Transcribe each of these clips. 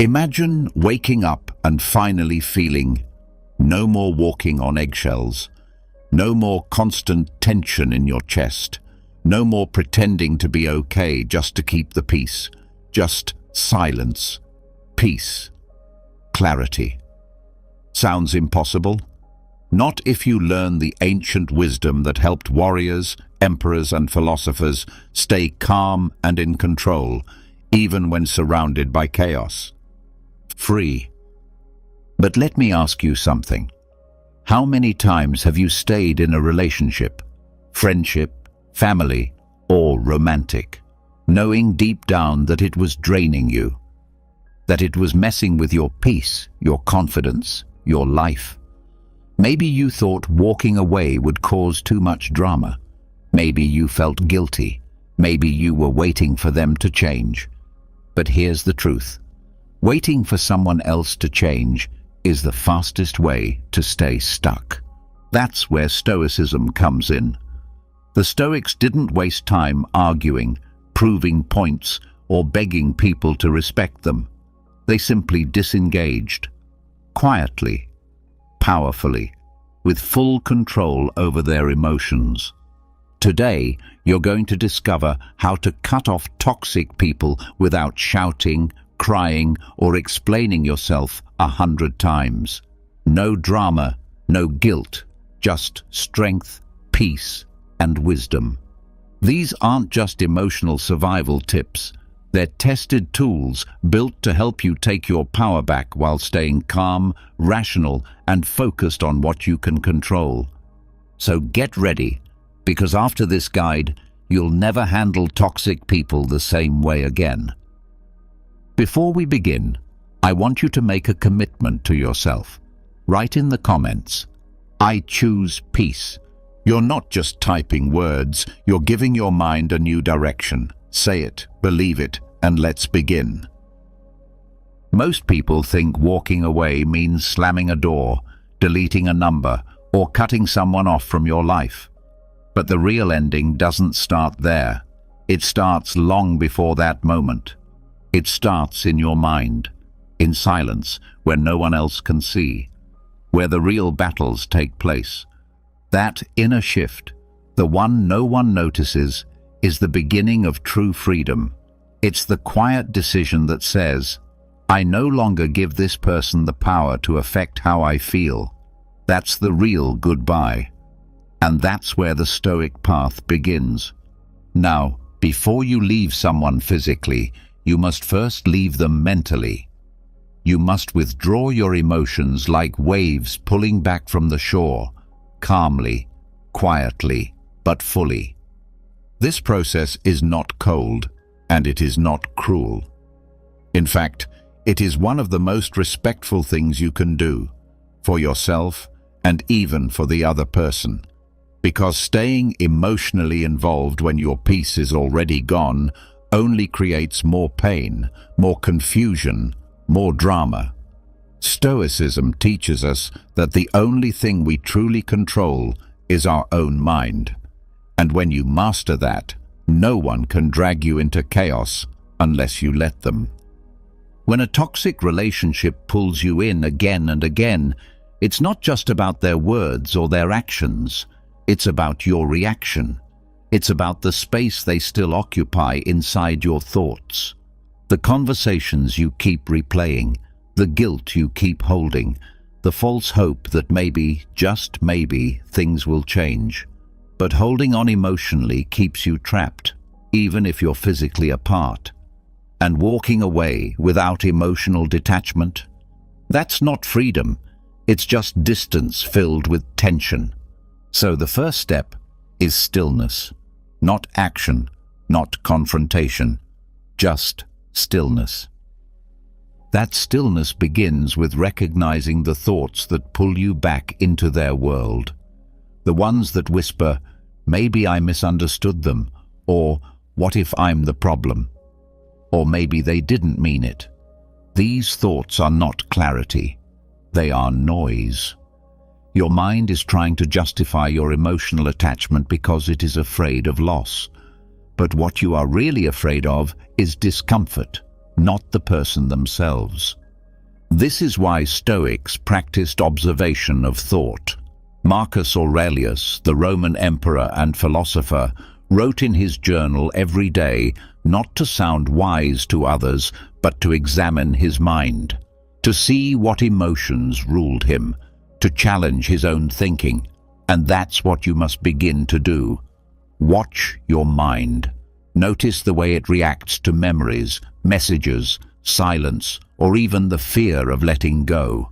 Imagine waking up and finally feeling no more walking on eggshells, no more constant tension in your chest, no more pretending to be okay just to keep the peace, just silence, peace, clarity. Sounds impossible? Not if you learn the ancient wisdom that helped warriors, emperors, and philosophers stay calm and in control, even when surrounded by chaos. Free. But let me ask you something. How many times have you stayed in a relationship, friendship, family, or romantic, knowing deep down that it was draining you, that it was messing with your peace, your confidence, your life? Maybe you thought walking away would cause too much drama. Maybe you felt guilty. Maybe you were waiting for them to change. But here's the truth. Waiting for someone else to change is the fastest way to stay stuck. That's where Stoicism comes in. The Stoics didn't waste time arguing, proving points, or begging people to respect them. They simply disengaged, quietly, powerfully, with full control over their emotions. Today, you're going to discover how to cut off toxic people without shouting, crying, or explaining yourself 100 times. No drama, no guilt, just strength, peace, and wisdom. These aren't just emotional survival tips. They're tested tools built to help you take your power back while staying calm, rational, and focused on what you can control. So get ready, because after this guide, you'll never handle toxic people the same way again. Before we begin, I want you to make a commitment to yourself. Write in the comments, "I choose peace." You're not just typing words, you're giving your mind a new direction. Say it, believe it, and let's begin. Most people think walking away means slamming a door, deleting a number, or cutting someone off from your life. But the real ending doesn't start there. It starts long before that moment. It starts in your mind, in silence, where no one else can see, where the real battles take place. That inner shift, the one no one notices, is the beginning of true freedom. It's the quiet decision that says, I no longer give this person the power to affect how I feel. That's the real goodbye. And that's where the Stoic path begins. Now, before you leave someone physically, you must first leave them mentally. You must withdraw your emotions like waves pulling back from the shore, calmly, quietly, but fully. This process is not cold, and it is not cruel. In fact, it is one of the most respectful things you can do, for yourself and even for the other person. Because staying emotionally involved when your peace is already gone only creates more pain, more confusion, more drama. Stoicism teaches us that the only thing we truly control is our own mind. And when you master that, no one can drag you into chaos unless you let them. When a toxic relationship pulls you in again and again, it's not just about their words or their actions. It's about your reaction. It's about the space they still occupy inside your thoughts. The conversations you keep replaying, the guilt you keep holding, the false hope that maybe, just maybe, things will change. But holding on emotionally keeps you trapped, even if you're physically apart. And walking away without emotional detachment, that's not freedom. It's just distance filled with tension. So the first step is stillness. Not action, not confrontation, just stillness. That stillness begins with recognizing the thoughts that pull you back into their world. The ones that whisper, maybe I misunderstood them, or what if I'm the problem? Or maybe they didn't mean it. These thoughts are not clarity. They are noise. Your mind is trying to justify your emotional attachment because it is afraid of loss. But what you are really afraid of is discomfort, not the person themselves. This is why Stoics practiced observation of thought. Marcus Aurelius, the Roman emperor and philosopher, wrote in his journal every day not to sound wise to others, but to examine his mind, to see what emotions ruled him, to challenge his own thinking. And that's what you must begin to do. Watch your mind. Notice the way it reacts to memories, messages, silence, or even the fear of letting go.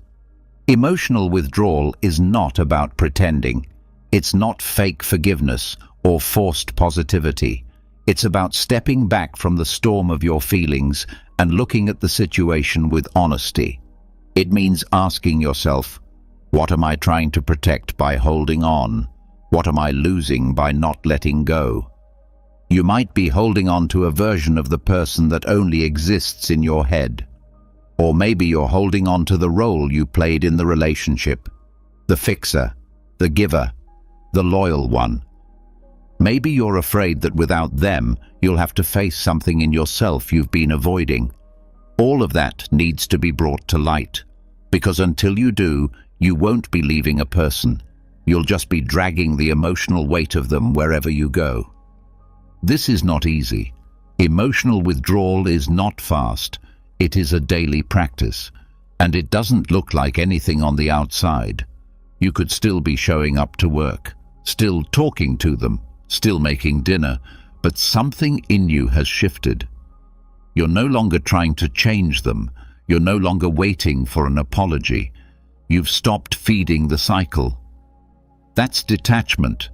Emotional withdrawal is not about pretending. It's not fake forgiveness or forced positivity. It's about stepping back from the storm of your feelings and looking at the situation with honesty. It means asking yourself, what am I trying to protect by holding on? What am I losing by not letting go? You might be holding on to a version of the person that only exists in your head. Or maybe you're holding on to the role you played in the relationship, the fixer, the giver, the loyal one. Maybe you're afraid that without them, you'll have to face something in yourself you've been avoiding. All of that needs to be brought to light, because until you do, you won't be leaving a person. You'll just be dragging the emotional weight of them wherever you go. This is not easy. Emotional withdrawal is not fast. It is a daily practice, and it doesn't look like anything on the outside. You could still be showing up to work, still talking to them, still making dinner, but something in you has shifted. You're no longer trying to change them. You're no longer waiting for an apology. You've stopped feeding the cycle. That's detachment.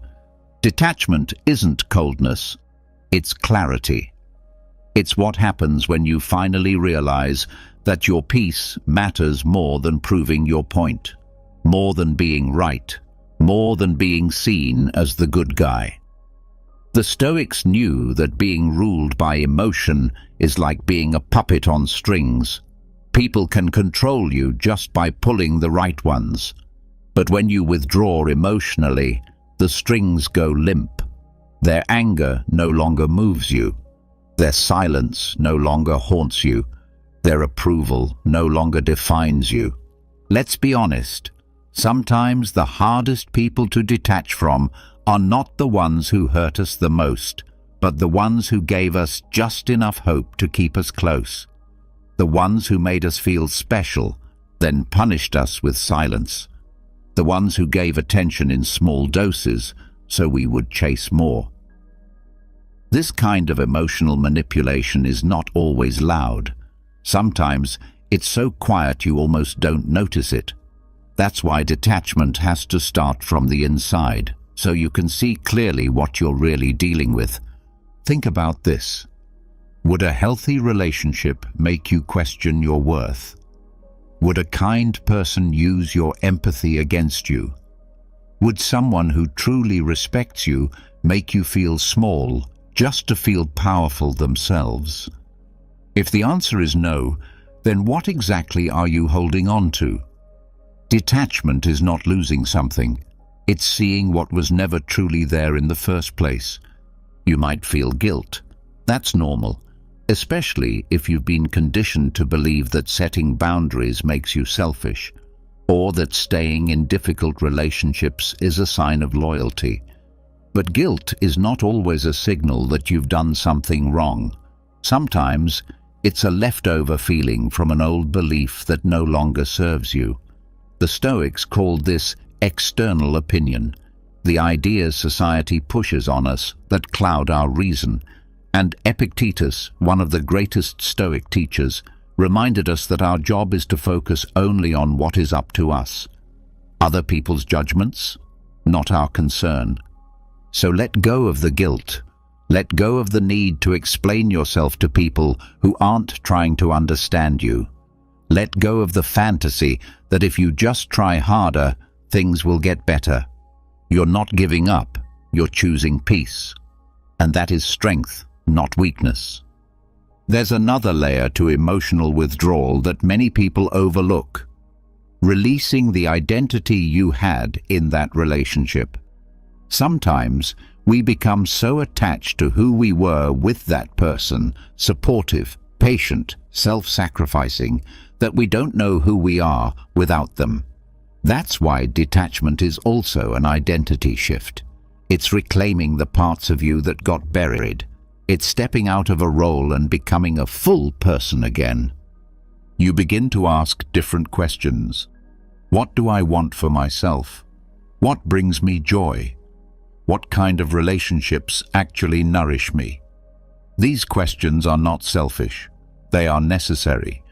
Detachment isn't coldness. It's clarity. It's what happens when you finally realize that your peace matters more than proving your point, more than being right, more than being seen as the good guy. The Stoics knew that being ruled by emotion is like being a puppet on strings. People can control you just by pulling the right ones. But when you withdraw emotionally, the strings go limp. Their anger no longer moves you. Their silence no longer haunts you. Their approval no longer defines you. Let's be honest. Sometimes the hardest people to detach from are not the ones who hurt us the most, but the ones who gave us just enough hope to keep us close. The ones who made us feel special, then punished us with silence. The ones who gave attention in small doses so we would chase more. This kind of emotional manipulation is not always loud. Sometimes it's so quiet you almost don't notice it. That's why detachment has to start from the inside, so you can see clearly what you're really dealing with. Think about this. Would a healthy relationship make you question your worth? Would a kind person use your empathy against you? Would someone who truly respects you make you feel small just to feel powerful themselves? If the answer is no, then what exactly are you holding on to? Detachment is not losing something. It's seeing what was never truly there in the first place. You might feel guilt. That's normal, especially if you've been conditioned to believe that setting boundaries makes you selfish, or that staying in difficult relationships is a sign of loyalty. But guilt is not always a signal that you've done something wrong. Sometimes it's a leftover feeling from an old belief that no longer serves you. The Stoics called this external opinion, the ideas society pushes on us that cloud our reason. And Epictetus, one of the greatest Stoic teachers, reminded us that our job is to focus only on what is up to us. Other people's judgments, not our concern. So let go of the guilt. Let go of the need to explain yourself to people who aren't trying to understand you. Let go of the fantasy that if you just try harder, things will get better. You're not giving up, you're choosing peace. And that is strength, not weakness. There's another layer to emotional withdrawal that many people overlook: releasing the identity you had in that relationship. Sometimes we become so attached to who we were with that person, supportive, patient, self-sacrificing, that we don't know who we are without them. That's why detachment is also an identity shift. It's reclaiming the parts of you that got buried. It's stepping out of a role and becoming a full person again. You begin to ask different questions. What do I want for myself? What brings me joy? What kind of relationships actually nourish me? These questions are not selfish. They are necessary.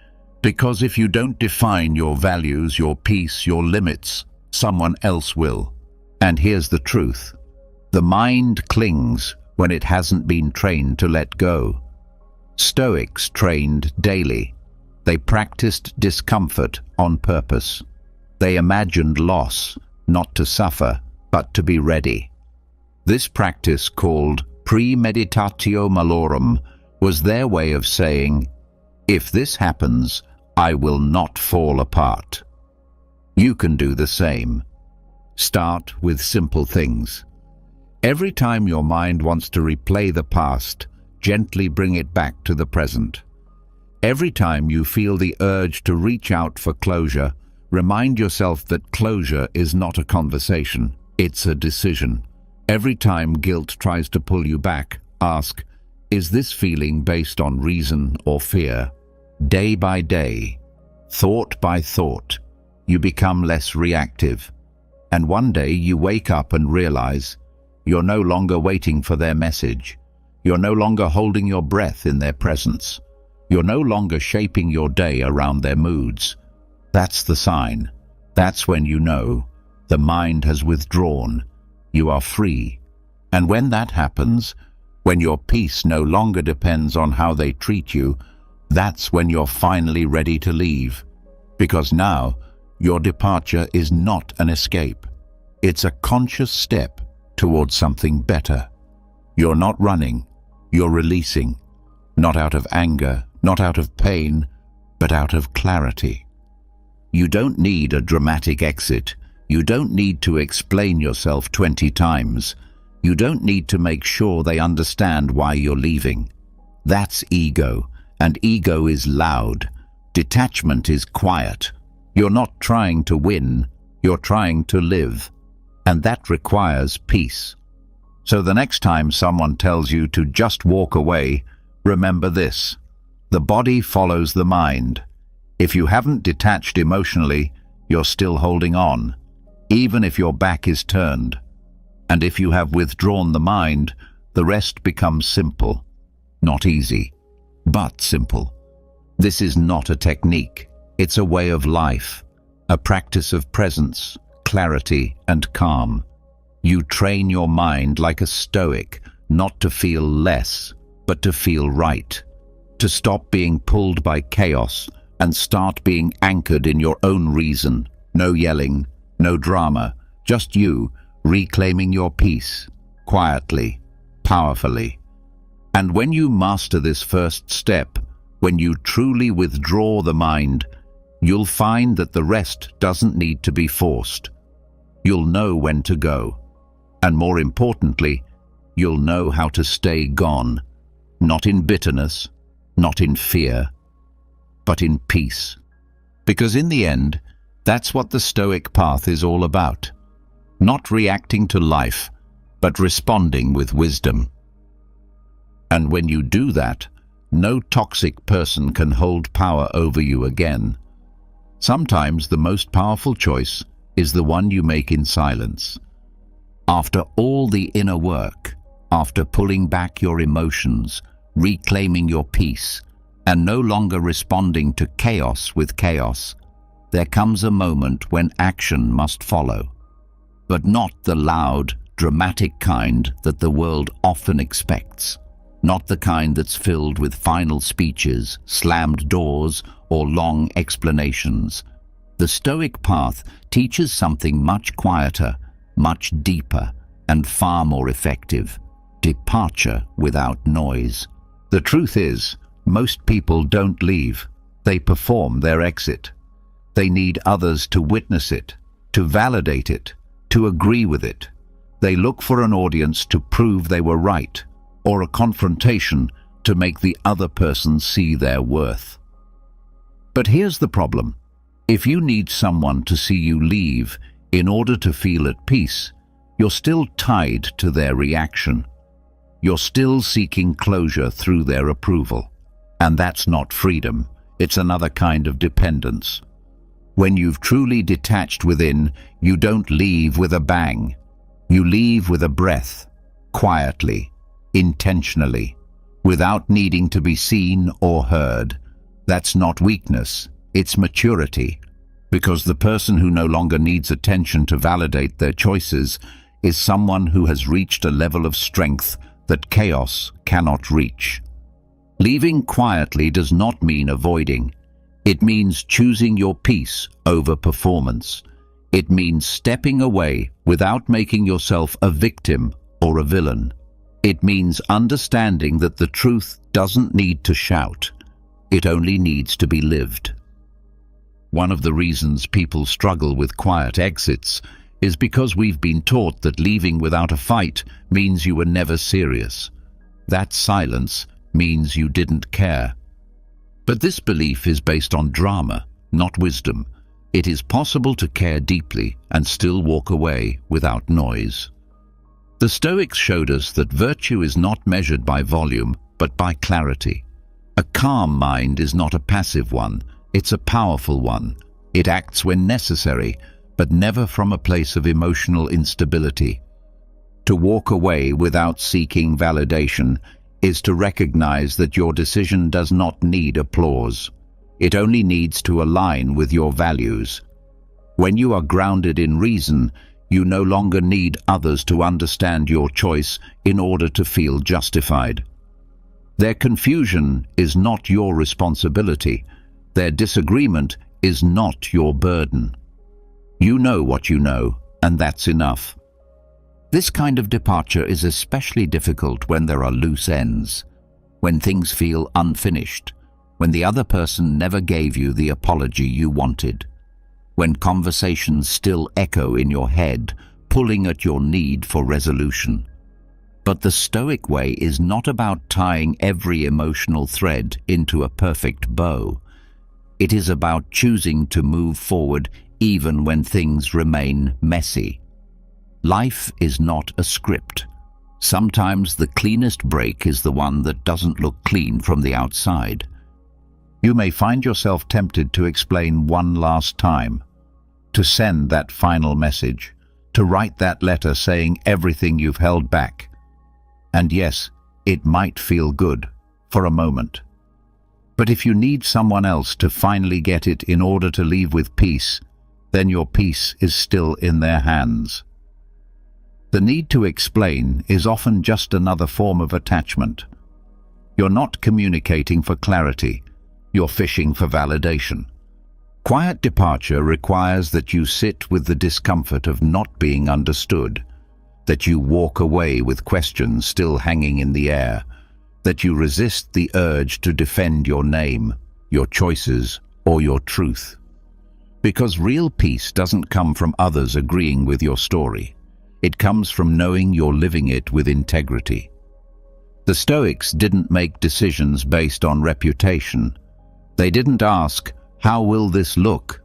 Because if you don't define your values, your peace, your limits, someone else will. And here's the truth. The mind clings when it hasn't been trained to let go. Stoics trained daily. They practiced discomfort on purpose. They imagined loss, not to suffer, but to be ready. This practice, called premeditatio malorum, was their way of saying, if this happens, I will not fall apart. You can do the same. Start with simple things. Every time your mind wants to replay the past, gently bring it back to the present. Every time you feel the urge to reach out for closure, remind yourself that closure is not a conversation, it's a decision. Every time guilt tries to pull you back, ask, is this feeling based on reason or fear? Day by day, thought by thought, you become less reactive. And one day you wake up and realize you're no longer waiting for their message. You're no longer holding your breath in their presence. You're no longer shaping your day around their moods. That's the sign. That's when you know the mind has withdrawn. You are free. And when that happens, when your peace no longer depends on how they treat you, that's when you're finally ready to leave. Because now, your departure is not an escape. It's a conscious step towards something better. You're not running, you're releasing. Not out of anger, not out of pain, but out of clarity. You don't need a dramatic exit. You don't need to explain yourself 20 times. You don't need to make sure they understand why you're leaving. That's ego, and ego is loud. Detachment is quiet. You're not trying to win, you're trying to live. And that requires peace. So the next time someone tells you to just walk away, remember this. The body follows the mind. If you haven't detached emotionally, you're still holding on, even if your back is turned. And if you have withdrawn the mind, the rest becomes simple. Not easy, but simple. This is not a technique. It's a way of life, a practice of presence, clarity, and calm. You train your mind like a Stoic, not to feel less, but to feel right. To stop being pulled by chaos and start being anchored in your own reason. No yelling, no drama, just you reclaiming your peace, quietly, powerfully. And when you master this first step, when you truly withdraw the mind, you'll find that the rest doesn't need to be forced. You'll know when to go. And more importantly, you'll know how to stay gone, not in bitterness, not in fear, but in peace. Because in the end, that's what the Stoic path is all about. Not reacting to life, but responding with wisdom. And when you do that, no toxic person can hold power over you again. Sometimes the most powerful choice is the one you make in silence. After all the inner work, after pulling back your emotions, reclaiming your peace, and no longer responding to chaos with chaos, there comes a moment when action must follow. But not the loud, dramatic kind that the world often expects. Not the kind that's filled with final speeches, slammed doors, or long explanations. The Stoic path teaches something much quieter, much deeper, and far more effective. Departure without noise. The truth is, most people don't leave. They perform their exit. They need others to witness it, to validate it, to agree with it. They look for an audience to prove they were right, or a confrontation to make the other person see their worth. But here's the problem. If you need someone to see you leave in order to feel at peace, you're still tied to their reaction. You're still seeking closure through their approval. And that's not freedom. It's another kind of dependence. When you've truly detached within, you don't leave with a bang. You leave with a breath, quietly, intentionally, without needing to be seen or heard. That's not weakness, it's maturity. Because the person who no longer needs attention to validate their choices is someone who has reached a level of strength that chaos cannot reach. Leaving quietly does not mean avoiding. It means choosing your peace over performance. It means stepping away without making yourself a victim or a villain. It means understanding that the truth doesn't need to shout. It only needs to be lived. One of the reasons people struggle with quiet exits is because we've been taught that leaving without a fight means you were never serious. That silence means you didn't care. But this belief is based on drama, not wisdom. It is possible to care deeply and still walk away without noise. The Stoics showed us that virtue is not measured by volume, but by clarity. A calm mind is not a passive one, it's a powerful one. It acts when necessary, but never from a place of emotional instability. To walk away without seeking validation is to recognize that your decision does not need applause. It only needs to align with your values. When you are grounded in reason, you no longer need others to understand your choice in order to feel justified. Their confusion is not your responsibility. Their disagreement is not your burden. You know what you know, and that's enough. This kind of departure is especially difficult when there are loose ends, when things feel unfinished, when the other person never gave you the apology you wanted, when conversations still echo in your head, pulling at your need for resolution. But the Stoic way is not about tying every emotional thread into a perfect bow. It is about choosing to move forward even when things remain messy. Life is not a script. Sometimes the cleanest break is the one that doesn't look clean from the outside. You may find yourself tempted to explain one last time, to send that final message, to write that letter saying everything you've held back. And yes, it might feel good for a moment. But if you need someone else to finally get it in order to leave with peace, then your peace is still in their hands. The need to explain is often just another form of attachment. You're not communicating for clarity, you're fishing for validation. Quiet departure requires that you sit with the discomfort of not being understood, that you walk away with questions still hanging in the air, that you resist the urge to defend your name, your choices, or your truth. Because real peace doesn't come from others agreeing with your story. It comes from knowing you're living it with integrity. The Stoics didn't make decisions based on reputation. They didn't ask, "How will this look?"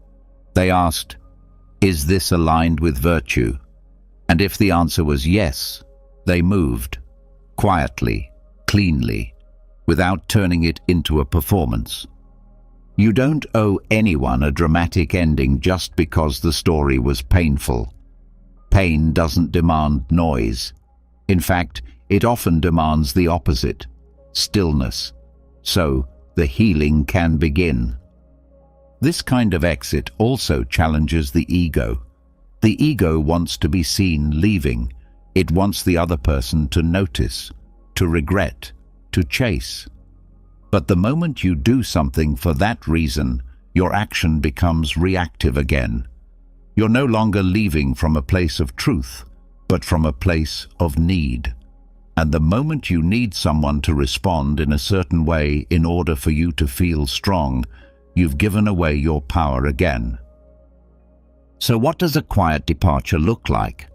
They asked, "Is this aligned with virtue?" And if the answer was yes, they moved, quietly, cleanly, without turning it into a performance. You don't owe anyone a dramatic ending just because the story was painful. Pain doesn't demand noise. In fact, it often demands the opposite, stillness. So, the healing can begin. This kind of exit also challenges the ego. The ego wants to be seen leaving. It wants the other person to notice, to regret, to chase. But the moment you do something for that reason, your action becomes reactive again. You're no longer leaving from a place of truth, but from a place of need. And the moment you need someone to respond in a certain way in order for you to feel strong, you've given away your power again. So what does a quiet departure look like?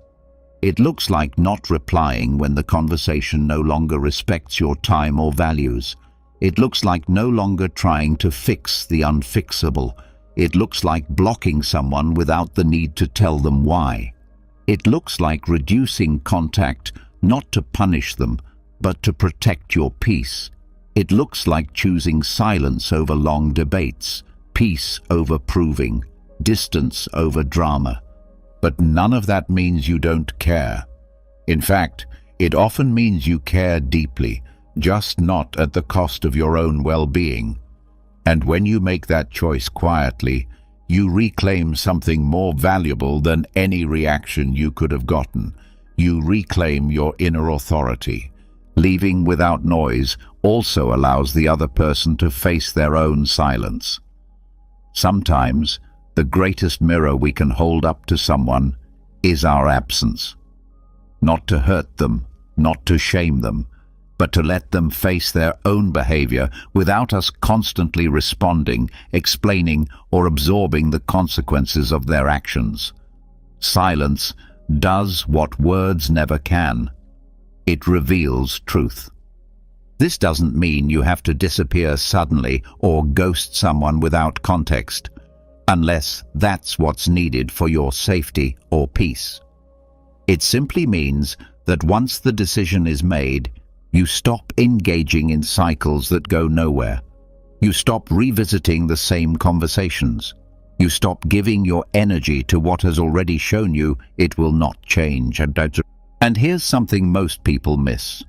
It looks like not replying when the conversation no longer respects your time or values. It looks like no longer trying to fix the unfixable. It looks like blocking someone without the need to tell them why. It looks like reducing contact, not to punish them, but to protect your peace. It looks like choosing silence over long debates, peace over proving, distance over drama. But none of that means you don't care. In fact, it often means you care deeply, just not at the cost of your own well-being. And when you make that choice quietly, you reclaim something more valuable than any reaction you could have gotten. You reclaim your inner authority. Leaving without noise also allows the other person to face their own silence. Sometimes, the greatest mirror we can hold up to someone is our absence. Not to hurt them, not to shame them, but to let them face their own behavior without us constantly responding, explaining, or absorbing the consequences of their actions. Silence does what words never can. It reveals truth. This doesn't mean you have to disappear suddenly or ghost someone without context, unless that's what's needed for your safety or peace. It simply means that once the decision is made, you stop engaging in cycles that go nowhere. You stop revisiting the same conversations. You stop giving your energy to what has already shown you it will not change. And here's something most people miss.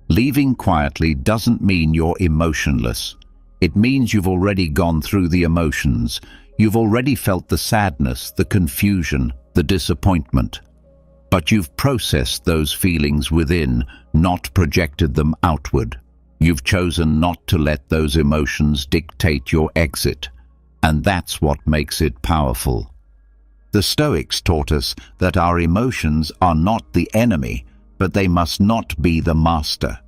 Leaving quietly doesn't mean you're emotionless. It means you've already gone through the emotions. You've already felt the sadness, the confusion, the disappointment. But you've processed those feelings within, not projected them outward. You've chosen not to let those emotions dictate your exit, and that's what makes it powerful. The Stoics taught us that our emotions are not the enemy, but they must not be the master.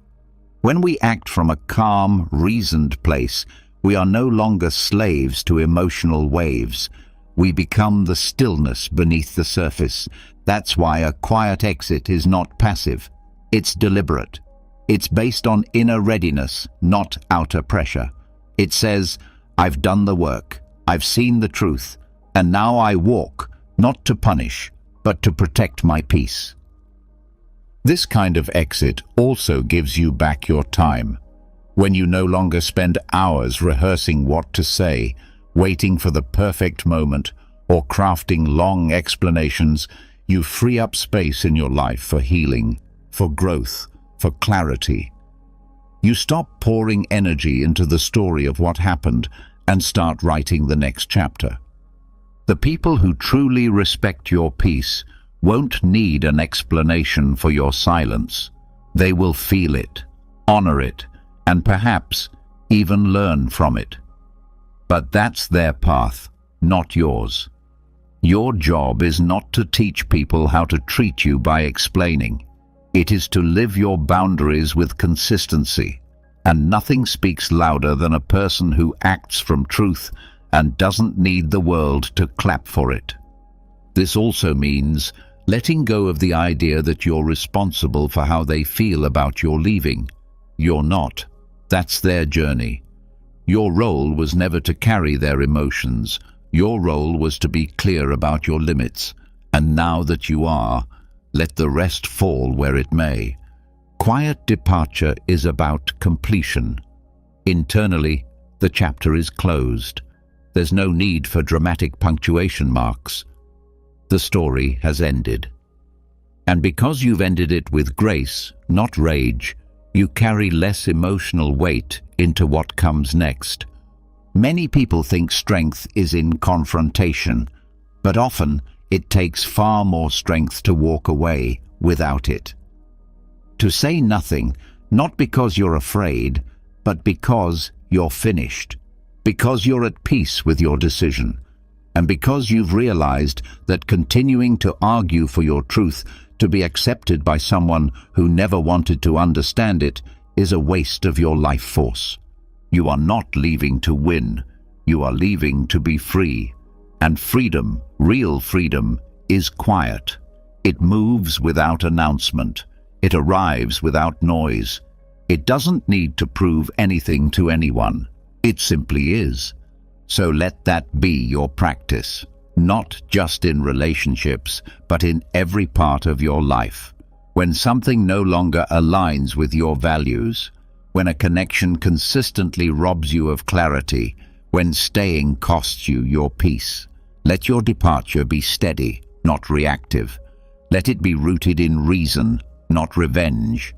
When we act from a calm, reasoned place, we are no longer slaves to emotional waves. We become the stillness beneath the surface. That's why a quiet exit is not passive. It's deliberate. It's based on inner readiness, not outer pressure. It says, I've done the work, I've seen the truth, and now I walk, not to punish, but to protect my peace. This kind of exit also gives you back your time. When you no longer spend hours rehearsing what to say, waiting for the perfect moment, or crafting long explanations, you free up space in your life for healing, for growth, for clarity. You stop pouring energy into the story of what happened and start writing the next chapter. The people who truly respect your peace won't need an explanation for your silence. They will feel it, honor it, and perhaps even learn from it. But that's their path, not yours. Your job is not to teach people how to treat you by explaining. It is to live your boundaries with consistency, and nothing speaks louder than a person who acts from truth and doesn't need the world to clap for it. This also means letting go of the idea that you're responsible for how they feel about your leaving. You're not. That's their journey. Your role was never to carry their emotions. Your role was to be clear about your limits. And now that you are, let the rest fall where it may. Quiet departure is about completion. Internally, the chapter is closed. There's no need for dramatic punctuation marks. The story has ended. And because you've ended it with grace, not rage, you carry less emotional weight into what comes next. Many people think strength is in confrontation, but often it takes far more strength to walk away without it. To say nothing, not because you're afraid, but because you're finished, because you're at peace with your decision, and because you've realized that continuing to argue for your truth to be accepted by someone who never wanted to understand it is a waste of your life force. You are not leaving to win. You are leaving to be free. And freedom, real freedom, is quiet. It moves without announcement. It arrives without noise. It doesn't need to prove anything to anyone. It simply is. So let that be your practice, not just in relationships, but in every part of your life. When something no longer aligns with your values, when a connection consistently robs you of clarity, when staying costs you your peace, let your departure be steady, not reactive. Let it be rooted in reason, not revenge.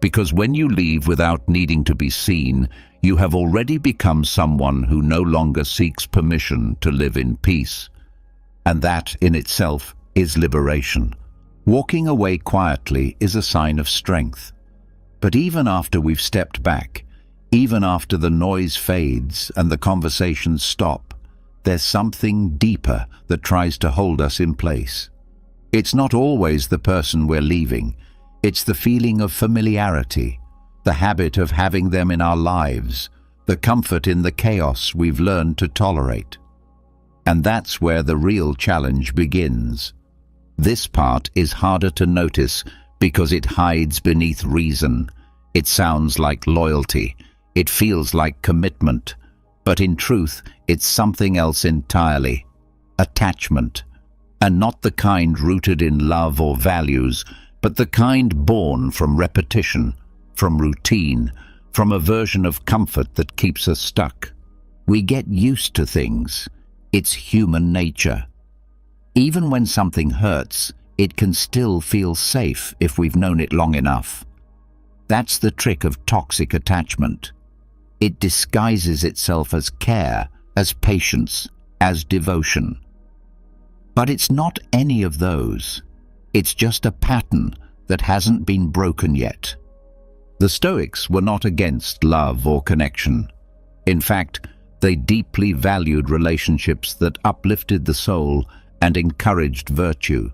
Because when you leave without needing to be seen, you have already become someone who no longer seeks permission to live in peace. And that, in itself, is liberation. Walking away quietly is a sign of strength. But even after we've stepped back, even after the noise fades and the conversations stop, there's something deeper that tries to hold us in place. It's not always the person we're leaving. It's the feeling of familiarity, the habit of having them in our lives, the comfort in the chaos we've learned to tolerate. And that's where the real challenge begins. This part is harder to notice because it hides beneath reason. It sounds like loyalty. It feels like commitment. But in truth, it's something else entirely. Attachment. And not the kind rooted in love or values, but the kind born from repetition, from routine, from a version of comfort that keeps us stuck. We get used to things. It's human nature. Even when something hurts, it can still feel safe if we've known it long enough. That's the trick of toxic attachment. It disguises itself as care, as patience, as devotion. But it's not any of those. It's just a pattern that hasn't been broken yet. The Stoics were not against love or connection. In fact, they deeply valued relationships that uplifted the soul and encouraged virtue.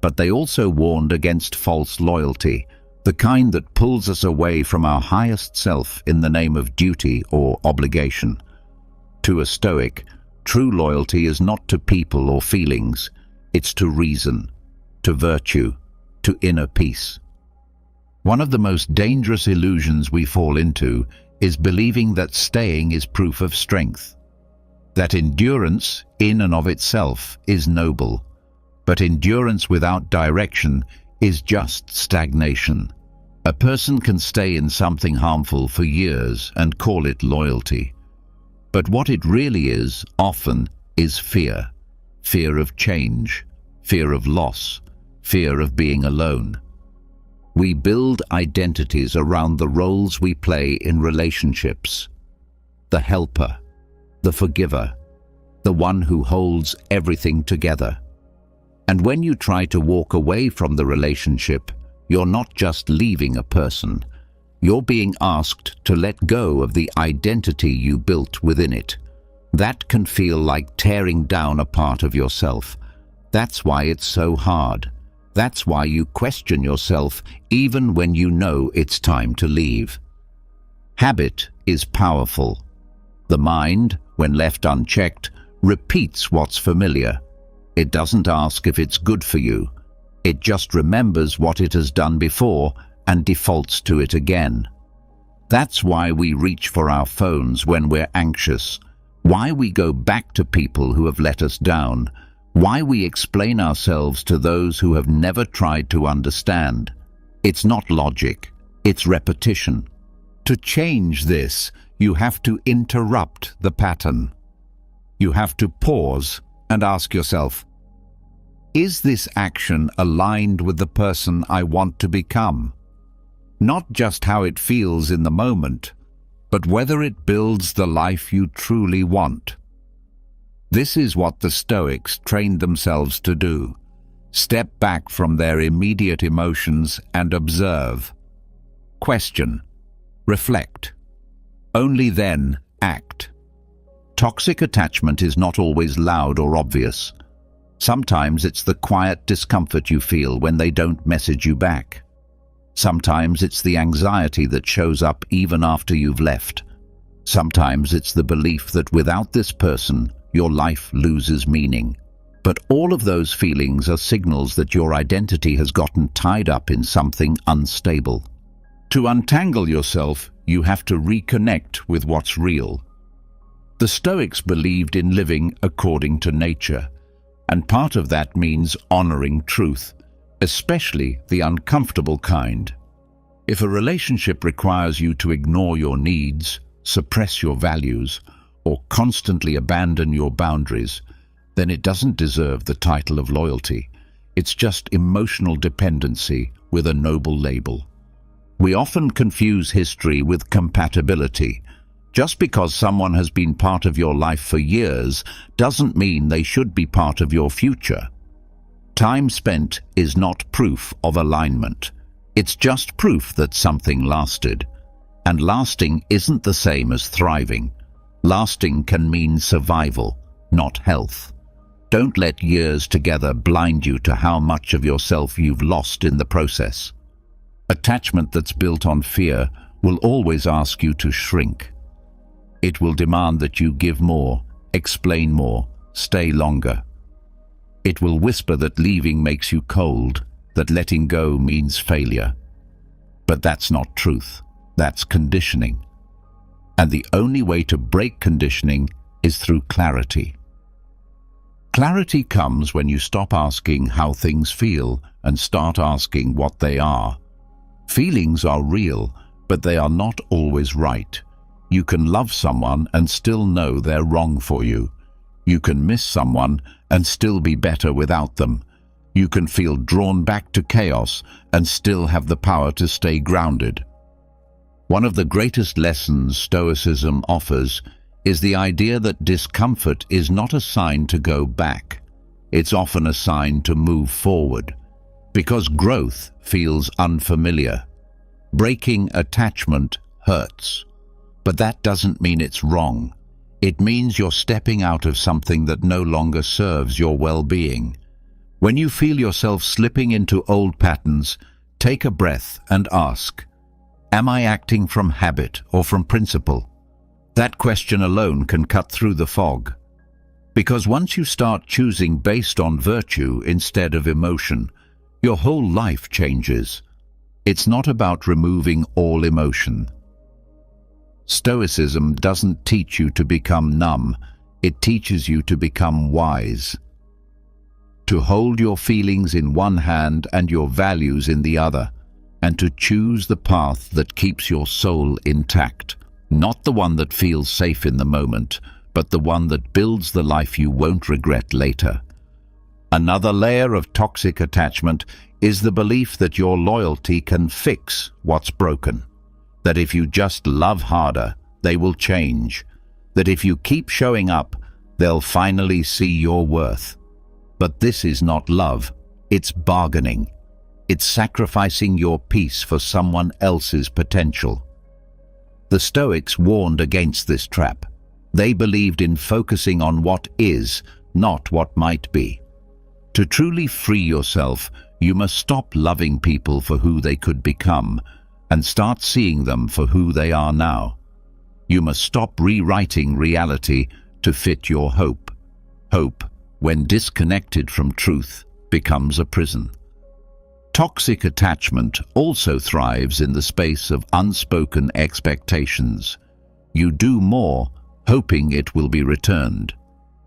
But they also warned against false loyalty, the kind that pulls us away from our highest self in the name of duty or obligation. To a Stoic, true loyalty is not to people or feelings, it's to reason, to virtue, to inner peace. One of the most dangerous illusions we fall into is believing that staying is proof of strength, that endurance in and of itself is noble, but endurance without direction is just stagnation. A person can stay in something harmful for years and call it loyalty. But what it really is, often, is fear. Fear of change, fear of loss, fear of being alone. We build identities around the roles we play in relationships. The helper, the forgiver, the one who holds everything together. And when you try to walk away from the relationship, you're not just leaving a person. You're being asked to let go of the identity you built within it. That can feel like tearing down a part of yourself. That's why it's so hard. That's why you question yourself even when you know it's time to leave. Habit is powerful. The mind, when left unchecked, repeats what's familiar. It doesn't ask if it's good for you. It just remembers what it has done before and defaults to it again. That's why we reach for our phones when we're anxious, why we go back to people who have let us down, why we explain ourselves to those who have never tried to understand. It's not logic, it's repetition. To change this, you have to interrupt the pattern. You have to pause and ask yourself, is this action aligned with the person I want to become? Not just how it feels in the moment, but whether it builds the life you truly want. This is what the Stoics trained themselves to do. Step back from their immediate emotions and observe. Question. Reflect. Only then act. Toxic attachment is not always loud or obvious. Sometimes it's the quiet discomfort you feel when they don't message you back. Sometimes it's the anxiety that shows up even after you've left. Sometimes it's the belief that without this person, your life loses meaning. But all of those feelings are signals that your identity has gotten tied up in something unstable. To untangle yourself, you have to reconnect with what's real. The Stoics believed in living according to nature, and part of that means honoring truth, especially the uncomfortable kind. If a relationship requires you to ignore your needs, suppress your values, or constantly abandon your boundaries, then it doesn't deserve the title of loyalty. It's just emotional dependency with a noble label. We often confuse history with compatibility. Just because someone has been part of your life for years doesn't mean they should be part of your future. Time spent is not proof of alignment. It's just proof that something lasted. And lasting isn't the same as thriving. Lasting can mean survival, not health. Don't let years together blind you to how much of yourself you've lost in the process. Attachment that's built on fear will always ask you to shrink. It will demand that you give more, explain more, stay longer. It will whisper that leaving makes you cold, that letting go means failure. But that's not truth. That's conditioning. And the only way to break conditioning is through clarity. Clarity comes when you stop asking how things feel and start asking what they are. Feelings are real, but they are not always right. You can love someone and still know they're wrong for you. You can miss someone and still be better without them. You can feel drawn back to chaos and still have the power to stay grounded. One of the greatest lessons Stoicism offers is the idea that discomfort is not a sign to go back. It's often a sign to move forward, because growth feels unfamiliar. Breaking attachment hurts, but that doesn't mean it's wrong. It means you're stepping out of something that no longer serves your well-being. When you feel yourself slipping into old patterns, take a breath and ask, am I acting from habit or from principle? That question alone can cut through the fog. Because once you start choosing based on virtue instead of emotion, your whole life changes. It's not about removing all emotion. Stoicism doesn't teach you to become numb. It teaches you to become wise. To hold your feelings in one hand and your values in the other, and to choose the path that keeps your soul intact. Not the one that feels safe in the moment, but the one that builds the life you won't regret later. Another layer of toxic attachment is the belief that your loyalty can fix what's broken. That if you just love harder, they will change. That if you keep showing up, they'll finally see your worth. But this is not love, it's bargaining. It's sacrificing your peace for someone else's potential. The Stoics warned against this trap. They believed in focusing on what is, not what might be. To truly free yourself, you must stop loving people for who they could become and start seeing them for who they are now. You must stop rewriting reality to fit your hope. Hope, when disconnected from truth, becomes a prison. Toxic attachment also thrives in the space of unspoken expectations. You do more, hoping it will be returned.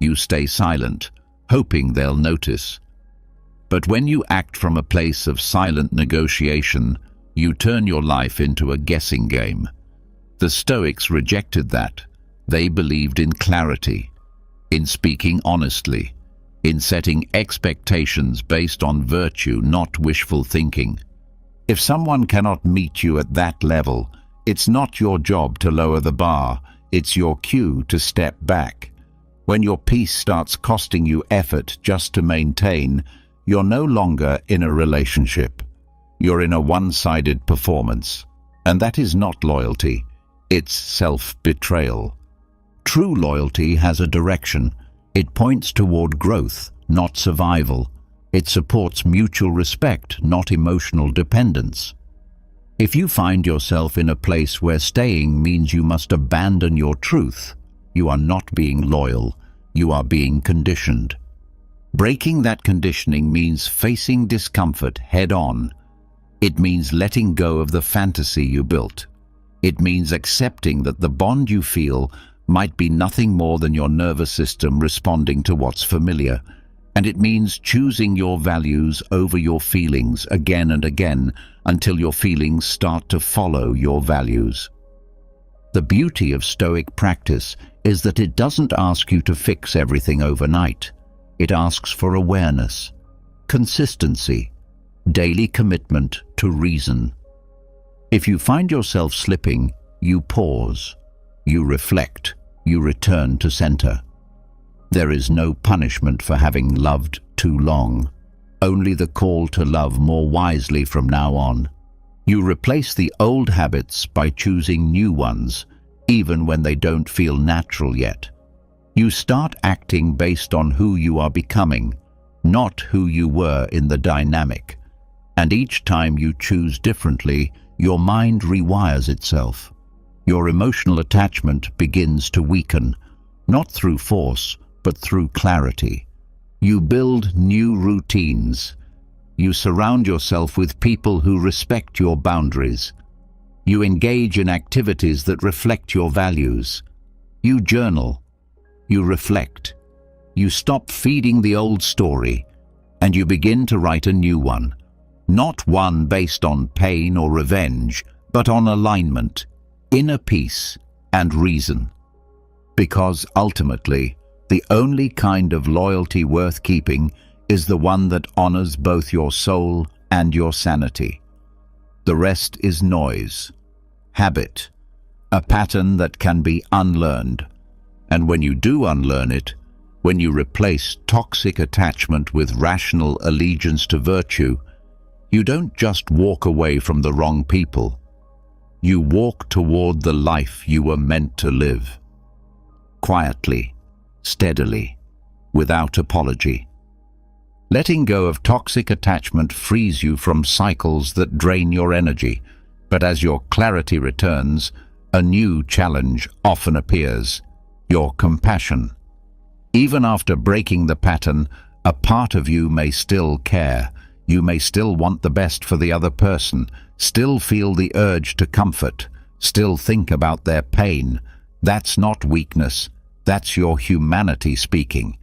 You stay silent, hoping they'll notice. But when you act from a place of silent negotiation, you turn your life into a guessing game. The Stoics rejected that. They believed in clarity, in speaking honestly, in setting expectations based on virtue, not wishful thinking. If someone cannot meet you at that level, it's not your job to lower the bar, it's your cue to step back. When your peace starts costing you effort just to maintain, you're no longer in a relationship. You're in a one-sided performance. And that is not loyalty, it's self-betrayal. True loyalty has a direction. It points toward growth, not survival. It supports mutual respect, not emotional dependence. If you find yourself in a place where staying means you must abandon your truth, you are not being loyal, you are being conditioned. Breaking that conditioning means facing discomfort head-on. It means letting go of the fantasy you built. It means accepting that the bond you feel might be nothing more than your nervous system responding to what's familiar. And it means choosing your values over your feelings again and again until your feelings start to follow your values. The beauty of Stoic practice is that it doesn't ask you to fix everything overnight. It asks for awareness, consistency, daily commitment to reason. If you find yourself slipping, you pause, you reflect, you return to center. There is no punishment for having loved too long, only the call to love more wisely from now on. You replace the old habits by choosing new ones, even when they don't feel natural yet. You start acting based on who you are becoming, not who you were in the dynamic. And each time you choose differently, your mind rewires itself. Your emotional attachment begins to weaken, not through force, but through clarity. You build new routines. You surround yourself with people who respect your boundaries. You engage in activities that reflect your values. You journal. You reflect. You stop feeding the old story, and you begin to write a new one. Not one based on pain or revenge, but on alignment, inner peace, and reason. Because ultimately, the only kind of loyalty worth keeping is the one that honors both your soul and your sanity. The rest is noise, habit, a pattern that can be unlearned. And when you do unlearn it, when you replace toxic attachment with rational allegiance to virtue, you don't just walk away from the wrong people. You walk toward the life you were meant to live. Quietly, steadily, without apology. Letting go of toxic attachment frees you from cycles that drain your energy, but as your clarity returns, a new challenge often appears: your compassion. Even after breaking the pattern, a part of you may still care. You may still want the best for the other person, still feel the urge to comfort, still think about their pain. That's not weakness. That's your humanity speaking.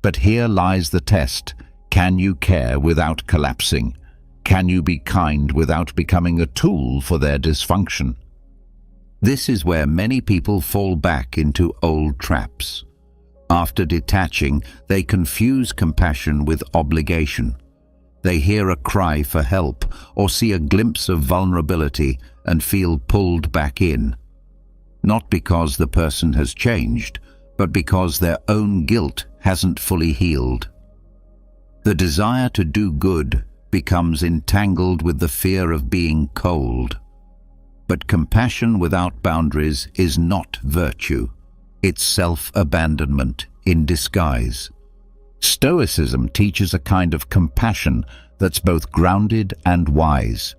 But here lies the test. Can you care without collapsing? Can you be kind without becoming a tool for their dysfunction? This is where many people fall back into old traps. After detaching, they confuse compassion with obligation. They hear a cry for help or see a glimpse of vulnerability and feel pulled back in. Not because the person has changed, but because their own guilt hasn't fully healed. The desire to do good becomes entangled with the fear of being cold. But compassion without boundaries is not virtue. It's self-abandonment in disguise. Stoicism teaches a kind of compassion that's both grounded and wise.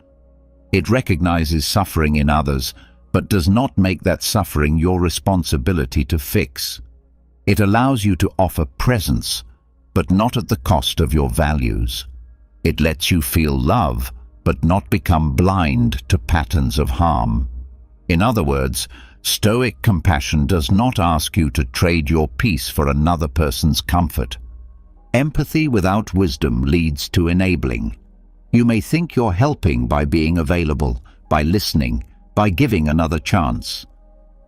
It recognizes suffering in others, but does not make that suffering your responsibility to fix. It allows you to offer presence, but not at the cost of your values. It lets you feel love, but not become blind to patterns of harm. In other words, Stoic compassion does not ask you to trade your peace for another person's comfort. Empathy without wisdom leads to enabling. You may think you're helping by being available, by listening, by giving another chance.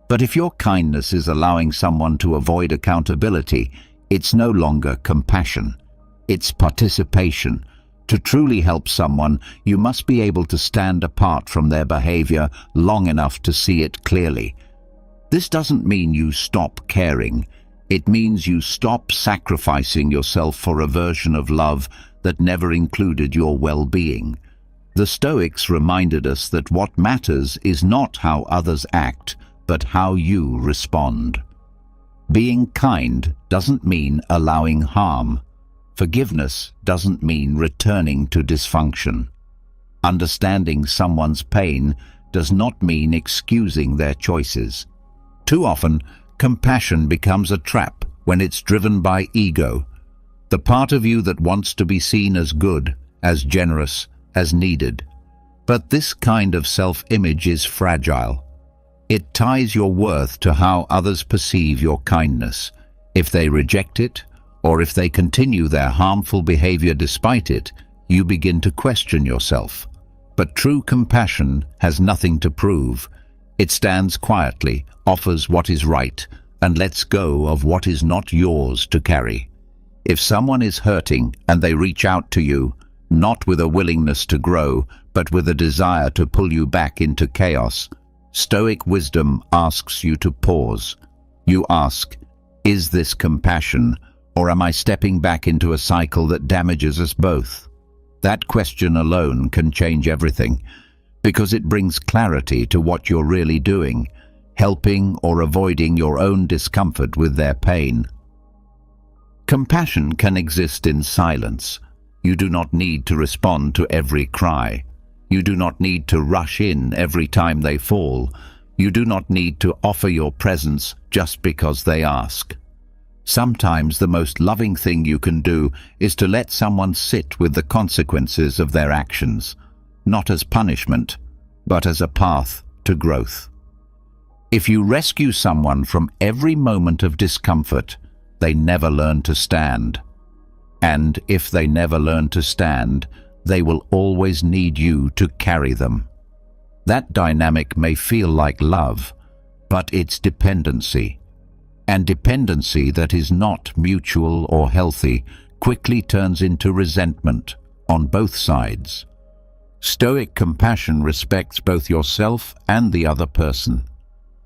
But if your kindness is allowing someone to avoid accountability, it's no longer compassion. It's participation. To truly help someone, you must be able to stand apart from their behavior long enough to see it clearly. This doesn't mean you stop caring. It means you stop sacrificing yourself for a version of love that never included your well-being. The Stoics reminded us that what matters is not how others act, but how you respond. Being kind doesn't mean allowing harm. Forgiveness doesn't mean returning to dysfunction. Understanding someone's pain does not mean excusing their choices. Too often, compassion becomes a trap when it's driven by ego. the part of you that wants to be seen as good, as generous, as needed. But this kind of self-image is fragile. It ties your worth to how others perceive your kindness. If they reject it, or if they continue their harmful behavior despite it, you begin to question yourself. But true compassion has nothing to prove. It stands quietly, offers what is right, and lets go of what is not yours to carry. If someone is hurting and they reach out to you, not with a willingness to grow, but with a desire to pull you back into chaos, Stoic wisdom asks you to pause. You ask, is this compassion, or am I stepping back into a cycle that damages us both? That question alone can change everything, because it brings clarity to what you're really doing, helping or avoiding your own discomfort with their pain. Compassion can exist in silence. You do not need to respond to every cry. You do not need to rush in every time they fall. You do not need to offer your presence just because they ask. Sometimes the most loving thing you can do is to let someone sit with the consequences of their actions, not as punishment, but as a path to growth. If you rescue someone from every moment of discomfort, they never learn to stand. And if they never learn to stand, they will always need you to carry them. That dynamic may feel like love, but it's dependency. And dependency that is not mutual or healthy quickly turns into resentment on both sides. Stoic compassion respects both yourself and the other person.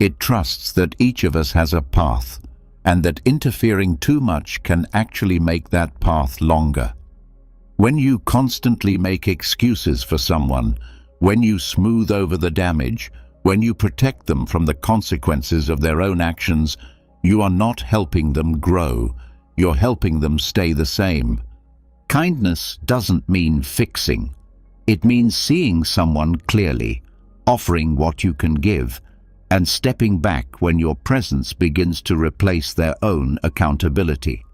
It trusts that each of us has a path, and that interfering too much can actually make that path longer. When you constantly make excuses for someone, when you smooth over the damage, when you protect them from the consequences of their own actions, you are not helping them grow, you're helping them stay the same. Kindness doesn't mean fixing. It means seeing someone clearly, offering what you can give, and stepping back when your presence begins to replace their own accountability.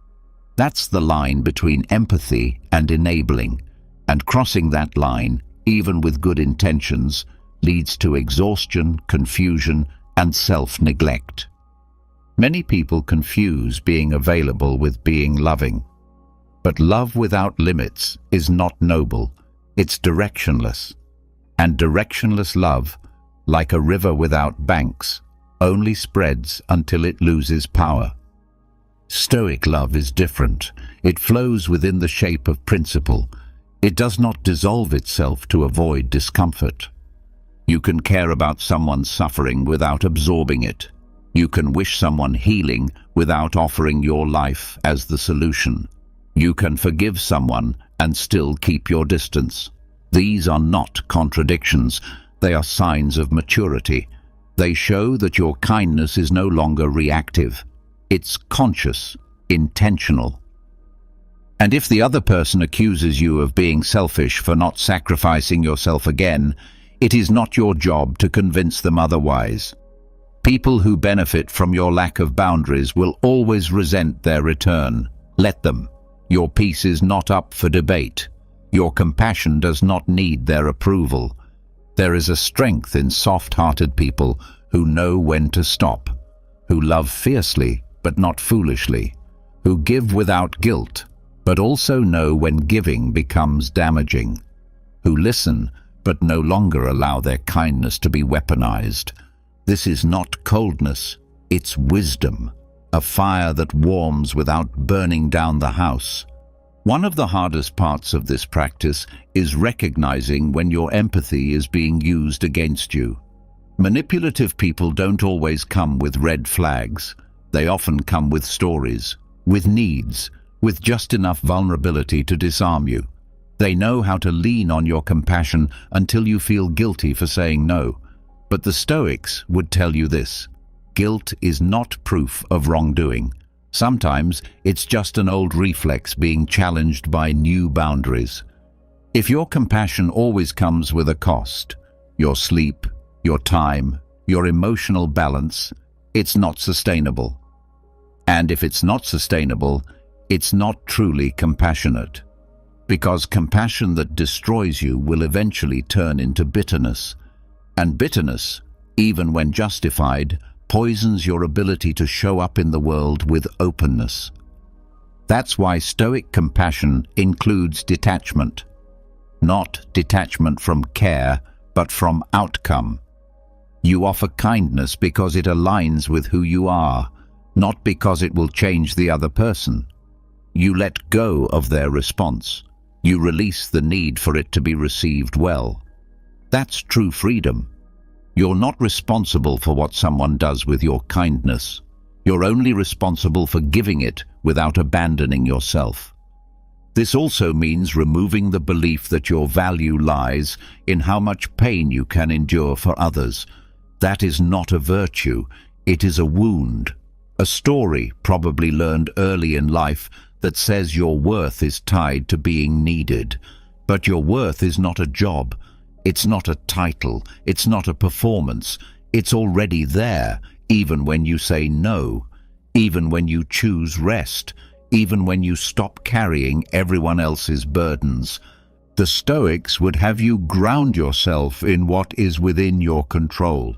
That's the line between empathy and enabling, and crossing that line, even with good intentions, leads to exhaustion, confusion, and self-neglect. Many people confuse being available with being loving. But love without limits is not noble, it's directionless. And directionless love, like a river without banks, only spreads until it loses power. Stoic love is different. It flows within the shape of principle. It does not dissolve itself to avoid discomfort. You can care about someone's suffering without absorbing it. You can wish someone healing without offering your life as the solution. You can forgive someone and still keep your distance. These are not contradictions. They are signs of maturity. They show that your kindness is no longer reactive. It's conscious, intentional. And if the other person accuses you of being selfish for not sacrificing yourself again, it is not your job to convince them otherwise. People who benefit from your lack of boundaries will always resent their return. Let them. Your peace is not up for debate. Your compassion does not need their approval. There is a strength in soft-hearted people who know when to stop, who love fiercely but not foolishly, who give without guilt, but also know when giving becomes damaging, who listen but no longer allow their kindness to be weaponized. This is not coldness, it's wisdom, a fire that warms without burning down the house. One of the hardest parts of this practice is recognizing when your empathy is being used against you. Manipulative people don't always come with red flags. They often come with stories, with needs, with just enough vulnerability to disarm you. They know how to lean on your compassion until you feel guilty for saying no. But the Stoics would tell you this: guilt is not proof of wrongdoing. Sometimes it's just an old reflex being challenged by new boundaries. If your compassion always comes with a cost, your sleep, your time, your emotional balance, it's not sustainable. And if it's not sustainable, it's not truly compassionate. Because compassion that destroys you will eventually turn into bitterness. And bitterness, even when justified, poisons your ability to show up in the world with openness. That's why Stoic compassion includes detachment. Not detachment from care, but from outcome. You offer kindness because it aligns with who you are, not because it will change the other person. You let go of their response. You release the need for it to be received well. That's true freedom. You're not responsible for what someone does with your kindness. You're only responsible for giving it without abandoning yourself. This also means removing the belief that your value lies in how much pain you can endure for others. That is not a virtue, it is a wound. A story, probably learned early in life, that says your worth is tied to being needed. But your worth is not a job. It's not a title. It's not a performance. It's already there, even when you say no, even when you choose rest, even when you stop carrying everyone else's burdens. The Stoics would have you ground yourself in what is within your control.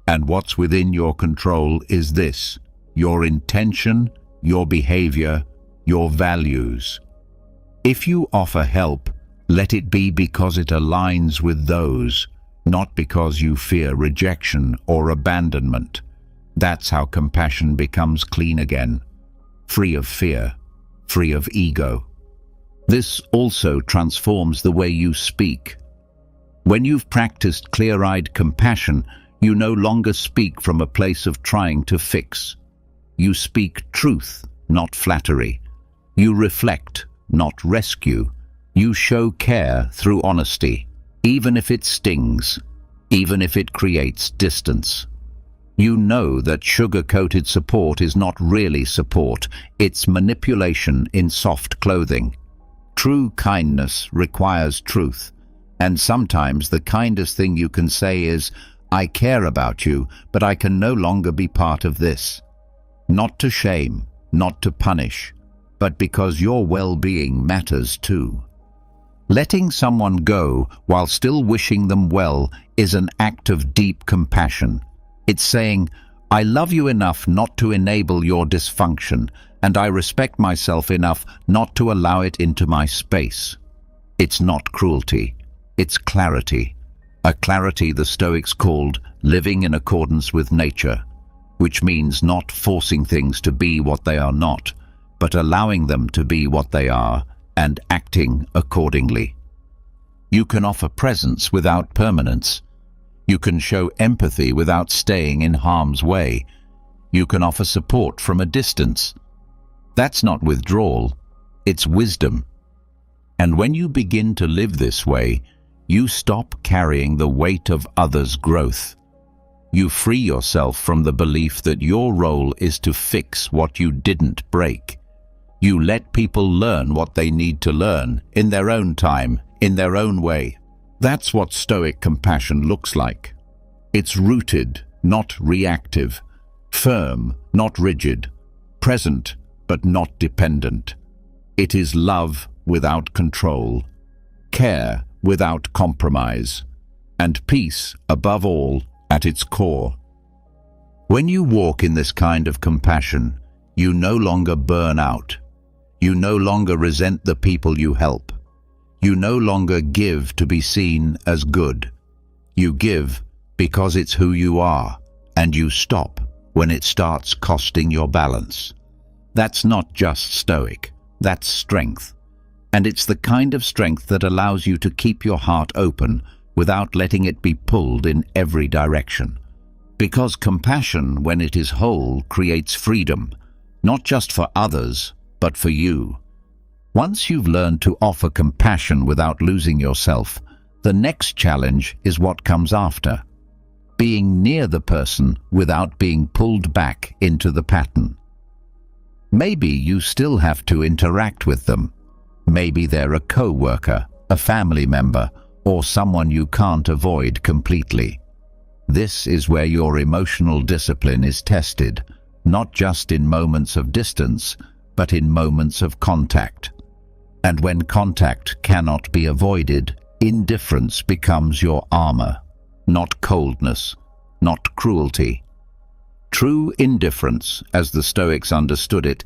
And what's within your control is this: your intention, your behavior, your values. If you offer help, let it be because it aligns with those, not because you fear rejection or abandonment. That's how compassion becomes clean again, free of fear, free of ego. This also transforms the way you speak. When you've practiced clear-eyed compassion, you no longer speak from a place of trying to fix. You speak truth, not flattery. You reflect, not rescue. You show care through honesty, even if it stings, even if it creates distance. You know that sugar-coated support is not really support, it's manipulation in soft clothing. True kindness requires truth, and sometimes the kindest thing you can say is, "I care about you, but I can no longer be part of this." Not to shame, not to punish, but because your well-being matters too. Letting someone go while still wishing them well is an act of deep compassion. It's saying, "I love you enough not to enable your dysfunction, and I respect myself enough not to allow it into my space." It's not cruelty, it's clarity. A clarity the Stoics called living in accordance with nature, which means not forcing things to be what they are not, but allowing them to be what they are and acting accordingly. You can offer presence without permanence. You can show empathy without staying in harm's way. You can offer support from a distance. That's not withdrawal, it's wisdom. And when you begin to live this way, you stop carrying the weight of others' growth. You free yourself from the belief that your role is to fix what you didn't break. You let people learn what they need to learn in their own time, in their own way. That's what Stoic compassion looks like. It's rooted, not reactive, firm, not rigid, present, but not dependent. It is love without control, care without compromise, and peace, above all, at its core. When you walk in this kind of compassion, you no longer burn out. You no longer resent the people you help. You no longer give to be seen as good. You give because it's who you are, and you stop when it starts costing your balance. That's not just Stoic, that's strength. And it's the kind of strength that allows you to keep your heart open without letting it be pulled in every direction. Because compassion, when it is whole, creates freedom, not just for others, but for you. Once you've learned to offer compassion without losing yourself, the next challenge is what comes after. Being near the person without being pulled back into the pattern. Maybe you still have to interact with them. Maybe they're a co-worker, a family member, or someone you can't avoid completely. This is where your emotional discipline is tested, not just in moments of distance, but in moments of contact. And when contact cannot be avoided, indifference becomes your armor, not coldness, not cruelty. True indifference, as the Stoics understood it,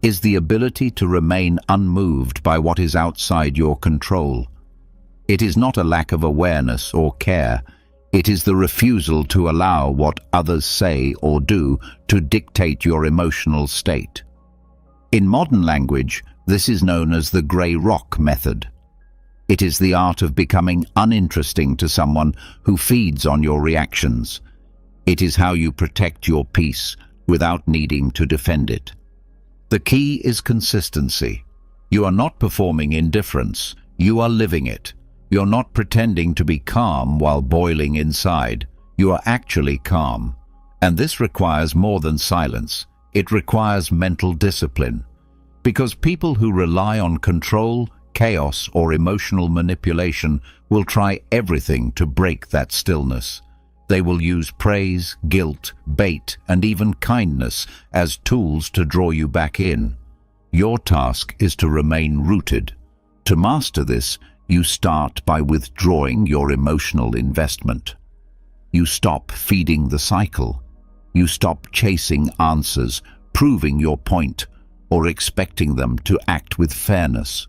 is the ability to remain unmoved by what is outside your control. It is not a lack of awareness or care. It is the refusal to allow what others say or do to dictate your emotional state. In modern language, this is known as the grey rock method. It is the art of becoming uninteresting to someone who feeds on your reactions. It is how you protect your peace without needing to defend it. The key is consistency. You are not performing indifference, you are living it. You're not pretending to be calm while boiling inside. You are actually calm. And this requires more than silence. It requires mental discipline. Because people who rely on control, chaos, or emotional manipulation will try everything to break that stillness. They will use praise, guilt, bait, and even kindness as tools to draw you back in. Your task is to remain rooted. To master this, you start by withdrawing your emotional investment. You stop feeding the cycle. You stop chasing answers, proving your point, or expecting them to act with fairness.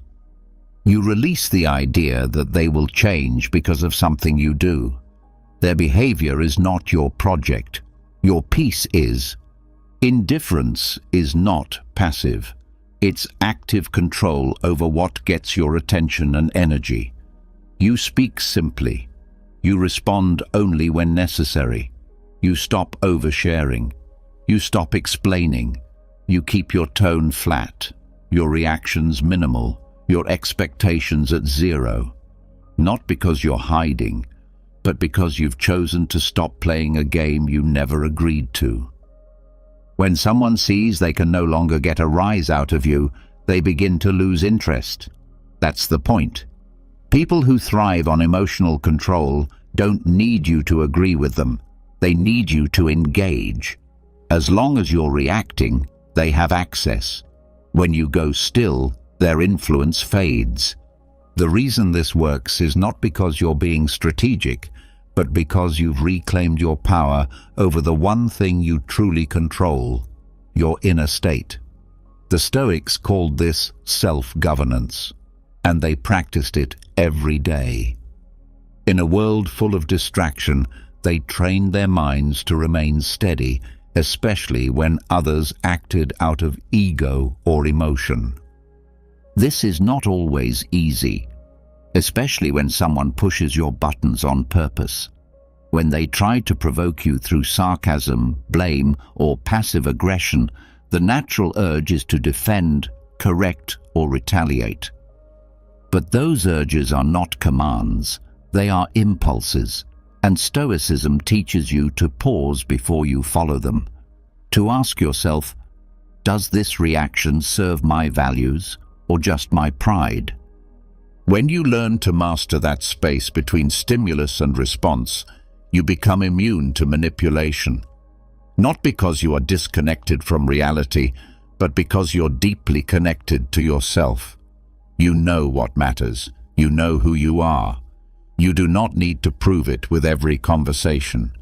You release the idea that they will change because of something you do. Their behavior is not your project. Your peace is. Indifference is not passive. It's active control over what gets your attention and energy. You speak simply. You respond only when necessary. You stop oversharing. You stop explaining. You keep your tone flat, your reactions minimal, your expectations at zero. Not because you're hiding, but because you've chosen to stop playing a game you never agreed to. When someone sees they can no longer get a rise out of you, they begin to lose interest. That's the point. People who thrive on emotional control don't need you to agree with them. They need you to engage. As long as you're reacting, they have access. When you go still, their influence fades. The reason this works is not because you're being strategic, but because you've reclaimed your power over the one thing you truly control, your inner state. The Stoics called this self-governance, and they practiced it every day. In a world full of distraction, they trained their minds to remain steady, especially when others acted out of ego or emotion. This is not always easy, especially when someone pushes your buttons on purpose. When they try to provoke you through sarcasm, blame, or passive aggression, the natural urge is to defend, correct, or retaliate. But those urges are not commands, they are impulses, and Stoicism teaches you to pause before you follow them. To ask yourself, does this reaction serve my values or just my pride? When you learn to master that space between stimulus and response, you become immune to manipulation. Not because you are disconnected from reality, but because you're deeply connected to yourself. You know what matters. You know who you are. You do not need to prove it with every conversation.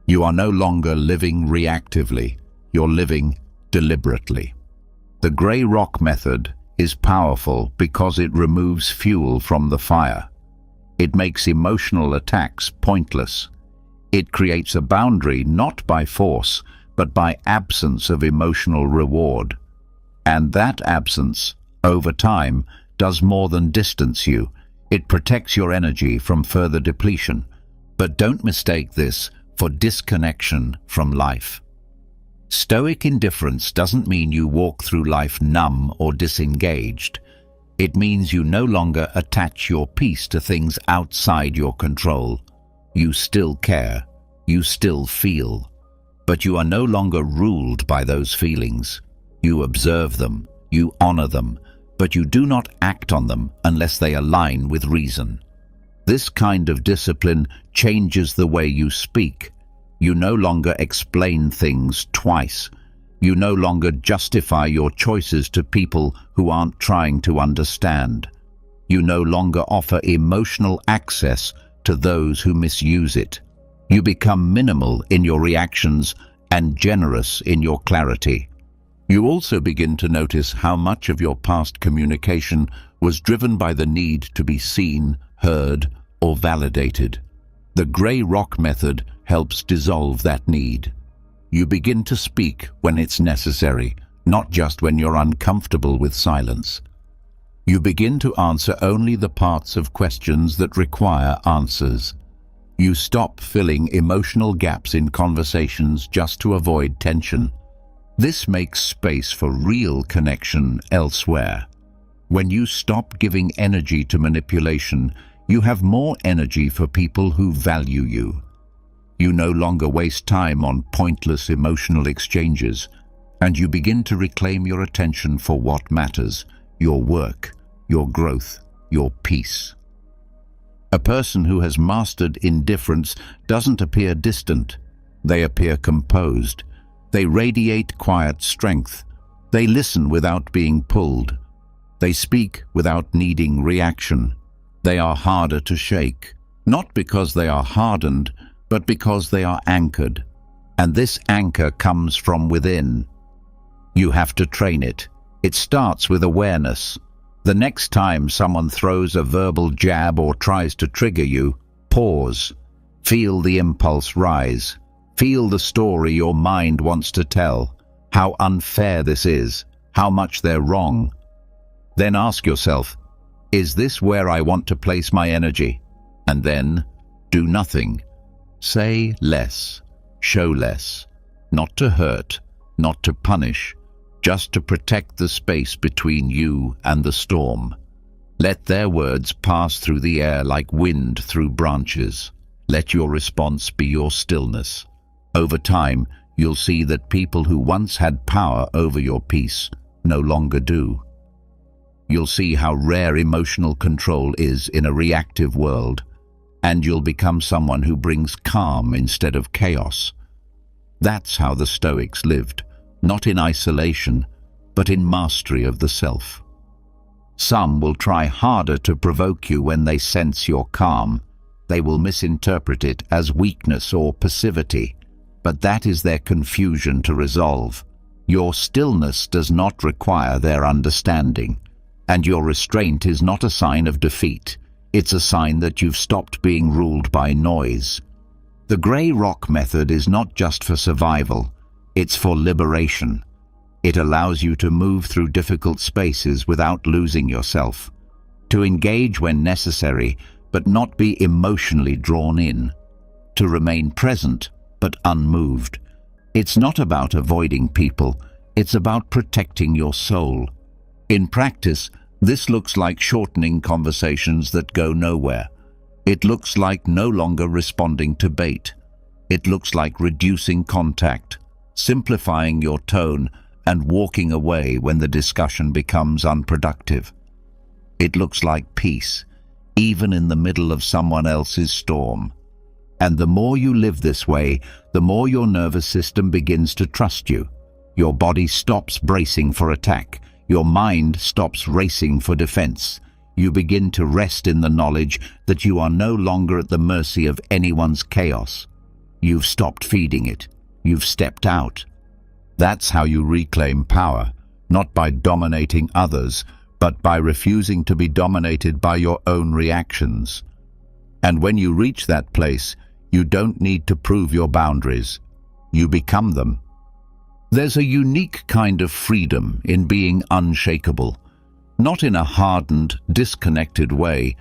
You are no longer living reactively. You're living deliberately. The grey rock method is powerful because it removes fuel from the fire. It makes emotional attacks pointless. It creates a boundary not by force, but by absence of emotional reward. And that absence, over time, does more than distance you. It protects your energy from further depletion. But don't mistake this for disconnection from life. Stoic indifference doesn't mean you walk through life numb or disengaged. It means you no longer attach your peace to things outside your control. You still care, you still feel, but you are no longer ruled by those feelings. You observe them, you honor them, but you do not act on them unless they align with reason. This kind of discipline changes the way you speak. You no longer explain things twice. You no longer justify your choices to people who aren't trying to understand. You no longer offer emotional access to those who misuse it. You become minimal in your reactions and generous in your clarity. You also begin to notice how much of your past communication was driven by the need to be seen, heard, or validated. The grey rock method helps dissolve that need. You begin to speak when it's necessary, not just when you're uncomfortable with silence. You begin to answer only the parts of questions that require answers. You stop filling emotional gaps in conversations just to avoid tension. This makes space for real connection elsewhere. When you stop giving energy to manipulation, you have more energy for people who value you. You no longer waste time on pointless emotional exchanges, and you begin to reclaim your attention for what matters: your work, your growth, your peace. A person who has mastered indifference doesn't appear distant. They appear composed. They radiate quiet strength. They listen without being pulled. They speak without needing reaction. They are harder to shake, not because they are hardened, but because they are anchored. And this anchor comes from within. You have to train it. It starts with awareness. The next time someone throws a verbal jab or tries to trigger you, pause. Feel the impulse rise. Feel the story your mind wants to tell. How unfair this is. How much they're wrong. Then ask yourself, is this where I want to place my energy? And then, do nothing. Say less. Show less. Not to hurt, not to punish, just to protect the space between you and the storm. Let their words pass through the air like wind through branches. Let your response be your stillness. Over time, you'll see that people who once had power over your peace no longer do. You'll see how rare emotional control is in a reactive world, and you'll become someone who brings calm instead of chaos. That's how the Stoics lived, not in isolation, but in mastery of the self. Some will try harder to provoke you when they sense you're calm. They will misinterpret it as weakness or passivity, but that is their confusion to resolve. Your stillness does not require their understanding, and your restraint is not a sign of defeat. It's a sign that you've stopped being ruled by noise. The grey rock method is not just for survival, it's for liberation. It allows you to move through difficult spaces without losing yourself, to engage when necessary, but not be emotionally drawn in, to remain present but unmoved. It's not about avoiding people, it's about protecting your soul. In practice, this looks like shortening conversations that go nowhere. It looks like no longer responding to bait. It looks like reducing contact, simplifying your tone, and walking away when the discussion becomes unproductive. It looks like peace, even in the middle of someone else's storm. And the more you live this way, the more your nervous system begins to trust you. Your body stops bracing for attack. Your mind stops racing for defense. You begin to rest in the knowledge that you are no longer at the mercy of anyone's chaos. You've stopped feeding it. You've stepped out. That's how you reclaim power, not by dominating others, but by refusing to be dominated by your own reactions. And when you reach that place, you don't need to prove your boundaries. You become them. There's a unique kind of freedom in being unshakable, not in a hardened, disconnected way,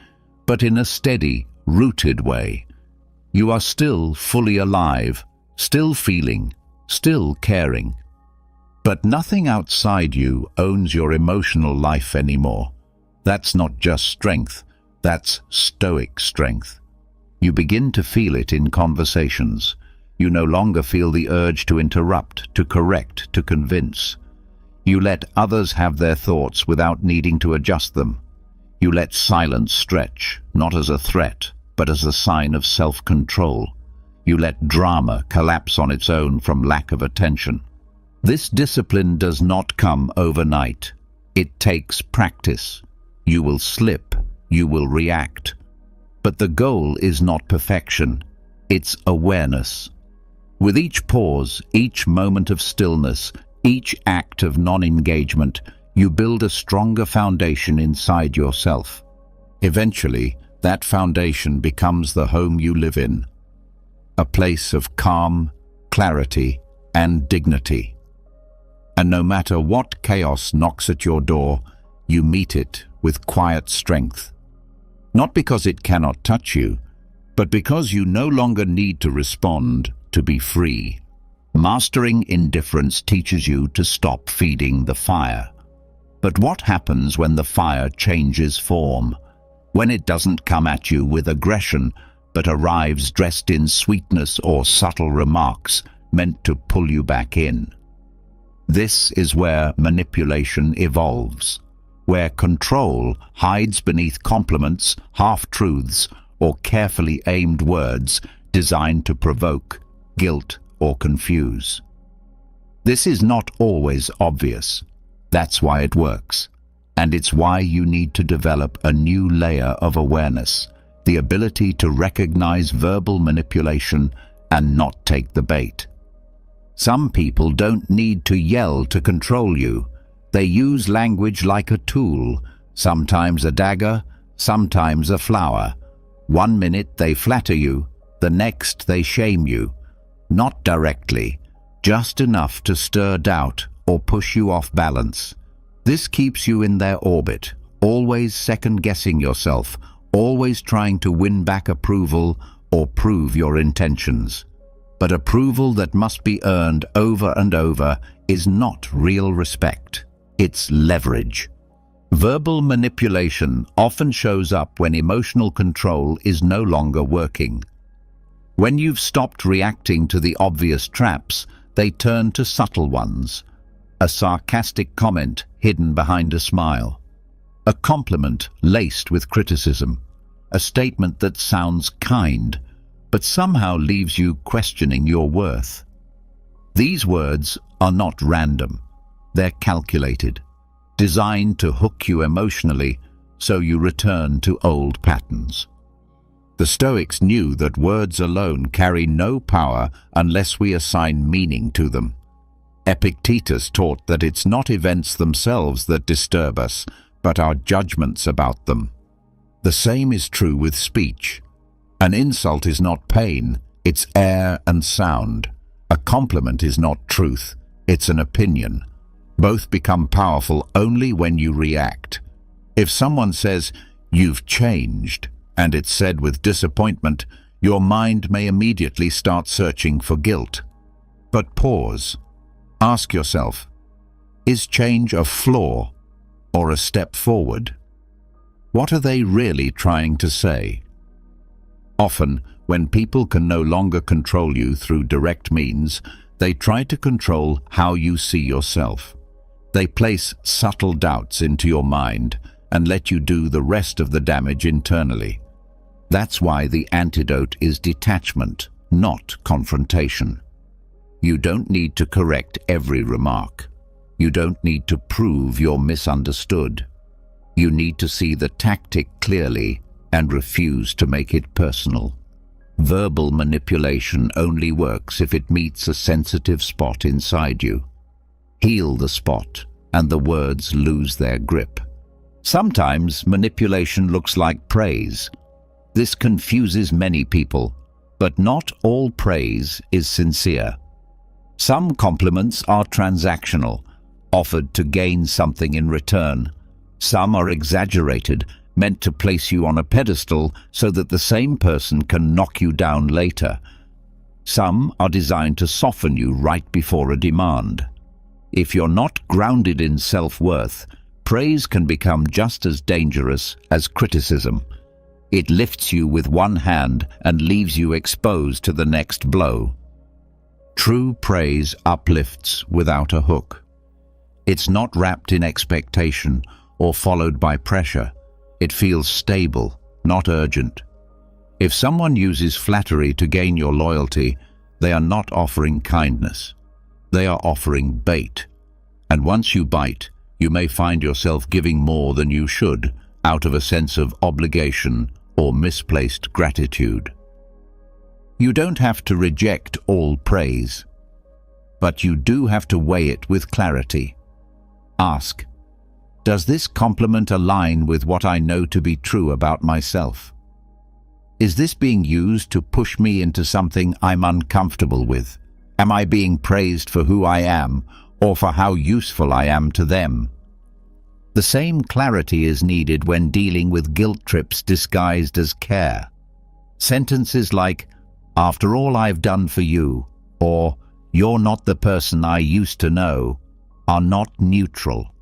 but in a steady, rooted way. You are still fully alive, still feeling, still caring. But nothing outside you owns your emotional life anymore. That's not just strength, that's Stoic strength. You begin to feel it in conversations. You no longer feel the urge to interrupt, to correct, to convince. You let others have their thoughts without needing to adjust them. You let silence stretch, not as a threat, but as a sign of self-control. You let drama collapse on its own from lack of attention. This discipline does not come overnight. It takes practice. You will slip, you will react. But the goal is not perfection, it's awareness. With each pause, each moment of stillness, each act of non-engagement, you build a stronger foundation inside yourself. Eventually, that foundation becomes the home you live in, a place of calm, clarity, and dignity. And no matter what chaos knocks at your door, you meet it with quiet strength. Not because it cannot touch you, but because you no longer need to respond to be free. Mastering indifference teaches you to stop feeding the fire. But what happens when the fire changes form? When it doesn't come at you with aggression, but arrives dressed in sweetness or subtle remarks meant to pull you back in? This is where manipulation evolves, where control hides beneath compliments, half-truths, or carefully aimed words designed to provoke, guilt, or confuse. This is not always obvious. That's why it works. And it's why you need to develop a new layer of awareness, the ability to recognize verbal manipulation and not take the bait. Some people don't need to yell to control you. They use language like a tool, sometimes a dagger, sometimes a flower. 1 minute they flatter you, the next they shame you. Not directly, just enough to stir doubt or push you off balance. This keeps you in their orbit, always second-guessing yourself, always trying to win back approval or prove your intentions. But approval that must be earned over and over is not real respect. It's leverage. Verbal manipulation often shows up when emotional control is no longer working. When you've stopped reacting to the obvious traps, they turn to subtle ones. A sarcastic comment hidden behind a smile. A compliment laced with criticism. A statement that sounds kind, but somehow leaves you questioning your worth. These words are not random. They're calculated, designed to hook you emotionally so you return to old patterns. The Stoics knew that words alone carry no power unless we assign meaning to them. Epictetus taught that it's not events themselves that disturb us, but our judgments about them. The same is true with speech. An insult is not pain, it's air and sound. A compliment is not truth, it's an opinion. Both become powerful only when you react. If someone says, "You've changed," and it's said with disappointment, your mind may immediately start searching for guilt. But pause. Ask yourself, is change a flaw or a step forward? What are they really trying to say? Often, when people can no longer control you through direct means, they try to control how you see yourself. They place subtle doubts into your mind and let you do the rest of the damage internally. That's why the antidote is detachment, not confrontation. You don't need to correct every remark. You don't need to prove you're misunderstood. You need to see the tactic clearly and refuse to make it personal. Verbal manipulation only works if it meets a sensitive spot inside you. Heal the spot, and the words lose their grip. Sometimes manipulation looks like praise. This confuses many people, but not all praise is sincere. Some compliments are transactional, offered to gain something in return. Some are exaggerated, meant to place you on a pedestal so that the same person can knock you down later. Some are designed to soften you right before a demand. If you're not grounded in self-worth, praise can become just as dangerous as criticism. It lifts you with one hand and leaves you exposed to the next blow. True praise uplifts without a hook. It's not wrapped in expectation or followed by pressure. It feels stable, not urgent. If someone uses flattery to gain your loyalty, they are not offering kindness. They are offering bait. And once you bite, you may find yourself giving more than you should out of a sense of obligation or misplaced gratitude. You don't have to reject all praise, but you do have to weigh it with clarity. Ask, does this compliment align with what I know to be true about myself? Is this being used to push me into something I'm uncomfortable with? Am I being praised for who I am or for how useful I am to them? The same clarity is needed when dealing with guilt trips disguised as care. Sentences like, "After all I've done for you," or "You're not the person I used to know," are not neutral.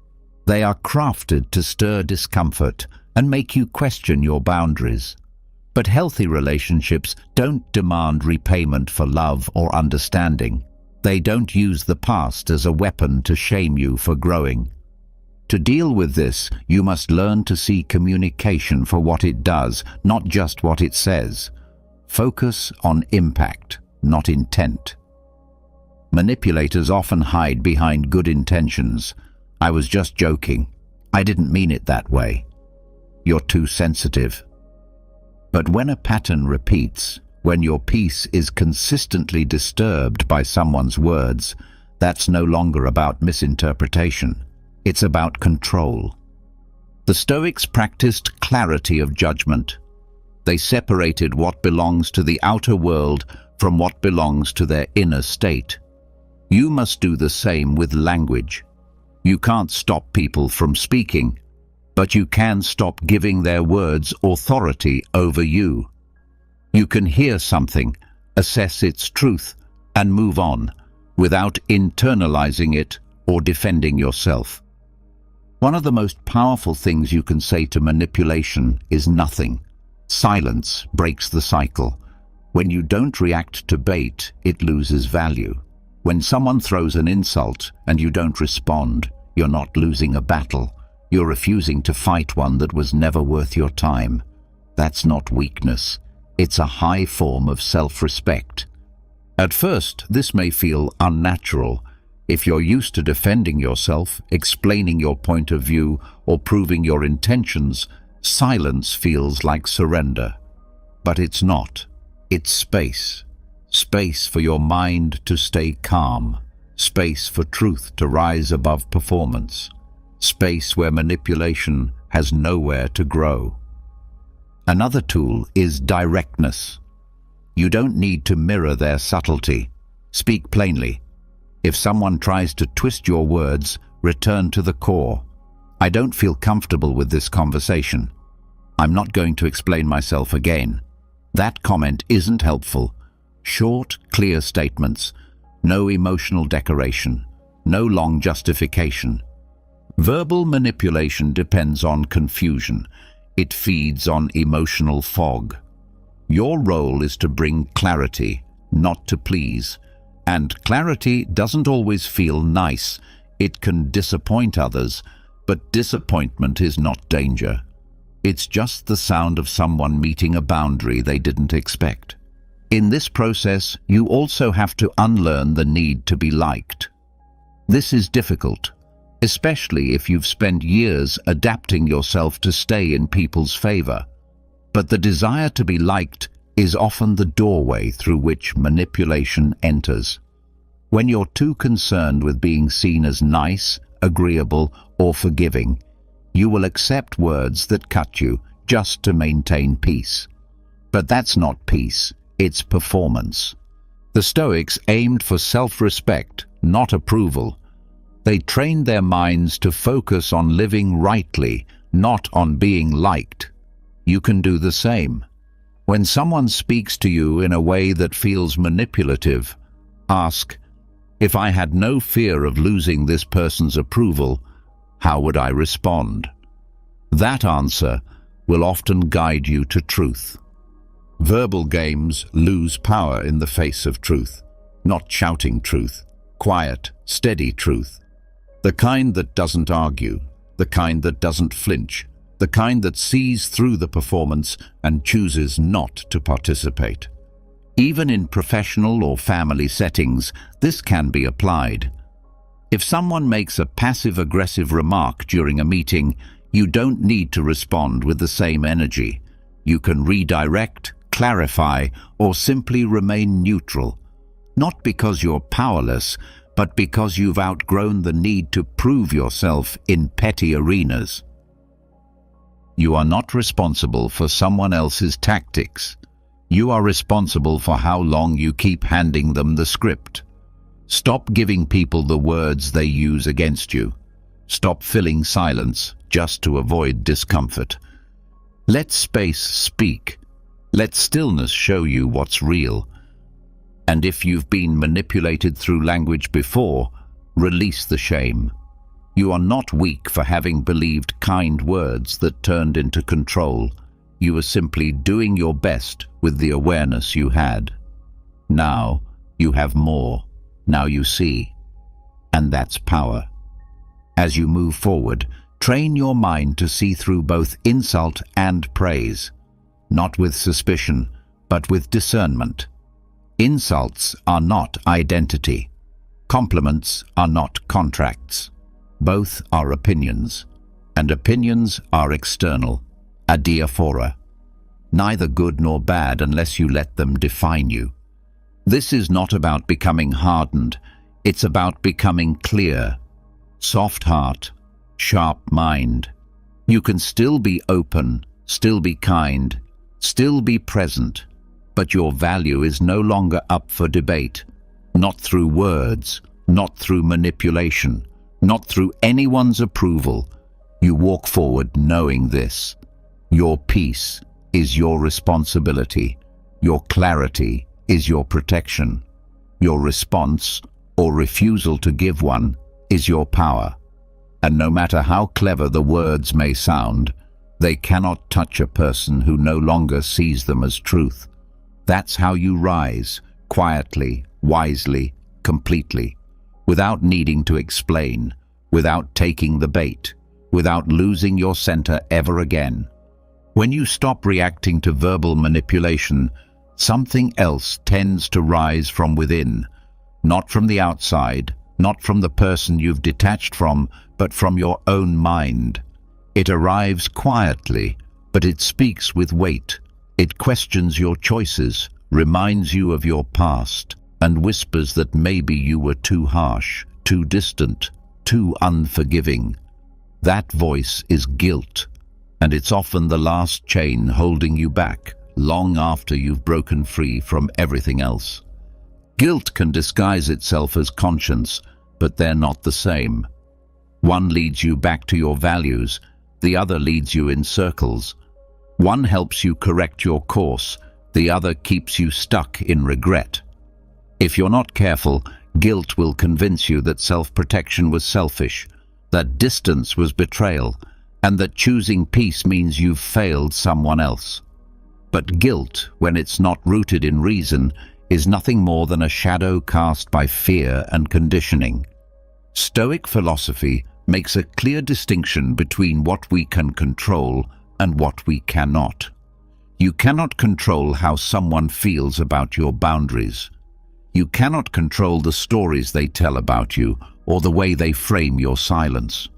They are crafted to stir discomfort and make you question your boundaries. But healthy relationships don't demand repayment for love or understanding. They don't use the past as a weapon to shame you for growing. To deal with this, you must learn to see communication for what it does, not just what it says. Focus on impact, not intent. Manipulators often hide behind good intentions. "I was just joking. I didn't mean it that way. You're too sensitive." But when a pattern repeats, when your peace is consistently disturbed by someone's words, that's no longer about misinterpretation. It's about control. The Stoics practiced clarity of judgment. They separated what belongs to the outer world from what belongs to their inner state. You must do the same with language. You can't stop people from speaking, but you can stop giving their words authority over you. You can hear something, assess its truth, and move on, without internalizing it or defending yourself. One of the most powerful things you can say to manipulation is nothing. Silence breaks the cycle. When you don't react to bait, it loses value. When someone throws an insult and you don't respond, you're not losing a battle. You're refusing to fight one that was never worth your time. That's not weakness. It's a high form of self-respect. At first, this may feel unnatural. If you're used to defending yourself, explaining your point of view, or proving your intentions, silence feels like surrender. But it's not. It's space. Space for your mind to stay calm. Space for truth to rise above performance. Space where manipulation has nowhere to grow. Another tool is directness. You don't need to mirror their subtlety. Speak plainly. If someone tries to twist your words, return to the core. "I don't feel comfortable with this conversation. I'm not going to explain myself again." That comment isn't helpful. Short, clear statements. No emotional decoration. No long justification. Verbal manipulation depends on confusion. It feeds on emotional fog. Your role is to bring clarity, not to please. And clarity doesn't always feel nice. It can disappoint others, but disappointment is not danger. It's just the sound of someone meeting a boundary they didn't expect. In this process, you also have to unlearn the need to be liked. This is difficult, especially if you've spent years adapting yourself to stay in people's favor. But the desire to be liked is often the doorway through which manipulation enters. When you're too concerned with being seen as nice, agreeable, or forgiving, you will accept words that cut you just to maintain peace. But that's not peace, it's performance. The Stoics aimed for self-respect, not approval. They trained their minds to focus on living rightly, not on being liked. You can do the same. When someone speaks to you in a way that feels manipulative, ask, "If I had no fear of losing this person's approval, how would I respond?" That answer will often guide you to truth. Verbal games lose power in the face of truth, not shouting truth, quiet, steady truth. The kind that doesn't argue, the kind that doesn't flinch, the kind that sees through the performance and chooses not to participate. Even in professional or family settings, this can be applied. If someone makes a passive-aggressive remark during a meeting, you don't need to respond with the same energy. You can redirect, clarify, or simply remain neutral. Not because you're powerless, but because you've outgrown the need to prove yourself in petty arenas. You are not responsible for someone else's tactics. You are responsible for how long you keep handing them the script. Stop giving people the words they use against you. Stop filling silence just to avoid discomfort. Let space speak. Let stillness show you what's real. And if you've been manipulated through language before, release the shame. You are not weak for having believed kind words that turned into control. You were simply doing your best with the awareness you had. Now you have more. Now you see. And that's power. As you move forward, train your mind to see through both insult and praise. Not with suspicion, but with discernment. Insults are not identity. Compliments are not contracts. Both are opinions, and opinions are external, adiaphora. Neither good nor bad unless you let them define you. This is not about becoming hardened, it's about becoming clear. Soft heart, sharp mind. You can still be open, still be kind, still be present, but your value is no longer up for debate. Not through words, not through manipulation, not through anyone's approval. You walk forward knowing this. Your peace is your responsibility. Your clarity is your protection. Your response, or refusal to give one, is your power. And no matter how clever the words may sound, they cannot touch a person who no longer sees them as truth. That's how you rise, quietly, wisely, completely, without needing to explain, without taking the bait, without losing your center ever again. When you stop reacting to verbal manipulation, something else tends to rise from within, not from the outside, not from the person you've detached from, but from your own mind. It arrives quietly, but it speaks with weight. It questions your choices, reminds you of your past, and whispers that maybe you were too harsh, too distant, too unforgiving. That voice is guilt, and it's often the last chain holding you back, long after you've broken free from everything else. Guilt can disguise itself as conscience, but they're not the same. One leads you back to your values, the other leads you in circles. One helps you correct your course, the other keeps you stuck in regret. If you're not careful, guilt will convince you that self-protection was selfish, that distance was betrayal, and that choosing peace means you've failed someone else. But guilt, when it's not rooted in reason, is nothing more than a shadow cast by fear and conditioning. Stoic philosophy makes a clear distinction between what we can control and what we cannot. You cannot control how someone feels about your boundaries. You cannot control the stories they tell about you or the way they frame your silence.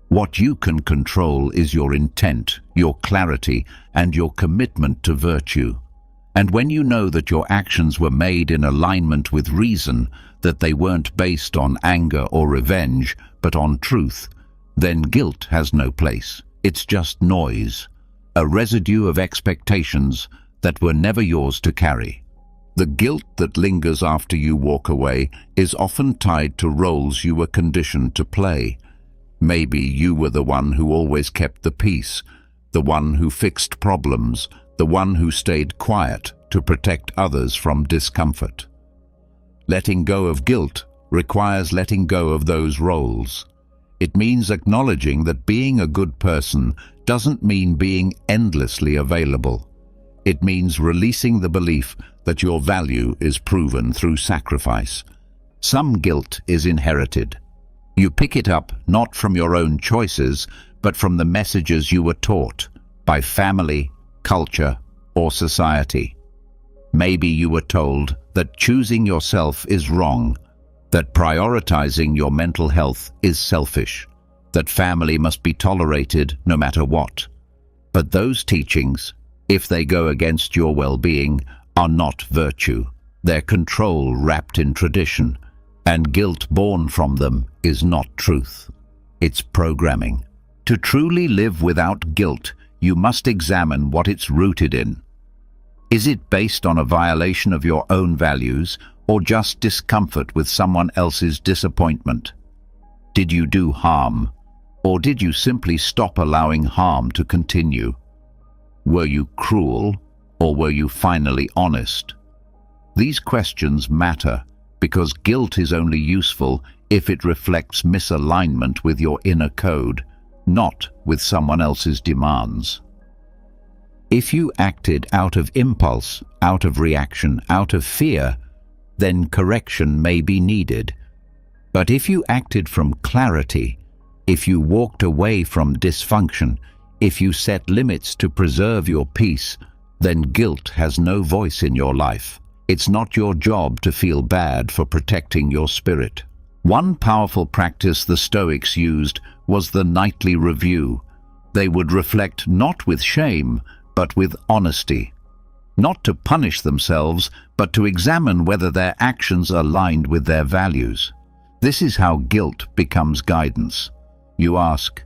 What you can control is your intent, your clarity, and your commitment to virtue. And when you know that your actions were made in alignment with reason, that they weren't based on anger or revenge, but on truth, then guilt has no place. It's just noise, a residue of expectations that were never yours to carry. The guilt that lingers after you walk away is often tied to roles you were conditioned to play. Maybe you were the one who always kept the peace, the one who fixed problems, the one who stayed quiet to protect others from discomfort. Letting go of guilt requires letting go of those roles. It means acknowledging that being a good person doesn't mean being endlessly available. It means releasing the belief that your value is proven through sacrifice. Some guilt is inherited. You pick it up not from your own choices, but from the messages you were taught by family, culture, or society. Maybe you were told that choosing yourself is wrong, that prioritizing your mental health is selfish, that family must be tolerated no matter what. But those teachings, if they go against your well-being, are not virtue. They're control wrapped in tradition, and guilt born from them is not truth. It's programming. To truly live without guilt, you must examine what it's rooted in. Is it based on a violation of your own values, or just discomfort with someone else's disappointment? Did you do harm, or did you simply stop allowing harm to continue? Were you cruel, or were you finally honest? These questions matter because guilt is only useful if it reflects misalignment with your inner code, not with someone else's demands. If you acted out of impulse, out of reaction, out of fear, then correction may be needed. But if you acted from clarity, if you walked away from dysfunction, if you set limits to preserve your peace, then guilt has no voice in your life. It's not your job to feel bad for protecting your spirit. One powerful practice the Stoics used was the nightly review. They would reflect not with shame, but with honesty. Not to punish themselves, but to examine whether their actions aligned with their values. This is how guilt becomes guidance. You ask,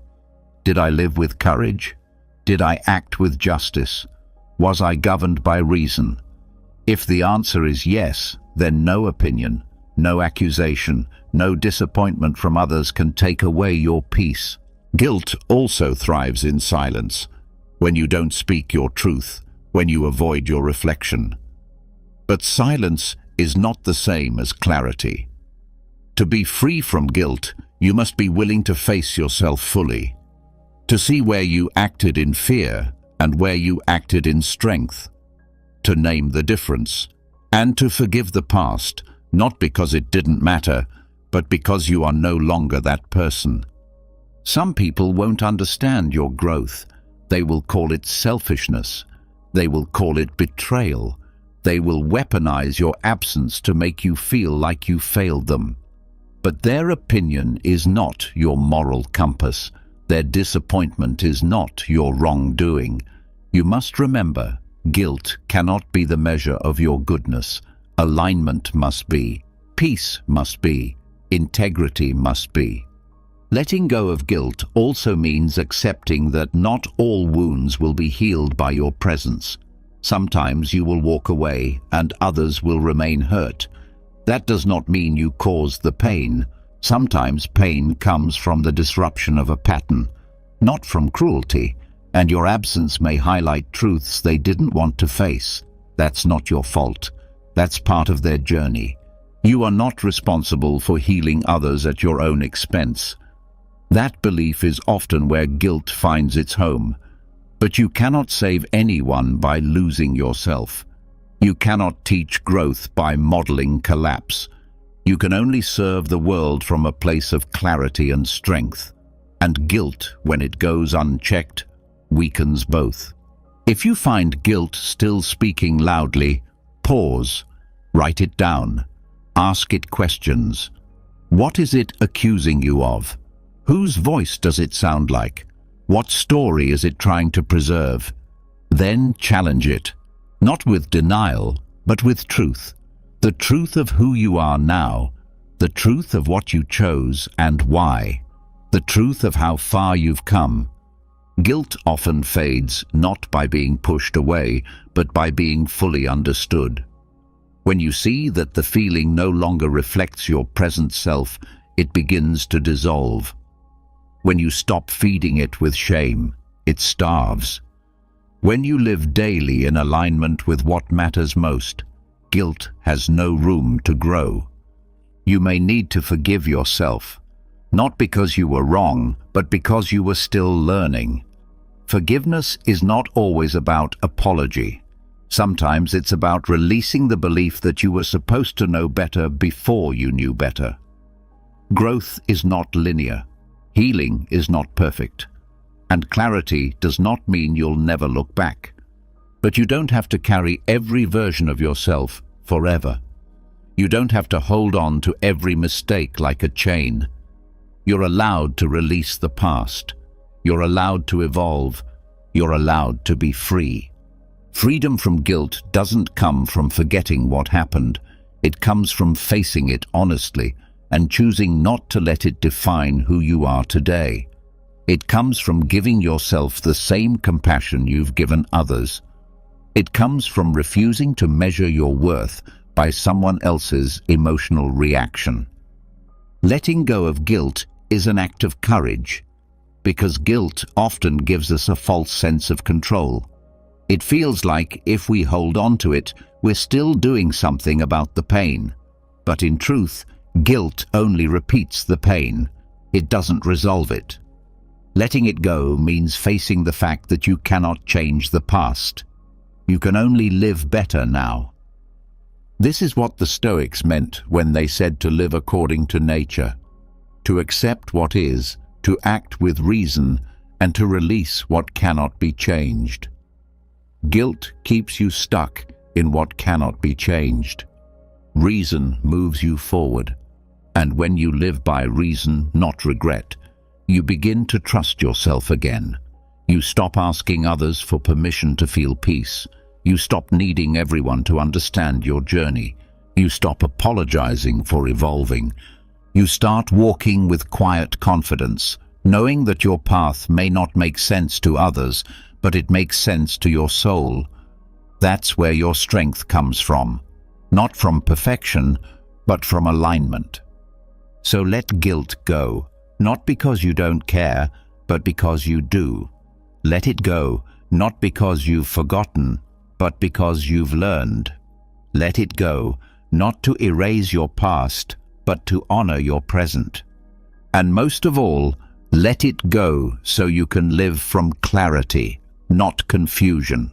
did I live with courage? Did I act with justice? Was I governed by reason? If the answer is yes, then no opinion, no accusation, no disappointment from others can take away your peace. Guilt also thrives in silence, when you don't speak your truth, when you avoid your reflection. But silence is not the same as clarity. To be free from guilt, you must be willing to face yourself fully, to see where you acted in fear and where you acted in strength, to name the difference, and to forgive the past, not because it didn't matter, but because you are no longer that person. Some people won't understand your growth. They will call it selfishness. They will call it betrayal. They will weaponize your absence to make you feel like you failed them. But their opinion is not your moral compass. Their disappointment is not your wrongdoing. You must remember, guilt cannot be the measure of your goodness. Alignment must be. Peace must be. Integrity must be. Letting go of guilt also means accepting that not all wounds will be healed by your presence. Sometimes you will walk away and others will remain hurt. That does not mean you caused the pain. Sometimes pain comes from the disruption of a pattern, not from cruelty, and your absence may highlight truths they didn't want to face. That's not your fault. That's part of their journey. You are not responsible for healing others at your own expense. That belief is often where guilt finds its home. But you cannot save anyone by losing yourself. You cannot teach growth by modeling collapse. You can only serve the world from a place of clarity and strength. And guilt, when it goes unchecked, weakens both. If you find guilt still speaking loudly, pause, write it down, ask it questions. What is it accusing you of? Whose voice does it sound like? What story is it trying to preserve? Then challenge it, not with denial, but with truth. The truth of who you are now, the truth of what you chose and why, the truth of how far you've come. Guilt often fades not by being pushed away, but by being fully understood. When you see that the feeling no longer reflects your present self, it begins to dissolve. When you stop feeding it with shame, it starves. When you live daily in alignment with what matters most, guilt has no room to grow. You may need to forgive yourself, not because you were wrong, but because you were still learning. Forgiveness is not always about apology. Sometimes it's about releasing the belief that you were supposed to know better before you knew better. Growth is not linear. Healing is not perfect. And clarity does not mean you'll never look back. But you don't have to carry every version of yourself forever. You don't have to hold on to every mistake like a chain. You're allowed to release the past. You're allowed to evolve. You're allowed to be free. Freedom from guilt doesn't come from forgetting what happened. It comes from facing it honestly and choosing not to let it define who you are today. It comes from giving yourself the same compassion you've given others. It comes from refusing to measure your worth by someone else's emotional reaction. Letting go of guilt is an act of courage, because guilt often gives us a false sense of control. It feels like if we hold on to it, we're still doing something about the pain. But in truth, guilt only repeats the pain. It doesn't resolve it. Letting it go means facing the fact that you cannot change the past. You can only live better now. This is what the Stoics meant when they said to live according to nature, to accept what is, to act with reason, and to release what cannot be changed. Guilt keeps you stuck in what cannot be changed. Reason moves you forward, and when you live by reason, not regret, you begin to trust yourself again. You stop asking others for permission to feel peace. You stop needing everyone to understand your journey. You stop apologizing for evolving. You start walking with quiet confidence, knowing that your path may not make sense to others, but it makes sense to your soul. That's where your strength comes from. Not from perfection, but from alignment. So let guilt go, not because you don't care, but because you do. Let it go, not because you've forgotten, but because you've learned. Let it go, not to erase your past, but to honor your present. And most of all, let it go so you can live from clarity, not confusion.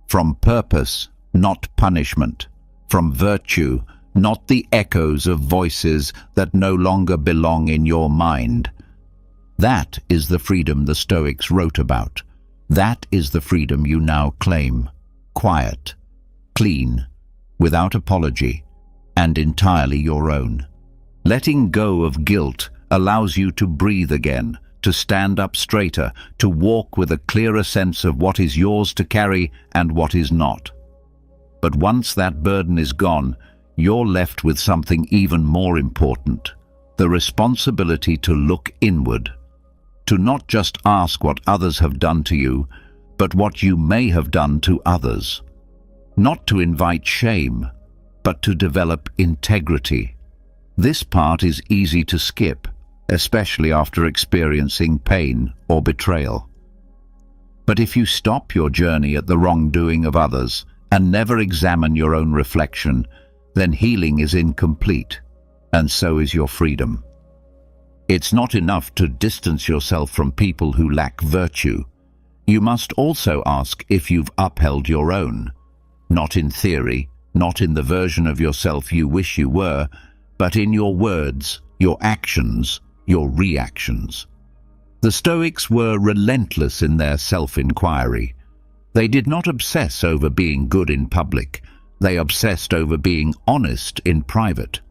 From purpose, not punishment. From virtue, not the echoes of voices that no longer belong in your mind. That is the freedom the Stoics wrote about. That is the freedom you now claim. Quiet, clean, without apology, and entirely your own. Letting go of guilt allows you to breathe again, to stand up straighter, to walk with a clearer sense of what is yours to carry and what is not. But once that burden is gone, you're left with something even more important, the responsibility to look inward, to not just ask what others have done to you, but what you may have done to others. Not to invite shame, but to develop integrity. This part is easy to skip, especially after experiencing pain or betrayal. But if you stop your journey at the wrongdoing of others and never examine your own reflection, then healing is incomplete, and so is your freedom. It's not enough to distance yourself from people who lack virtue. You must also ask if you've upheld your own, not in theory, not in the version of yourself you wish you were, but in your words, your actions, your reactions. The Stoics were relentless in their self-inquiry. They did not obsess over being good in public. They obsessed over being honest in private.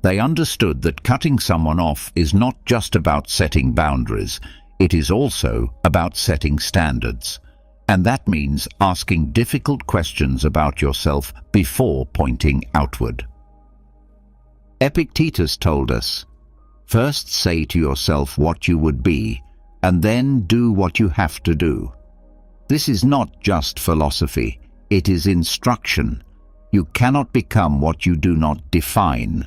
They understood that cutting someone off is not just about setting boundaries. It is also about setting standards. And that means asking difficult questions about yourself before pointing outward. Epictetus told us, "First say to yourself what you would be, and then do what you have to do." This is not just philosophy, it is instruction. You cannot become what you do not define.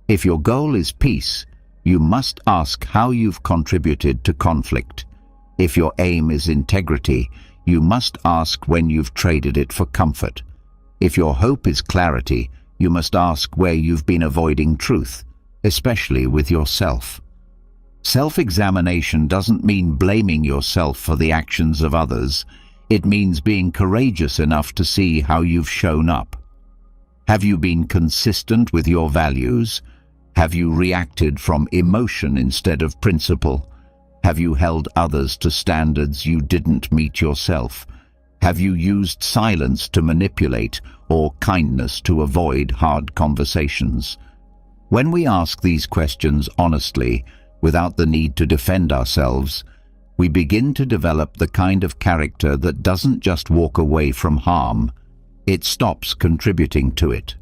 If your goal is peace, you must ask how you've contributed to conflict. If your aim is integrity, you must ask when you've traded it for comfort. If your hope is clarity, you must ask where you've been avoiding truth, especially with yourself. Self-examination doesn't mean blaming yourself for the actions of others. It means being courageous enough to see how you've shown up. Have you been consistent with your values? Have you reacted from emotion instead of principle? Have you held others to standards you didn't meet yourself? Have you used silence to manipulate or kindness to avoid hard conversations? When we ask these questions honestly, without the need to defend ourselves, we begin to develop the kind of character that doesn't just walk away from harm, it stops contributing to it.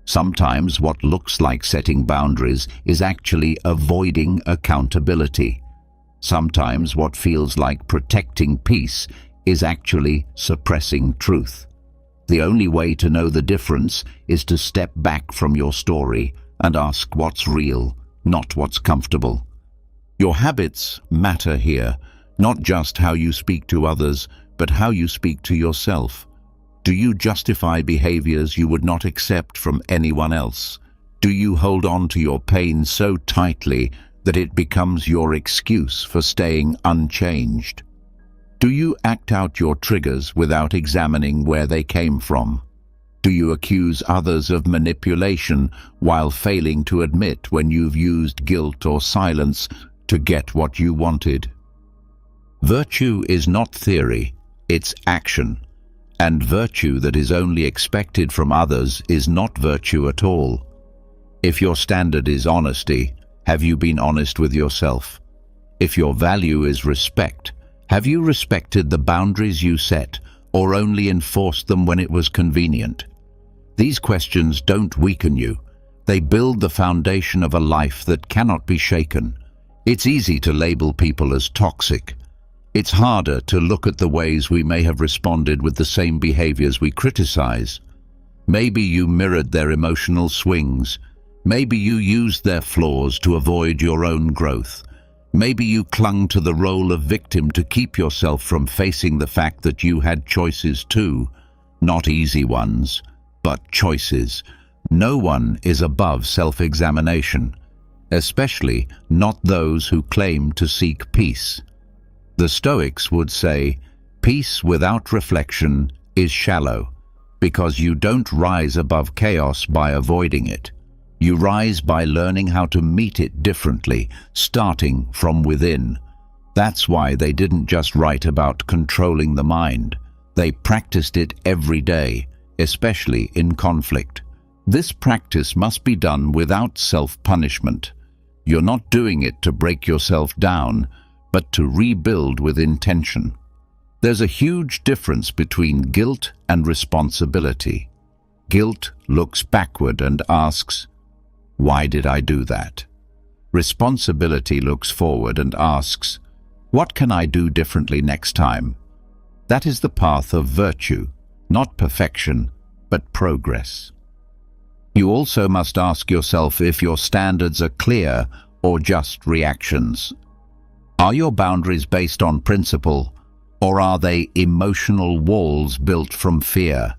Sometimes what looks like setting boundaries is actually avoiding accountability. Sometimes what feels like protecting peace is actually suppressing truth. The only way to know the difference is to step back from your story and ask what's real, not what's comfortable. Your habits matter here, not just how you speak to others, but how you speak to yourself. Do you justify behaviors you would not accept from anyone else? Do you hold on to your pain so tightly that it becomes your excuse for staying unchanged? Do you act out your triggers without examining where they came from? Do you accuse others of manipulation while failing to admit when you've used guilt or silence to get what you wanted? Virtue is not theory, it's action. And virtue that is only expected from others is not virtue at all. If your standard is honesty, have you been honest with yourself? If your value is respect, have you respected the boundaries you set or only enforced them when it was convenient? These questions don't weaken you. They build the foundation of a life that cannot be shaken. It's easy to label people as toxic. It's harder to look at the ways we may have responded with the same behaviors we criticize. Maybe you mirrored their emotional swings. Maybe you used their flaws to avoid your own growth. Maybe you clung to the role of victim to keep yourself from facing the fact that you had choices too. Not easy ones, but choices. No one is above self-examination, especially not those who claim to seek peace. The Stoics would say, peace without reflection is shallow, because you don't rise above chaos by avoiding it. You rise by learning how to meet it differently, starting from within. That's why they didn't just write about controlling the mind. They practiced it every day, especially in conflict. This practice must be done without self-punishment. You're not doing it to break yourself down, but to rebuild with intention. There's a huge difference between guilt and responsibility. Guilt looks backward and asks, why did I do that? Responsibility looks forward and asks, what can I do differently next time? That is the path of virtue, not perfection, but progress. You also must ask yourself if your standards are clear or just reactions. Are your boundaries based on principle, or are they emotional walls built from fear?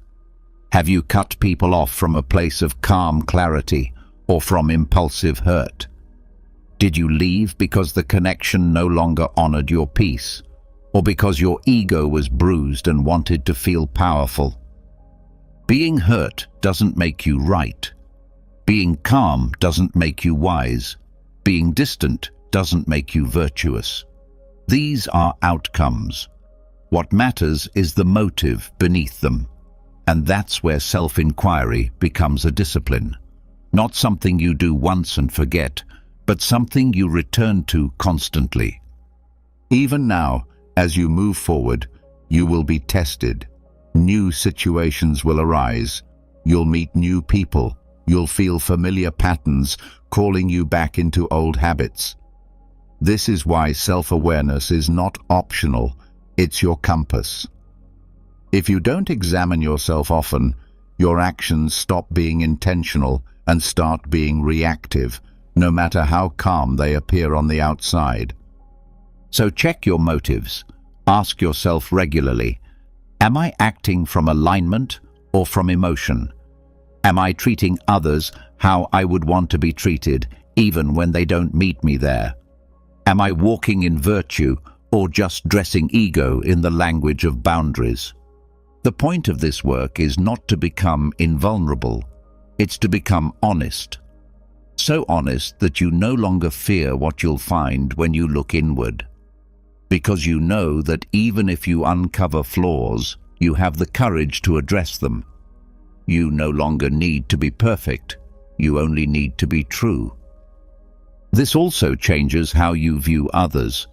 Have you cut people off from a place of calm clarity, or from impulsive hurt? Did you leave because the connection no longer honored your peace, or because your ego was bruised and wanted to feel powerful? Being hurt doesn't make you right. Being calm doesn't make you wise. Being distant doesn't make you virtuous. These are outcomes. What matters is the motive beneath them, and that's where self-inquiry becomes a discipline. Not something you do once and forget, but something you return to constantly. Even now, as you move forward, you will be tested. New situations will arise. You'll meet new people. You'll feel familiar patterns calling you back into old habits. This is why self-awareness is not optional, it's your compass. If you don't examine yourself often, your actions stop being intentional and start being reactive, no matter how calm they appear on the outside. So check your motives. Ask yourself regularly, am I acting from alignment or from emotion? Am I treating others how I would want to be treated, even when they don't meet me there? Am I walking in virtue or just dressing ego in the language of boundaries? The point of this work is not to become invulnerable. It's to become honest. So honest that you no longer fear what you'll find when you look inward. because you know that even if you uncover flaws, you have the courage to address them. You no longer need to be perfect, you only need to be true. This also changes how you view others.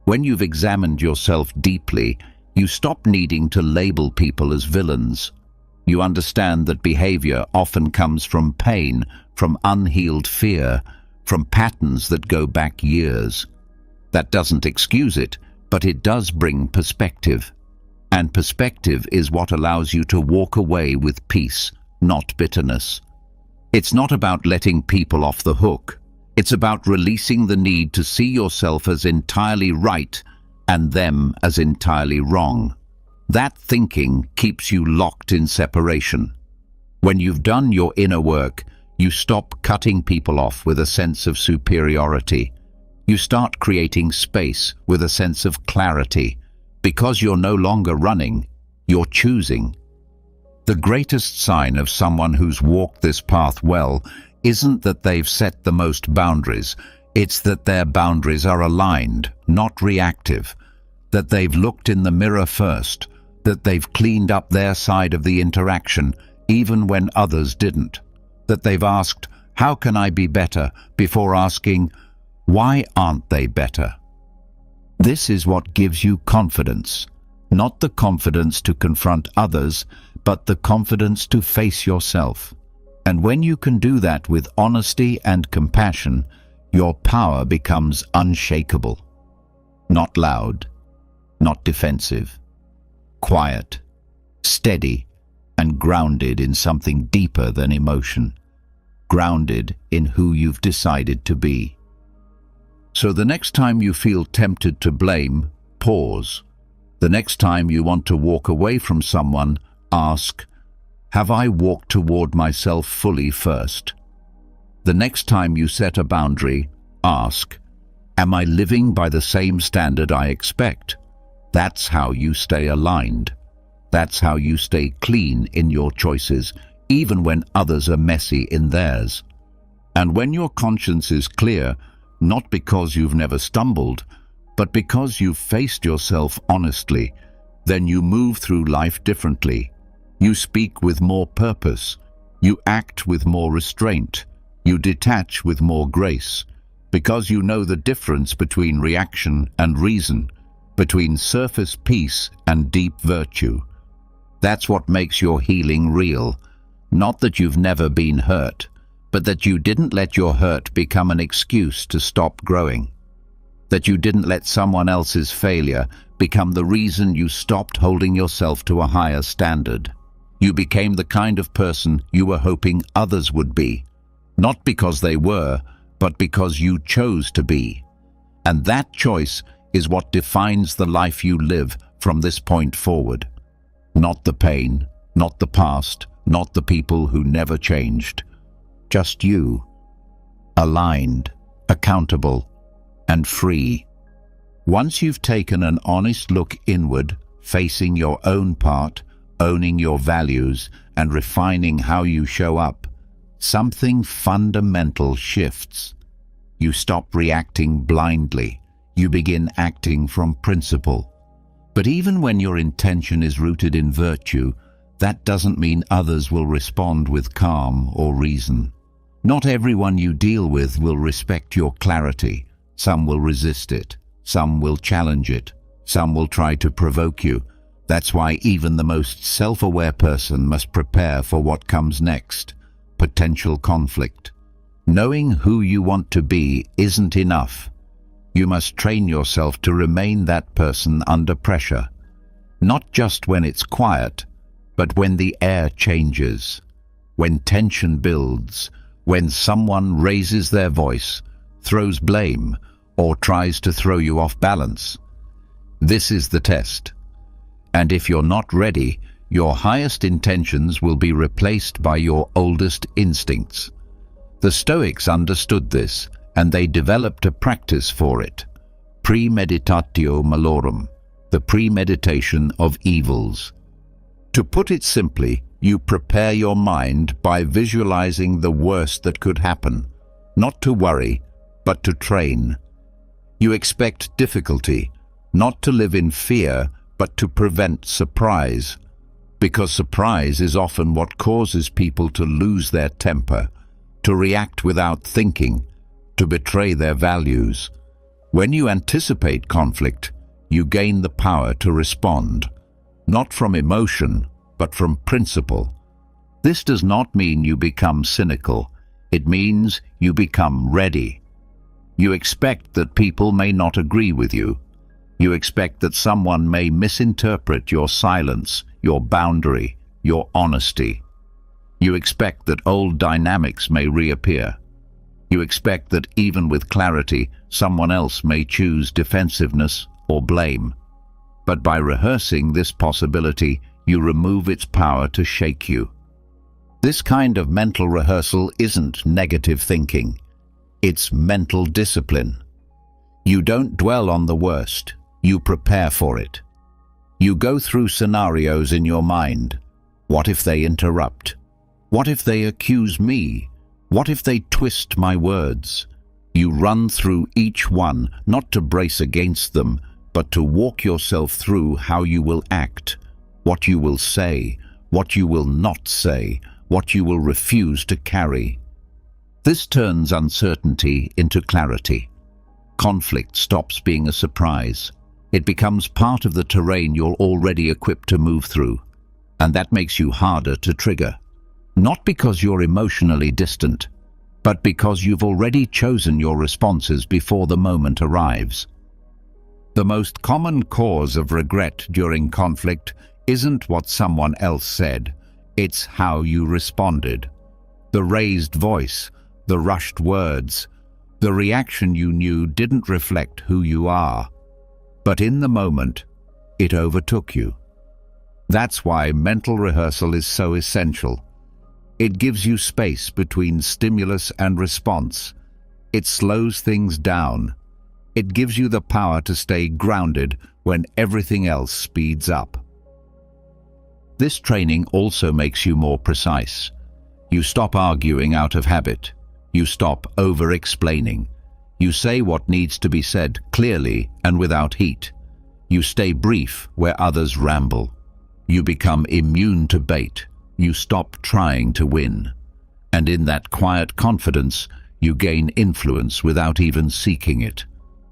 When you've examined yourself deeply, you stop needing to label people as villains. You understand that behavior often comes from pain, from unhealed fear, from patterns that go back years. That doesn't excuse it, but it does bring perspective. And perspective is what allows you to walk away with peace, not bitterness. It's not about letting people off the hook. It's about releasing the need to see yourself as entirely right and them as entirely wrong. That thinking keeps you locked in separation. When you've done your inner work, you stop cutting people off with a sense of superiority. You start creating space with a sense of clarity. Because you're no longer running, you're choosing. The greatest sign of someone who's walked this path well isn't that they've set the most boundaries, it's that their boundaries are aligned, not reactive, that they've looked in the mirror first, that they've cleaned up their side of the interaction, even when others didn't, that they've asked, "How can I be better?" before asking, "Why aren't they better?" This is what gives you confidence, not the confidence to confront others, but the confidence to face yourself. And when you can do that with honesty and compassion, your power becomes unshakable. Not loud, not defensive, quiet, steady, and grounded in something deeper than emotion, grounded in who you've decided to be. So the next time you feel tempted to blame, pause. The next time you want to walk away from someone, ask, "Have I walked toward myself fully first?" The next time you set a boundary, ask, "Am I living by the same standard I expect?" That's how you stay aligned. That's how you stay clean in your choices, even when others are messy in theirs. And when your conscience is clear, not because you've never stumbled, but because you've faced yourself honestly, then you move through life differently. You speak with more purpose. You act with more restraint. You detach with more grace, because you know the difference between reaction and reason, between surface peace and deep virtue. That's what makes your healing real. Not that you've never been hurt, but that you didn't let your hurt become an excuse to stop growing. That you didn't let someone else's failure become the reason you stopped holding yourself to a higher standard. You became the kind of person you were hoping others would be, not because they were, but because you chose to be. And that choice is what defines the life you live from this point forward. Not the pain, not the past, not the people who never changed. Just you, aligned, accountable, and free. Once you've taken an honest look inward, facing your own part, owning your values, and refining how you show up, something fundamental shifts. You stop reacting blindly. You begin acting from principle. But even when your intention is rooted in virtue, that doesn't mean others will respond with calm or reason. Not everyone you deal with will respect your clarity. Some will resist it. Some will challenge it. Some will try to provoke you. That's why even the most self-aware person must prepare for what comes next: potential conflict. Knowing who you want to be isn't enough. You must train yourself to remain that person under pressure. Not just when it's quiet, but when the air changes, when tension builds, when someone raises their voice, throws blame, or tries to throw you off balance. This is the test. And if you're not ready, your highest intentions will be replaced by your oldest instincts. The Stoics understood this, and they developed a practice for it. Premeditatio malorum, the premeditation of evils. To put it simply, you prepare your mind by visualizing the worst that could happen, not to worry, but to train. You expect difficulty, not to live in fear, but to prevent surprise. Because surprise is often what causes people to lose their temper, to react without thinking, to betray their values. When you anticipate conflict, you gain the power to respond, not from emotion, but from principle. This does not mean you become cynical. It means you become ready. You expect that people may not agree with you. You expect that someone may misinterpret your silence, your boundary, your honesty. You expect that old dynamics may reappear. You expect that even with clarity, someone else may choose defensiveness or blame. But by rehearsing this possibility, you remove its power to shake you. This kind of mental rehearsal isn't negative thinking. It's mental discipline. You don't dwell on the worst. You prepare for it. You go through scenarios in your mind. What if they interrupt? What if they accuse me? What if they twist my words? You run through each one, not to brace against them, but to walk yourself through how you will act, what you will say, what you will not say, what you will refuse to carry. This turns uncertainty into clarity. Conflict stops being a surprise. It becomes part of the terrain you're already equipped to move through, and that makes you harder to trigger. Not because you're emotionally distant, but because you've already chosen your responses before the moment arrives. The most common cause of regret during conflict isn't what someone else said, it's how you responded. The raised voice, the rushed words, the reaction you knew didn't reflect who you are. But in the moment, it overtook you. That's why mental rehearsal is so essential. It gives you space between stimulus and response. It slows things down. It gives you the power to stay grounded when everything else speeds up. This training also makes you more precise. You stop arguing out of habit. You stop over-explaining. You say what needs to be said clearly and without heat. You stay brief where others ramble. You become immune to bait. You stop trying to win. And in that quiet confidence, you gain influence without even seeking it.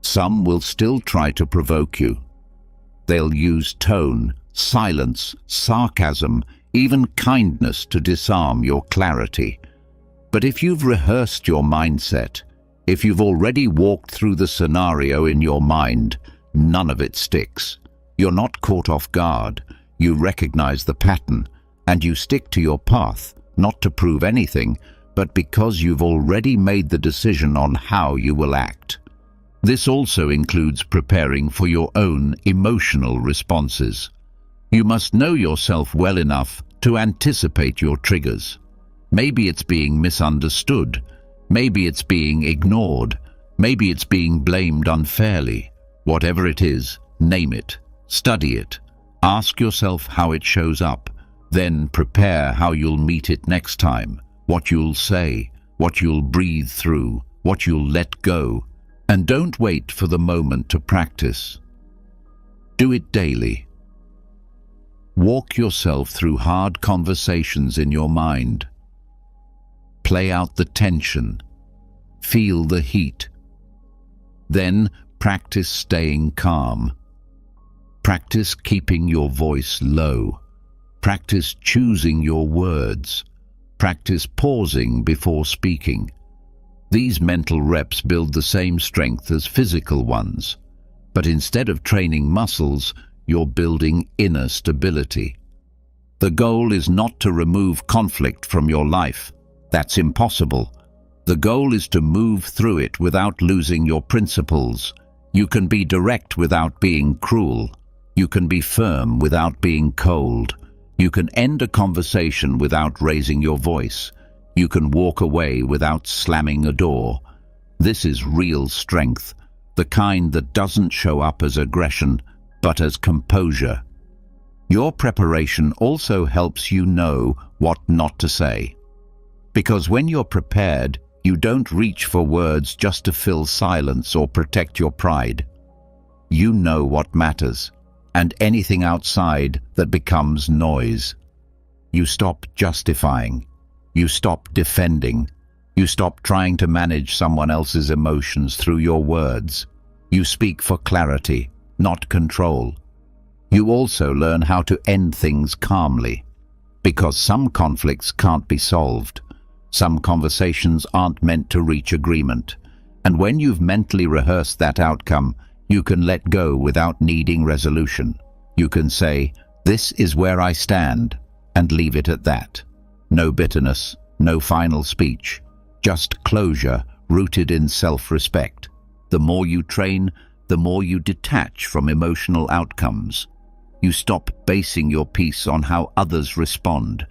Some will still try to provoke you. They'll use tone, silence, sarcasm, even kindness to disarm your clarity. But if you've rehearsed your mindset, if you've already walked through the scenario in your mind, none of it sticks. You're not caught off guard. You recognize the pattern, and you stick to your path, not to prove anything, but because you've already made the decision on how you will act. This also includes preparing for your own emotional responses. You must know yourself well enough to anticipate your triggers. Maybe it's being misunderstood. Maybe it's being ignored. Maybe it's being blamed unfairly. Whatever it is, name it. Study it. Ask yourself how it shows up. Then prepare how you'll meet it next time. What you'll say, what you'll breathe through, what you'll let go. And don't wait for the moment to practice. Do it daily. Walk yourself through hard conversations in your mind. Play out the tension. Feel the heat. Then practice staying calm. Practice keeping your voice low. Practice choosing your words. Practice pausing before speaking. These mental reps build the same strength as physical ones, but instead of training muscles, you're building inner stability. The goal is not to remove conflict from your life. That's impossible. The goal is to move through it without losing your principles. You can be direct without being cruel. You can be firm without being cold. You can end a conversation without raising your voice. You can walk away without slamming a door. This is real strength, the kind that doesn't show up as aggression, but as composure. Your preparation also helps you know what not to say. Because when you're prepared, you don't reach for words just to fill silence or protect your pride. you know what matters, and anything outside that becomes noise. You stop justifying. You stop defending. You stop trying to manage someone else's emotions through your words. You speak for clarity, not control. You also learn how to end things calmly, because some conflicts can't be solved. Some conversations aren't meant to reach agreement. And when you've mentally rehearsed that outcome, you can let go without needing resolution. You can say, "This is where I stand," and leave it at that. No bitterness, no final speech, just closure rooted in self-respect. The more you train, the more you detach from emotional outcomes. You stop basing your peace on how others respond.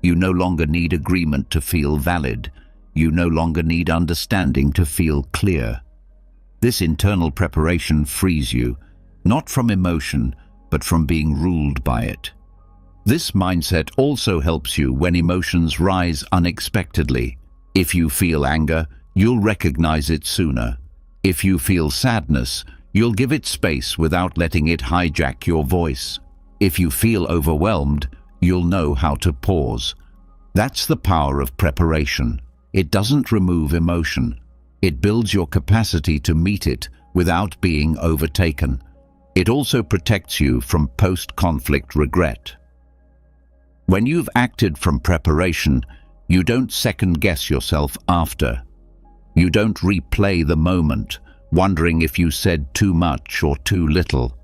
You no longer need agreement to feel valid. You no longer need understanding to feel clear. This internal preparation frees you, not from emotion, but from being ruled by it. This mindset also helps you when emotions rise unexpectedly. If you feel anger, you'll recognize it sooner. If you feel sadness, you'll give it space without letting it hijack your voice. If you feel overwhelmed, you'll know how to pause. That's the power of preparation. It doesn't remove emotion. It builds your capacity to meet it without being overtaken. It also protects you from post-conflict regret. When you've acted from preparation, you don't second-guess yourself after. You don't replay the moment, wondering if you said too much or too little.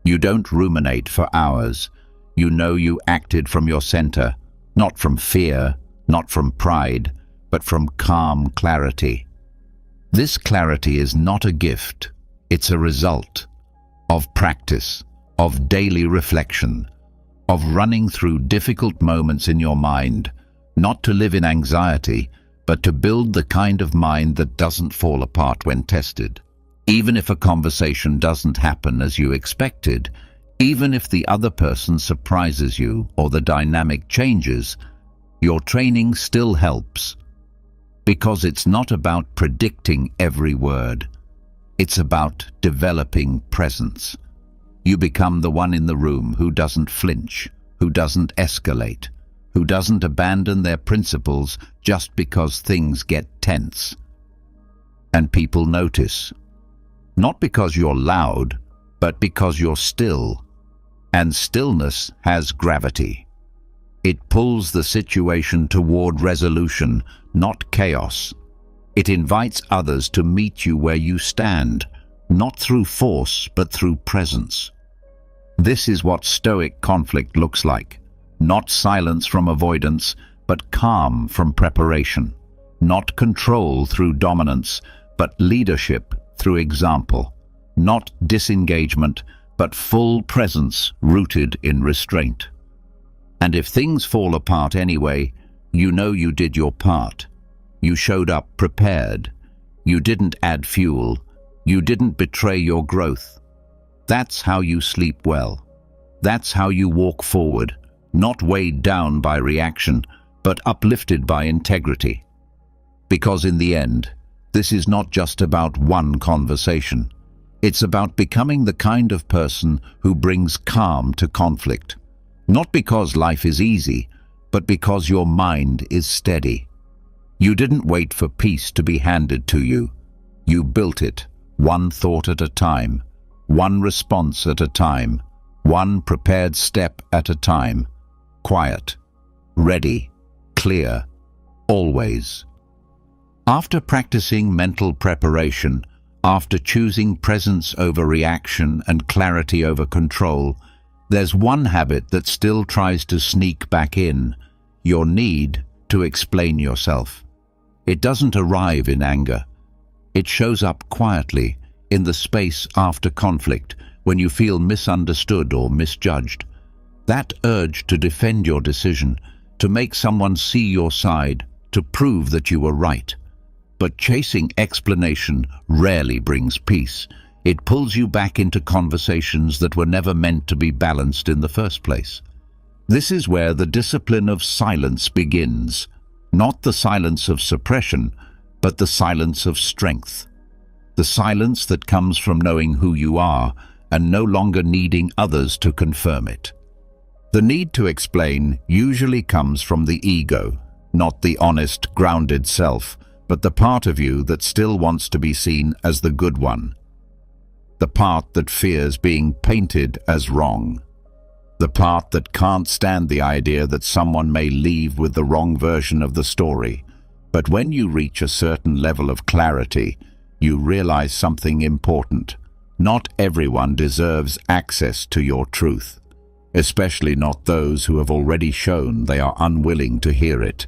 You don't ruminate for hours. You know you acted from your center, not from fear, not from pride, but from calm clarity. This clarity is not a gift. It's a result of practice, of daily reflection, of running through difficult moments in your mind, not to live in anxiety, but to build the kind of mind that doesn't fall apart when tested. Even if a conversation doesn't happen as you expected, even if the other person surprises you or the dynamic changes, your training still helps. Because it's not about predicting every word. It's about developing presence. You become the one in the room who doesn't flinch, who doesn't escalate, who doesn't abandon their principles just because things get tense. And people notice. Not because you're loud, but because you're still. And stillness has gravity. It pulls the situation toward resolution, not chaos. It invites others to meet you where you stand, not through force, but through presence. This is what Stoic conflict looks like. Not silence from avoidance, but calm from preparation. Not control through dominance, but leadership through example. Not disengagement, but full presence rooted in restraint. And if things fall apart anyway, you know you did your part. You showed up prepared. You didn't add fuel. You didn't betray your growth. That's how you sleep well. That's how you walk forward, not weighed down by reaction, but uplifted by integrity. Because in the end, this is not just about one conversation. It's about becoming the kind of person who brings calm to conflict. Not because life is easy, but because your mind is steady. You didn't wait for peace to be handed to you. You built it, one thought at a time, one response at a time, one prepared step at a time. Quiet, ready, clear, always. After practicing mental preparation, after choosing presence over reaction and clarity over control, there's one habit that still tries to sneak back in: your need to explain yourself. It doesn't arrive in anger. It shows up quietly, in the space after conflict, when you feel misunderstood or misjudged. That urge to defend your decision, to make someone see your side, to prove that you were right. But chasing explanation rarely brings peace. It pulls you back into conversations that were never meant to be balanced in the first place. This is where the discipline of silence begins. Not the silence of suppression, but the silence of strength. the silence that comes from knowing who you are and no longer needing others to confirm it. The need to explain usually comes from the ego, not the honest, grounded self, but the part of you that still wants to be seen as the good one. The part that fears being painted as wrong. The part that can't stand the idea that someone may leave with the wrong version of the story. But when you reach a certain level of clarity, you realize something important. Not everyone deserves access to your truth, especially not those who have already shown they are unwilling to hear it.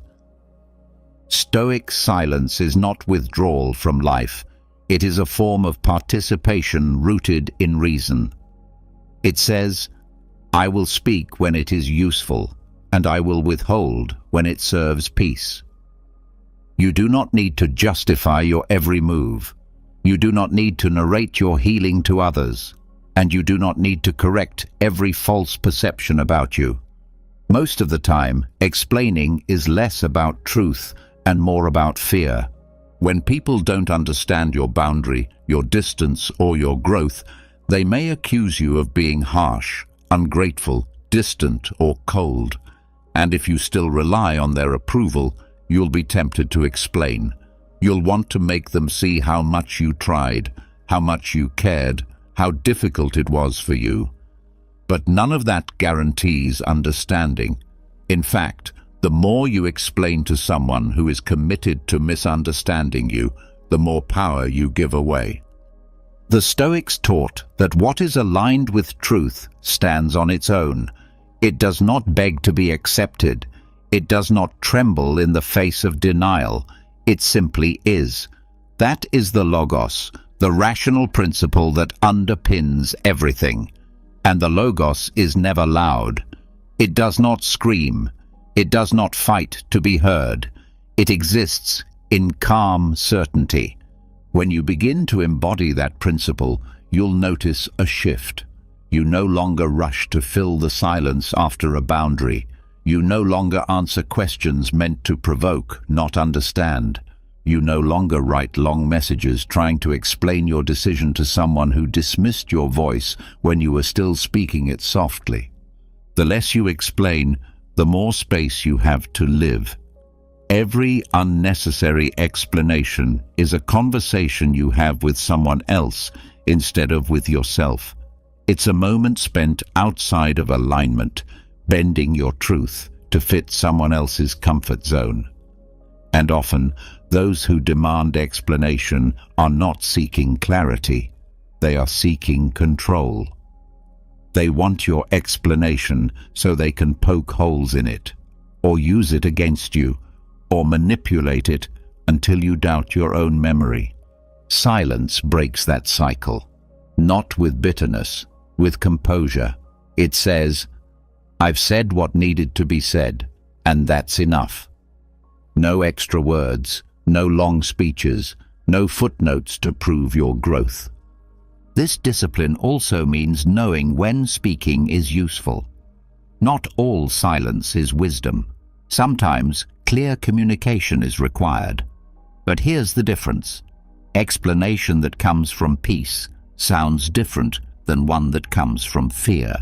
Stoic silence is not withdrawal from life. It is a form of participation rooted in reason. It says, "I will speak when it is useful, and I will withhold when it serves peace." You do not need to justify your every move. You do not need to narrate your healing to others, and you do not need to correct every false perception about you. Most of the time, explaining is less about truth and more about fear. When people don't understand your boundary, your distance, or your growth, they may accuse you of being harsh, ungrateful, distant, or cold. And if you still rely on their approval, you'll be tempted to explain. You'll want to make them see how much you tried, how much you cared, how difficult it was for you. But none of that guarantees understanding. In fact, the more you explain to someone who is committed to misunderstanding you, the more power you give away. The Stoics taught that what is aligned with truth stands on its own. It does not beg to be accepted. It does not tremble in the face of denial. It simply is. That is the logos, the rational principle that underpins everything. And the logos is never loud. It does not scream. It does not fight to be heard. It exists in calm certainty. When you begin to embody that principle, you'll notice a shift. You no longer rush to fill the silence after a boundary. You no longer answer questions meant to provoke, not understand. You no longer write long messages trying to explain your decision to someone who dismissed your voice when you were still speaking it softly. The less you explain, the more space you have to live. Every unnecessary explanation is a conversation you have with someone else instead of with yourself. It's a moment spent outside of alignment, bending your truth to fit someone else's comfort zone. And often, those who demand explanation are not seeking clarity. They are seeking control. They want your explanation so they can poke holes in it, or use it against you, or manipulate it until you doubt your own memory. Silence breaks that cycle, not with bitterness, with composure. It says, "I've said what needed to be said, and that's enough." No extra words, no long speeches, no footnotes to prove your growth. This discipline also means knowing when speaking is useful. Not all silence is wisdom. Sometimes clear communication is required. But here's the difference. Explanation that comes from peace sounds different than one that comes from fear.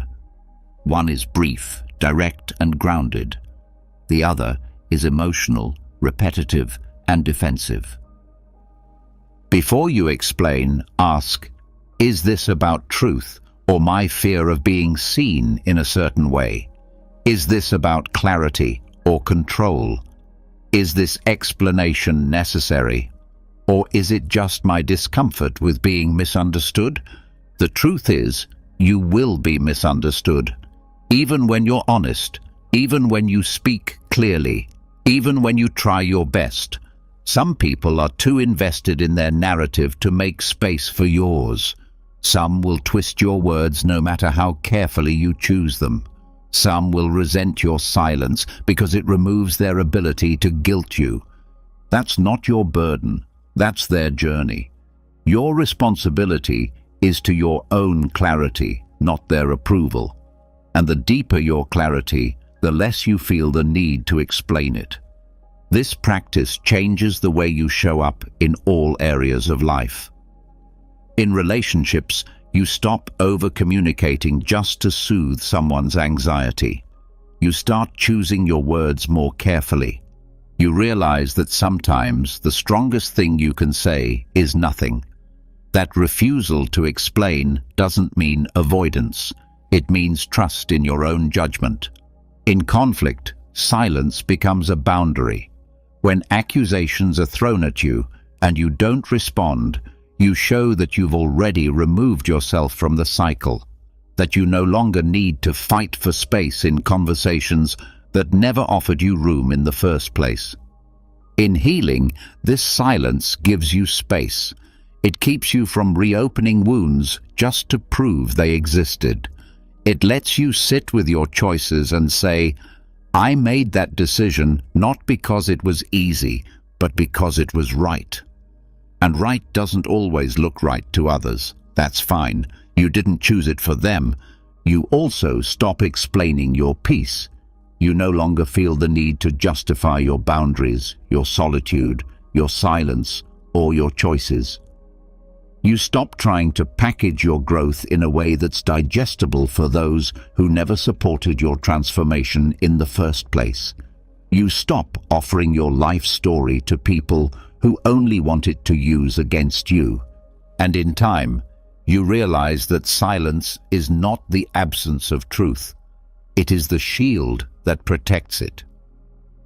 One is brief, direct, and grounded. The other is emotional, repetitive, and defensive. Before you explain, ask, is this about truth or my fear of being seen in a certain way? Is this about clarity or control? Is this explanation necessary? Or is it just my discomfort with being misunderstood? The truth is, you will be misunderstood. Even when you're honest, even when you speak clearly, even when you try your best. Some people are too invested in their narrative to make space for yours. Some will twist your words no matter how carefully you choose them. Some will resent your silence because it removes their ability to guilt you. That's not your burden. That's their journey. Your responsibility is to your own clarity, not their approval. And the deeper your clarity, the less you feel the need to explain it. This practice changes the way you show up in all areas of life. In relationships, you stop over-communicating just to soothe someone's anxiety. You start choosing your words more carefully. You realize that sometimes the strongest thing you can say is nothing. That refusal to explain doesn't mean avoidance. It means trust in your own judgment. In conflict, silence becomes a boundary. When accusations are thrown at you and you don't respond, you show that you've already removed yourself from the cycle, that you no longer need to fight for space in conversations that never offered you room in the first place. In healing, this silence gives you space. It keeps you from reopening wounds just to prove they existed. It lets you sit with your choices and say, I made that decision not because it was easy, but because it was right. And right doesn't always look right to others. That's fine. You didn't choose it for them. You also stop explaining your peace. You no longer feel the need to justify your boundaries, your solitude, your silence, or your choices. You stop trying to package your growth in a way that's digestible for those who never supported your transformation in the first place. You stop offering your life story to people who only want it to use against you. And in time, you realize that silence is not the absence of truth. It is the shield that protects it.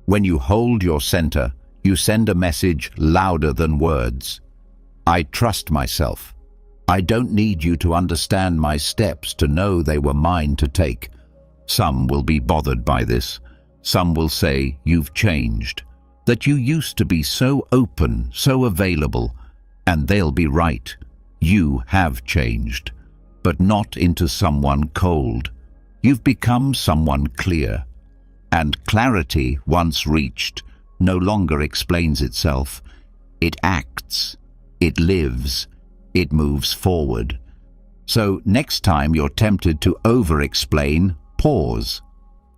When you hold your center, you send a message louder than words. I trust myself. I don't need you to understand my steps to know they were mine to take. Some will be bothered by this. Some will say you've changed, that you used to be so open, so available, and they'll be right. You have changed, but not into someone cold. You've become someone clear. And clarity, once reached, no longer explains itself. It acts. It lives. It moves forward. So next time you're tempted to over-explain, pause.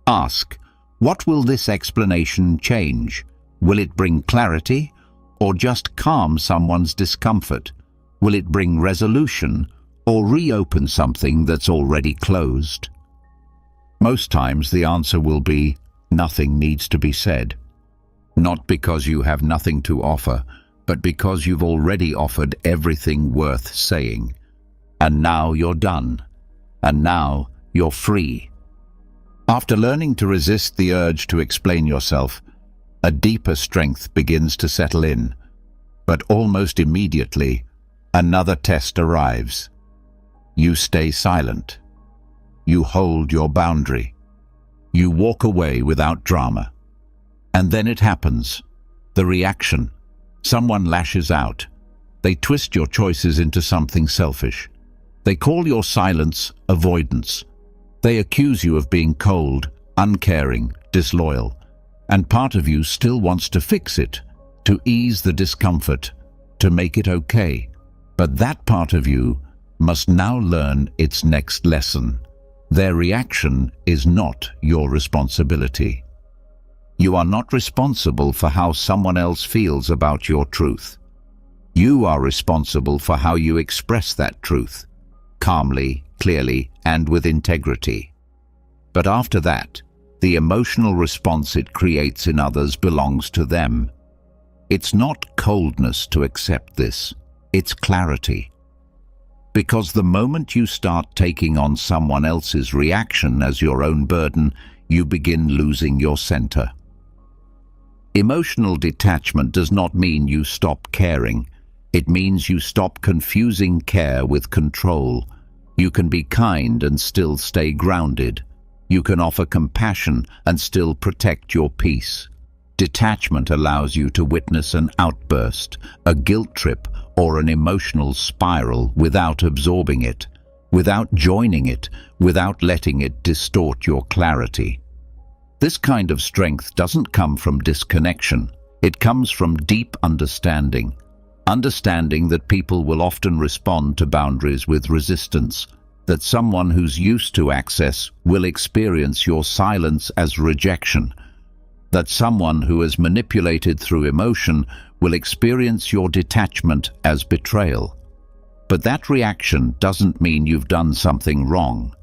Ask, what will this explanation change? Will it bring clarity or just calm someone's discomfort? Will it bring resolution or reopen something that's already closed? Most times the answer will be, nothing needs to be said. Not because you have nothing to offer, but because you've already offered everything worth saying. And now you're done. And now you're free. After learning to resist the urge to explain yourself, a deeper strength begins to settle in. But almost immediately, another test arrives. You stay silent. You hold your boundary. You walk away without drama. And then it happens. The reaction. Someone lashes out. They twist your choices into something selfish. They call your silence avoidance. They accuse you of being cold, uncaring, disloyal. And part of you still wants to fix it, to ease the discomfort, to make it okay. But that part of you must now learn its next lesson. Their reaction is not your responsibility. You are not responsible for how someone else feels about your truth. You are responsible for how you express that truth, calmly, clearly, and with integrity. But after that, the emotional response it creates in others belongs to them. It's not coldness to accept this, it's clarity. Because the moment you start taking on someone else's reaction as your own burden, you begin losing your center. Emotional detachment does not mean you stop caring. It means you stop confusing care with control. You can be kind and still stay grounded. You can offer compassion and still protect your peace. Detachment allows you to witness an outburst, a guilt trip, or an emotional spiral without absorbing it, without joining it, without letting it distort your clarity. This kind of strength doesn't come from disconnection. It comes from deep understanding. Understanding that people will often respond to boundaries with resistance, that someone who's used to access will experience your silence as rejection, that someone who is manipulated through emotion will experience your detachment as betrayal. But that reaction doesn't mean you've done something wrong.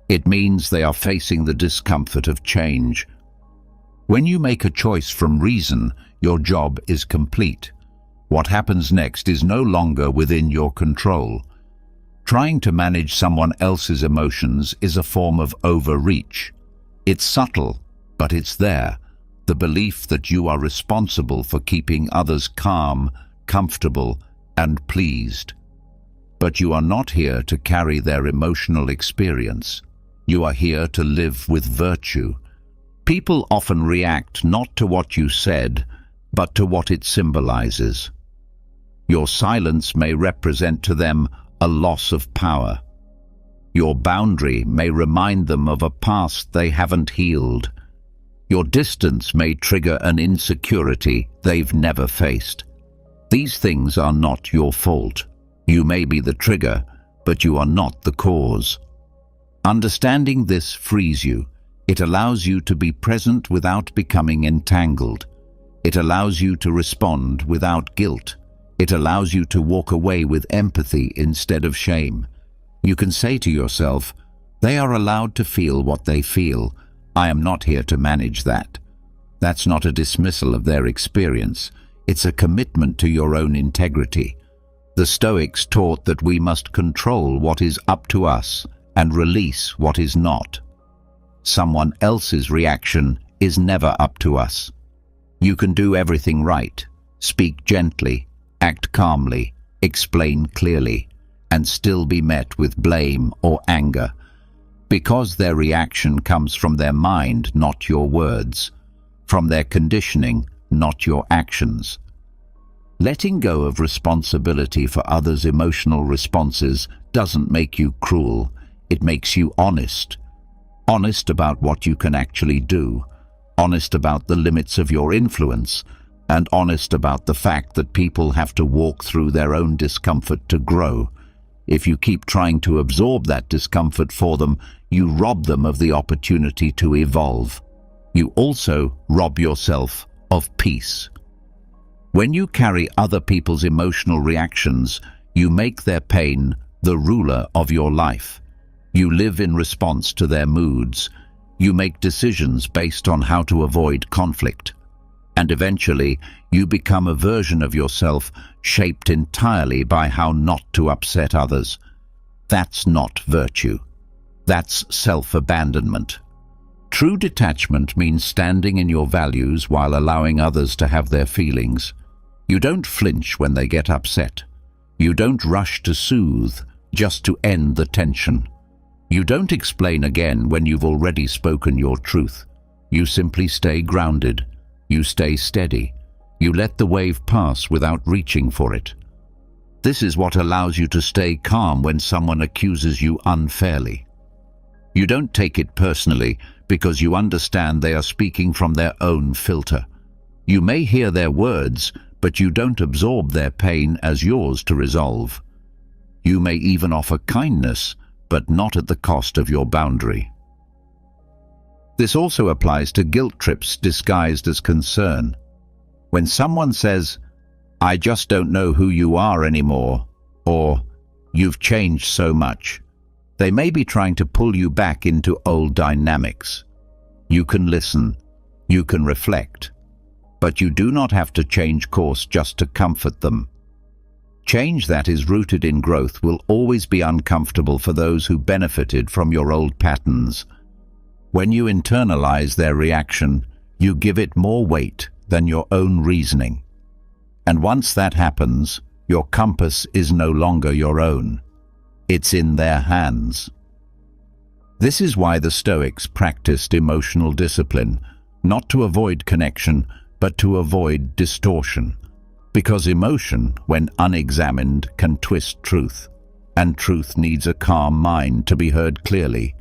It means they are facing the discomfort of change. When you make a choice from reason, your job is complete. What happens next is no longer within your control. Trying to manage someone else's emotions is a form of overreach. It's subtle, but it's there. The belief that you are responsible for keeping others calm, comfortable, and pleased. But you are not here to carry their emotional experience. You are here to live with virtue. People often react not to what you said, but to what it symbolizes. Your silence may represent to them a loss of power. Your boundary may remind them of a past they haven't healed. Your distance may trigger an insecurity they've never faced. These things are not your fault. You may be the trigger, but you are not the cause. Understanding this frees you. It allows you to be present without becoming entangled. It allows you to respond without guilt. It allows you to walk away with empathy instead of shame. You can say to yourself, they are allowed to feel what they feel. I am not here to manage that. That's not a dismissal of their experience. It's a commitment to your own integrity. The Stoics taught that we must control what is up to us and release what is not. Someone else's reaction is never up to us. You can do everything right, speak gently, act calmly, explain clearly, and still be met with blame or anger, because their reaction comes from their mind, not your words, from their conditioning, not your actions. Letting go of responsibility for others' emotional responses doesn't make you cruel, it makes you honest. Honest about what you can actually do, honest about the limits of your influence, and honest about the fact that people have to walk through their own discomfort to grow. If you keep trying to absorb that discomfort for them, you rob them of the opportunity to evolve. You also rob yourself of peace. When you carry other people's emotional reactions, you make their pain the ruler of your life. You live in response to their moods. You make decisions based on how to avoid conflict. And eventually, you become a version of yourself shaped entirely by how not to upset others. That's not virtue. That's self-abandonment. True detachment means standing in your values while allowing others to have their feelings. You don't flinch when they get upset. You don't rush to soothe just to end the tension. You don't explain again when you've already spoken your truth. You simply stay grounded. You stay steady. You let the wave pass without reaching for it. This is what allows you to stay calm when someone accuses you unfairly. You don't take it personally because you understand they are speaking from their own filter. You may hear their words, but you don't absorb their pain as yours to resolve. You may even offer kindness, but not at the cost of your boundary. This also applies to guilt trips disguised as concern. When someone says, "I just don't know who you are anymore," or "You've changed so much," they may be trying to pull you back into old dynamics. You can listen, you can reflect, but you do not have to change course just to comfort them. Change that is rooted in growth will always be uncomfortable for those who benefited from your old patterns. When you internalize their reaction, you give it more weight than your own reasoning. And once that happens, your compass is no longer your own. It's in their hands. This is why the Stoics practiced emotional discipline, not to avoid connection, but to avoid distortion. Because emotion, when unexamined, can twist truth, and truth needs a calm mind to be heard clearly.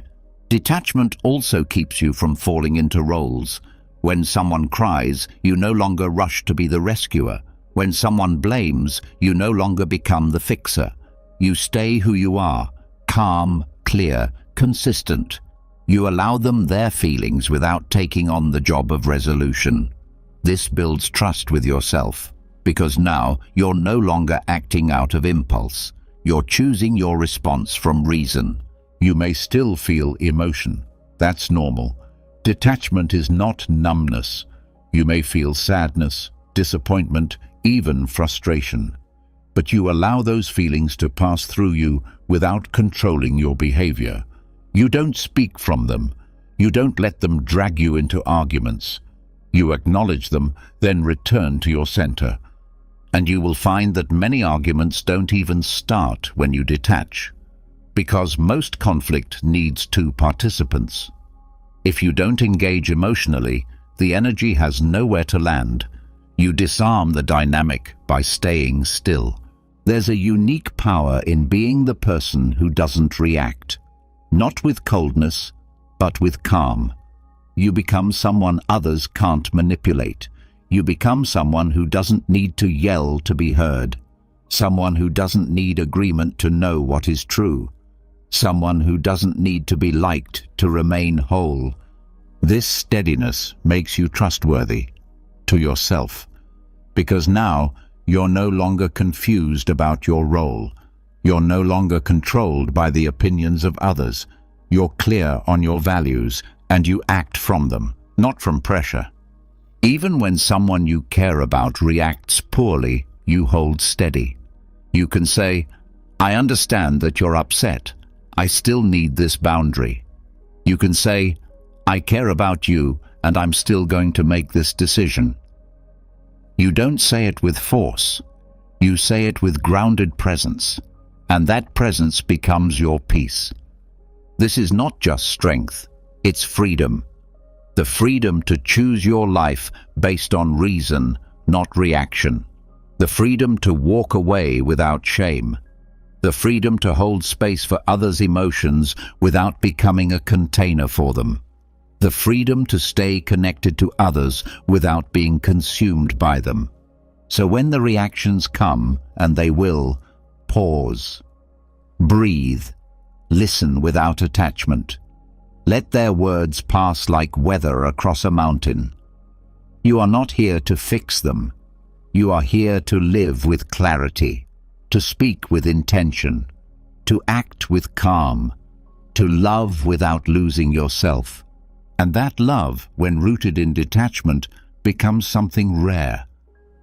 Detachment also keeps you from falling into roles. When someone cries, you no longer rush to be the rescuer. When someone blames, you no longer become the fixer. You stay who you are, calm, clear, consistent. You allow them their feelings without taking on the job of resolution. This builds trust with yourself, because now you're no longer acting out of impulse. You're choosing your response from reason. You may still feel emotion. That's normal. Detachment is not numbness. You may feel sadness, disappointment, even frustration. But you allow those feelings to pass through you without controlling your behavior. You don't speak from them. You don't let them drag you into arguments. You acknowledge them, then return to your center. And you will find that many arguments don't even start when you detach, because most conflict needs two participants. If you don't engage emotionally, the energy has nowhere to land. You disarm the dynamic by staying still. There's a unique power in being the person who doesn't react, not with coldness, but with calm. You become someone others can't manipulate. You become someone who doesn't need to yell to be heard. Someone who doesn't need agreement to know what is true. Someone who doesn't need to be liked to remain whole. This steadiness makes you trustworthy to yourself, because now you're no longer confused about your role. You're no longer controlled by the opinions of others. You're clear on your values, and you act from them, not from pressure. Even when someone you care about reacts poorly, you hold steady. You can say, "I understand that you're upset. I still need this boundary." You can say, "I care about you, and I'm still going to make this decision." You don't say it with force. You say it with grounded presence, and that presence becomes your peace. This is not just strength, it's freedom. The freedom to choose your life based on reason, not reaction. The freedom to walk away without shame. The freedom to hold space for others' emotions without becoming a container for them. The freedom to stay connected to others without being consumed by them. So when the reactions come, and they will, pause. Breathe. Listen without attachment. Let their words pass like weather across a mountain. You are not here to fix them. You are here to live with clarity, to speak with intention, to act with calm, to love without losing yourself. And that love, when rooted in detachment, becomes something rare.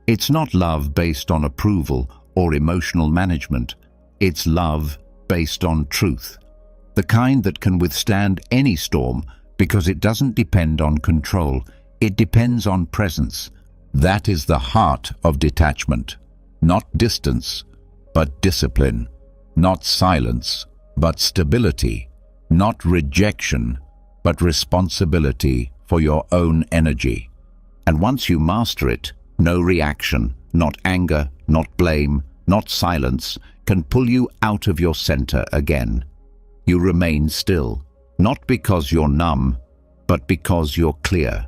It's not love based on approval or emotional management. It's love based on truth. The kind that can withstand any storm because it doesn't depend on control. It depends on presence. That is the heart of detachment. Not distance, but discipline. Not silence, but stability. Not rejection, but responsibility for your own energy. And once you master it, no reaction, not anger, not blame, not silence, can pull you out of your center again. You remain still, not because you're numb, but because you're clear,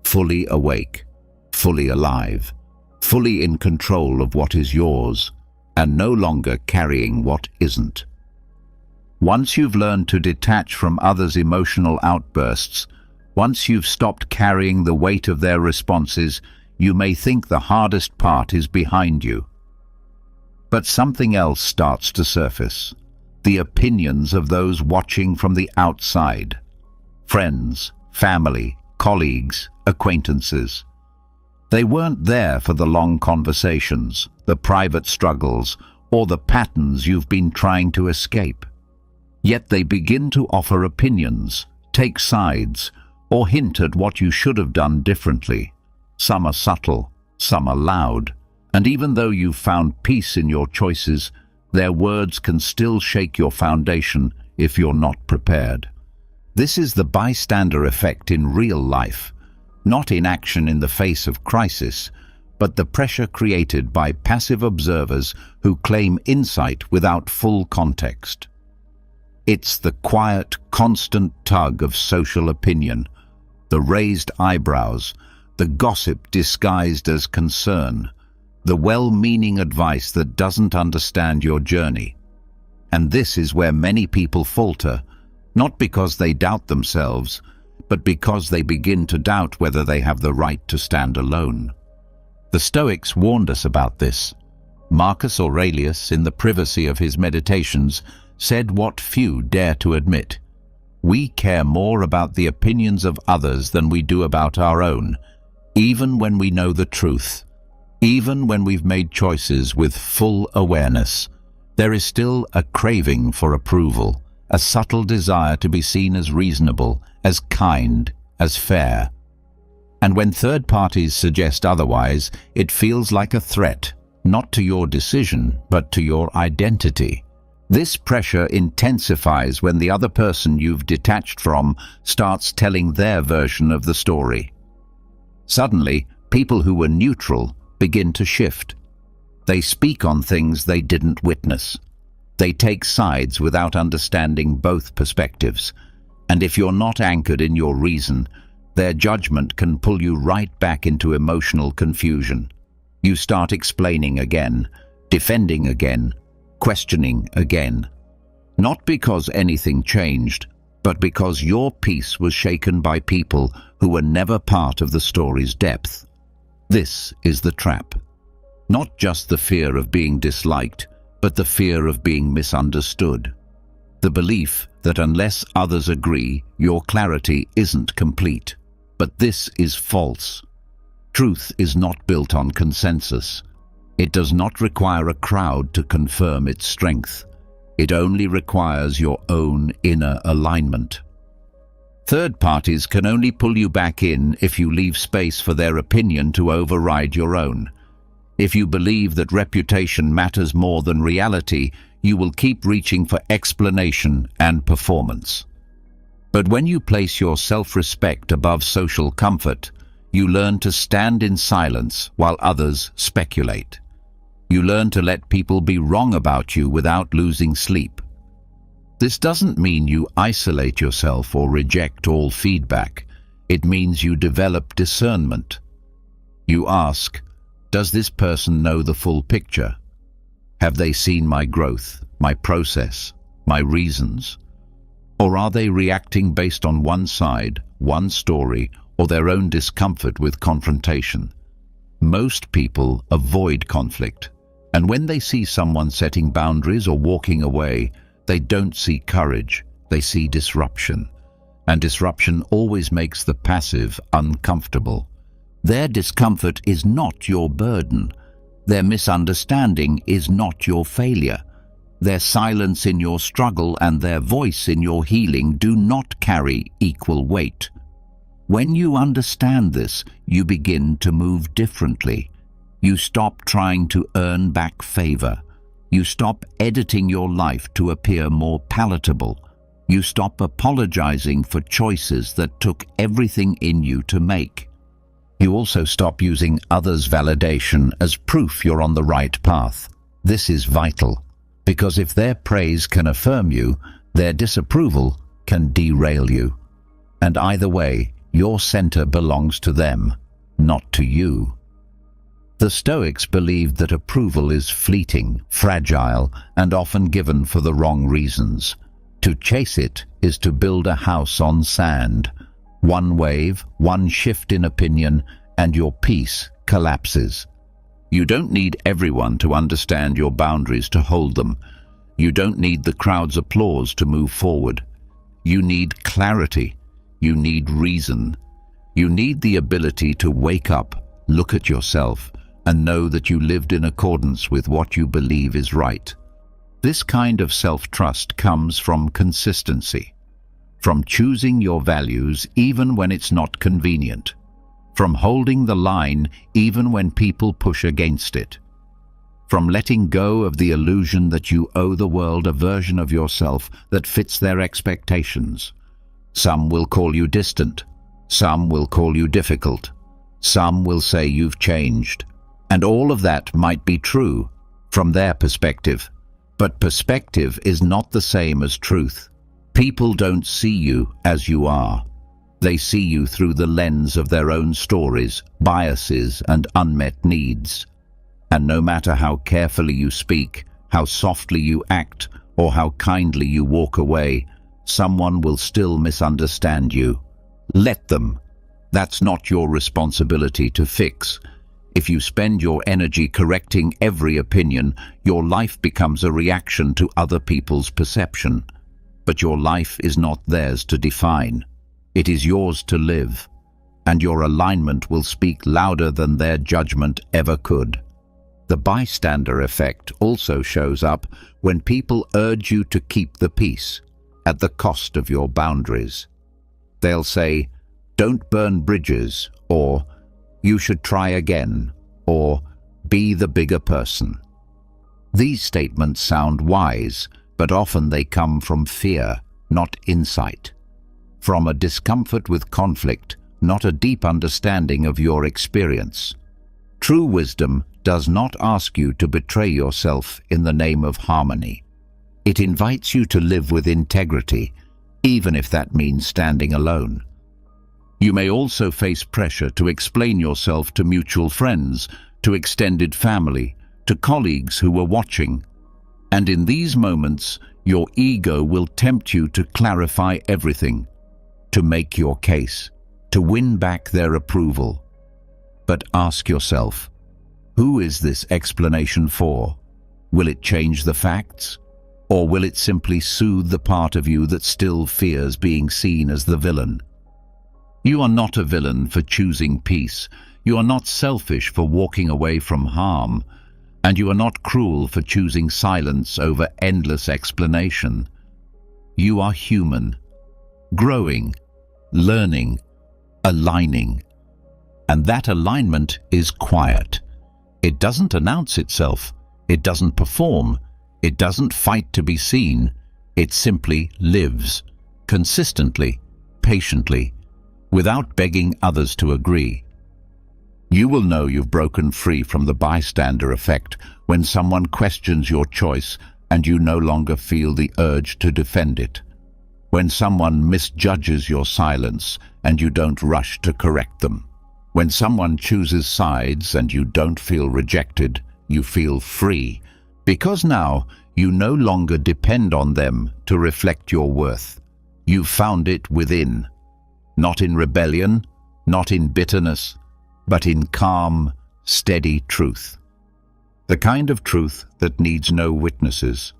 fully awake, fully alive, fully in control of what is yours, and no longer carrying what isn't. Once you've learned to detach from others' emotional outbursts, once you've stopped carrying the weight of their responses, you may think the hardest part is behind you. But something else starts to surface. The opinions of those watching from the outside. Friends, family, colleagues, acquaintances. They weren't there for the long conversations, the private struggles, or the patterns you've been trying to escape. Yet they begin to offer opinions, take sides, or hint at what you should have done differently. Some are subtle, some are loud, and even though you've found peace in your choices, their words can still shake your foundation if you're not prepared. This is the bystander effect in real life, not inaction in the face of crisis, but the pressure created by passive observers who claim insight without full context. It's the quiet, constant tug of social opinion, the raised eyebrows, the gossip disguised as concern, the well-meaning advice that doesn't understand your journey. And this is where many people falter, not because they doubt themselves, but because they begin to doubt whether they have the right to stand alone. The Stoics warned us about this. Marcus Aurelius, in the privacy of his meditations, said what few dare to admit. We care more about the opinions of others than we do about our own, even when we know the truth. Even when we've made choices with full awareness, there is still a craving for approval, a subtle desire to be seen as reasonable, as kind, as fair. And when third parties suggest otherwise, it feels like a threat, not to your decision, but to your identity. This pressure intensifies when the other person you've detached from starts telling their version of the story. Suddenly, people who were neutral begin to shift. They speak on things they didn't witness. They take sides without understanding both perspectives. And if you're not anchored in your reason, their judgment can pull you right back into emotional confusion. You start explaining again, defending again, questioning again. Not because anything changed, but because your peace was shaken by people who were never part of the story's depth. This is the trap. Not just the fear of being disliked, but the fear of being misunderstood. The belief that unless others agree, your clarity isn't complete. But this is false. Truth is not built on consensus. It does not require a crowd to confirm its strength. It only requires your own inner alignment. Third parties can only pull you back in if you leave space for their opinion to override your own. If you believe that reputation matters more than reality, you will keep reaching for explanation and performance. But when you place your self-respect above social comfort, you learn to stand in silence while others speculate. You learn to let people be wrong about you without losing sleep. This doesn't mean you isolate yourself or reject all feedback. It means you develop discernment. You ask, does this person know the full picture? Have they seen my growth, my process, my reasons? Or are they reacting based on one side, one story, or their own discomfort with confrontation? Most people avoid conflict, and when they see someone setting boundaries or walking away, they don't see courage, they see disruption. And disruption always makes the passive uncomfortable. Their discomfort is not your burden. Their misunderstanding is not your failure. Their silence in your struggle and their voice in your healing do not carry equal weight. When you understand this, you begin to move differently. You stop trying to earn back favor. You stop editing your life to appear more palatable. You stop apologizing for choices that took everything in you to make. You also stop using others' validation as proof you're on the right path. This is vital, because if their praise can affirm you, their disapproval can derail you. And either way, your center belongs to them, not to you. The Stoics believed that approval is fleeting, fragile, and often given for the wrong reasons. To chase it is to build a house on sand. One wave, one shift in opinion, and your peace collapses. You don't need everyone to understand your boundaries to hold them. You don't need the crowd's applause to move forward. You need clarity. You need reason. You need the ability to wake up, look at yourself, and know that you lived in accordance with what you believe is right. This kind of self-trust comes from consistency, from choosing your values even when it's not convenient, from holding the line even when people push against it, from letting go of the illusion that you owe the world a version of yourself that fits their expectations. Some will call you distant, some will call you difficult, some will say you've changed. And all of that might be true from their perspective. But perspective is not the same as truth. People don't see you as you are. They see you through the lens of their own stories, biases, and unmet needs. And no matter how carefully you speak, how softly you act, or how kindly you walk away, someone will still misunderstand you. Let them. That's not your responsibility to fix. If you spend your energy correcting every opinion, your life becomes a reaction to other people's perception. But your life is not theirs to define. It is yours to live, and your alignment will speak louder than their judgment ever could. The bystander effect also shows up when people urge you to keep the peace at the cost of your boundaries. They'll say, "Don't burn bridges," or "You should try again," or "Be the bigger person." These statements sound wise, but often they come from fear, not insight. From a discomfort with conflict, not a deep understanding of your experience. True wisdom does not ask you to betray yourself in the name of harmony. It invites you to live with integrity, even if that means standing alone. You may also face pressure to explain yourself to mutual friends, to extended family, to colleagues who are watching. And in these moments, your ego will tempt you to clarify everything, to make your case, to win back their approval. But ask yourself, who is this explanation for? Will it change the facts? Or will it simply soothe the part of you that still fears being seen as the villain? You are not a villain for choosing peace. You are not selfish for walking away from harm. And you are not cruel for choosing silence over endless explanation. You are human, growing, learning, aligning. And that alignment is quiet. It doesn't announce itself. It doesn't perform. It doesn't fight to be seen. It simply lives, consistently, patiently, without begging others to agree. You will know you've broken free from the bystander effect when someone questions your choice and you no longer feel the urge to defend it. When someone misjudges your silence and you don't rush to correct them. When someone chooses sides and you don't feel rejected, you feel free. Because now you no longer depend on them to reflect your worth. You've found it within. Not in rebellion, not in bitterness, but in calm, steady truth. The kind of truth that needs no witnesses.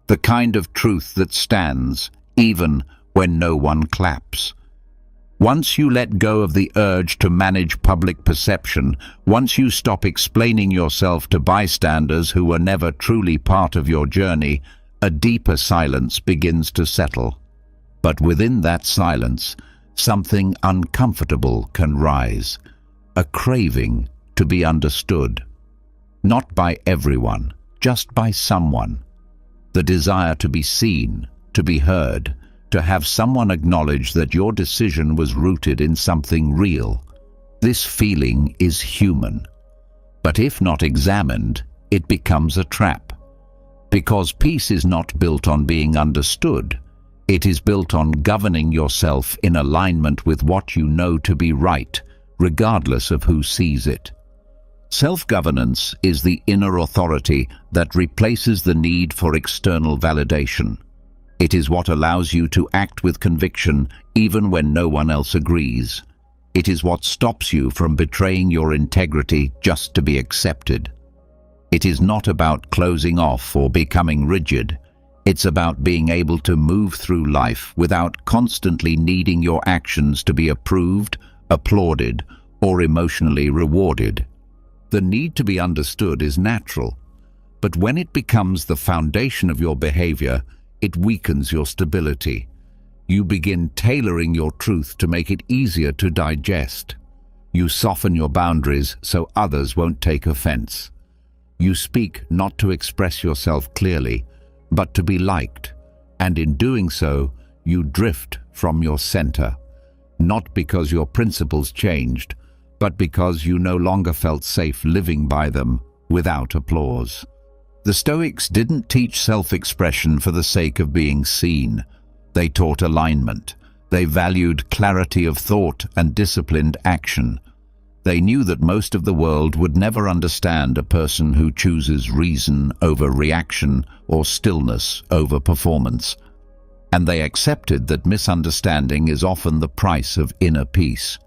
The kind of truth that stands even when no one claps. Once you let go of the urge to manage public perception, once you stop explaining yourself to bystanders who were never truly part of your journey, a deeper silence begins to settle. But within that silence, something uncomfortable can rise. A craving to be understood. Not by everyone, just by someone. The desire to be seen, to be heard, to have someone acknowledge that your decision was rooted in something real. This feeling is human. But if not examined, it becomes a trap. Because peace is not built on being understood. It is built on governing yourself in alignment with what you know to be right, regardless of who sees it. Self-governance is the inner authority that replaces the need for external validation. It is what allows you to act with conviction even when no one else agrees. It is what stops you from betraying your integrity just to be accepted. It is not about closing off or becoming rigid. It's about being able to move through life without constantly needing your actions to be approved, applauded, or emotionally rewarded. The need to be understood is natural, but when it becomes the foundation of your behavior, it weakens your stability. You begin tailoring your truth to make it easier to digest. You soften your boundaries so others won't take offense. You speak not to express yourself clearly, but to be liked, and in doing so, you drift from your center. Not because your principles changed, but because you no longer felt safe living by them without applause. The Stoics didn't teach self-expression for the sake of being seen. They taught alignment. They valued clarity of thought and disciplined action. They knew that most of the world would never understand a person who chooses reason over reaction or stillness over performance. And they accepted that misunderstanding is often the price of inner peace.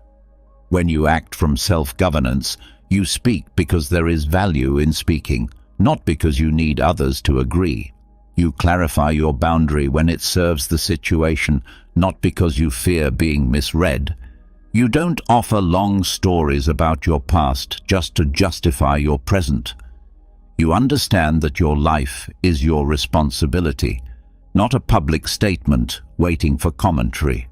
When you act from self-governance, You speak because there is value in speaking, not because you need others to agree. You clarify your boundary when it serves the situation, not because you fear being misread. You don't offer long stories about your past just to justify your present. You understand that your life is your responsibility, not a public statement waiting for commentary.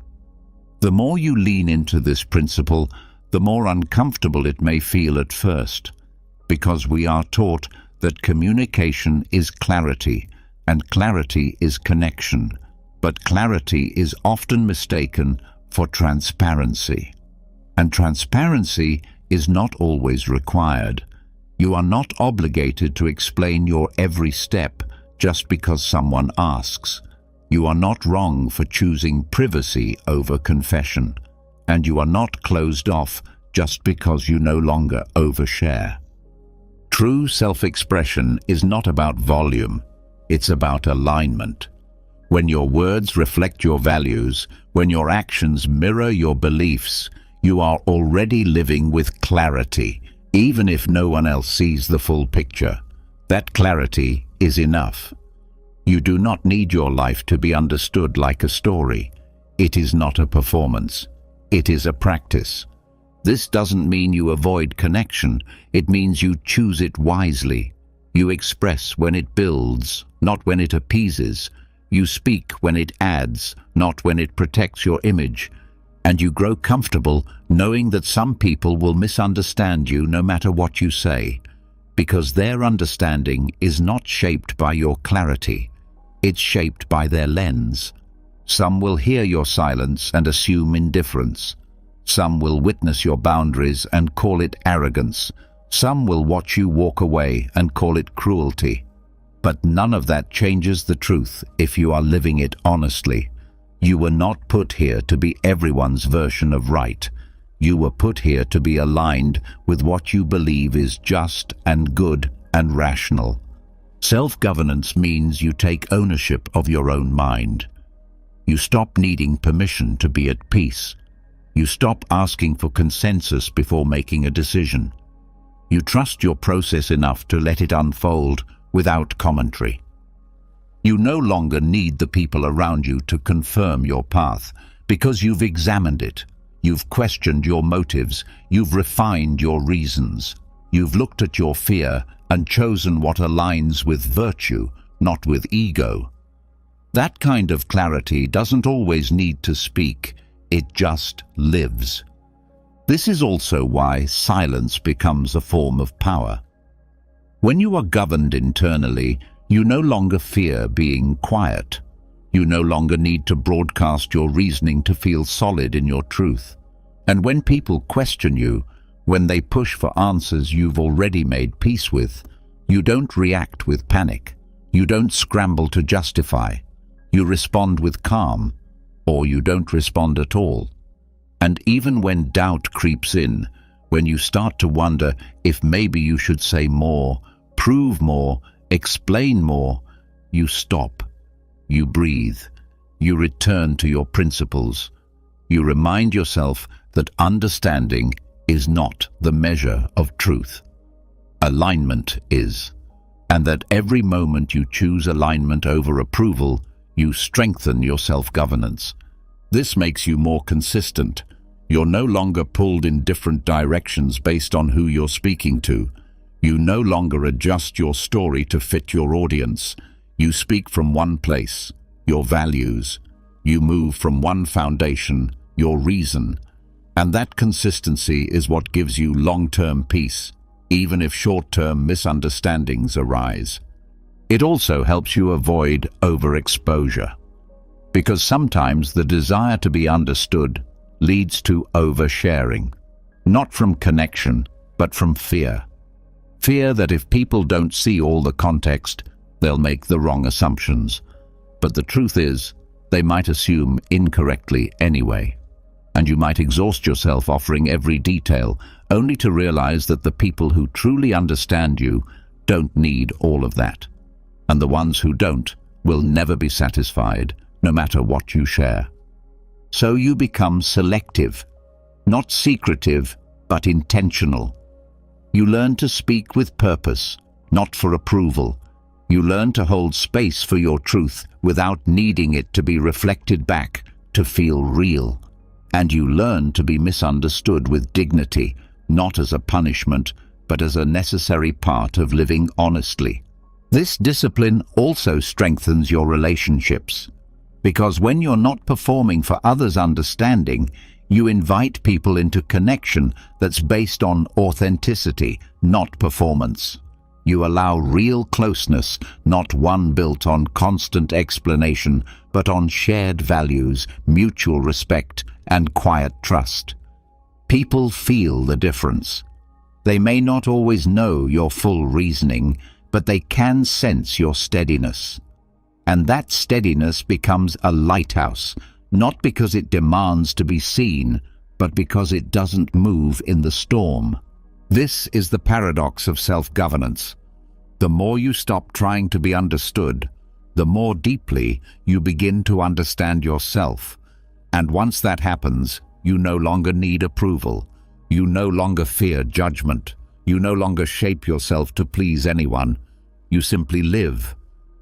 The more you lean into this principle, the more uncomfortable it may feel at first, because we are taught that communication is clarity, and clarity is connection, but clarity is often mistaken for transparency. And transparency is not always required. You are not obligated to explain your every step just because someone asks. You are not wrong for choosing privacy over confession, and you are not closed off just because you no longer overshare. True self-expression is not about volume, it's about alignment. When your words reflect your values, when your actions mirror your beliefs, you are already living with clarity, even if no one else sees the full picture. That clarity is enough. You do not need your life to be understood like a story. It is not a performance. It is a practice. This doesn't mean you avoid connection. It means you choose it wisely. You express when it builds, not when it appeases. You speak when it adds, not when it protects your image. And you grow comfortable knowing that some people will misunderstand you no matter what you say, because their understanding is not shaped by your clarity. It's shaped by their lens. Some will hear your silence and assume indifference. Some will witness your boundaries and call it arrogance. Some will watch you walk away and call it cruelty. But none of that changes the truth if you are living it honestly. You were not put here to be everyone's version of right. You were put here to be aligned with what you believe is just and good and rational. Self-governance means you take ownership of your own mind. You stop needing permission to be at peace. You stop asking for consensus before making a decision. You trust your process enough to let it unfold without commentary. You no longer need the people around you to confirm your path, because you've examined it. You've questioned your motives. You've refined your reasons. You've looked at your fear and chosen what aligns with virtue, not with ego. That kind of clarity doesn't always need to speak. It just lives. This is also why silence becomes a form of power. When you are governed internally, you no longer fear being quiet. You no longer need to broadcast your reasoning to feel solid in your truth. And when people question you, when they push for answers you've already made peace with, you don't react with panic. You don't scramble to justify. You respond with calm, or you don't respond at all. And even when doubt creeps in, when you start to wonder if maybe you should say more, prove more, explain more, you stop. You breathe. You return to your principles. You remind yourself that understanding is not the measure of truth. Alignment is. And that every moment you choose alignment over approval, you strengthen your self-governance. This makes you more consistent. You're no longer pulled in different directions based on who you're speaking to. You no longer adjust your story to fit your audience. You speak from one place, your values. You move from one foundation, your reason. And that consistency is what gives you long-term peace, even if short-term misunderstandings arise. It also helps you avoid overexposure, because sometimes the desire to be understood leads to oversharing, not from connection, but from fear. Fear that if people don't see all the context, they'll make the wrong assumptions. But the truth is, they might assume incorrectly anyway. And you might exhaust yourself offering every detail, only to realize that the people who truly understand you don't need all of that. And the ones who don't will never be satisfied, no matter what you share. So you become selective, not secretive, but intentional. You learn to speak with purpose, not for approval. You learn to hold space for your truth without needing it to be reflected back to feel real. And you learn to be misunderstood with dignity, not as a punishment, but as a necessary part of living honestly. This discipline also strengthens your relationships, because when you're not performing for others' understanding, you invite people into connection that's based on authenticity, not performance. You allow real closeness, not one built on constant explanation, but on shared values, mutual respect, and quiet trust. People feel the difference. They may not always know your full reasoning, but they can sense your steadiness. And that steadiness becomes a lighthouse, not because it demands to be seen, but because it doesn't move in the storm. This is the paradox of self-governance. The more you stop trying to be understood, the more deeply you begin to understand yourself. And once that happens, you no longer need approval. You no longer fear judgment. You no longer shape yourself to please anyone. You simply live,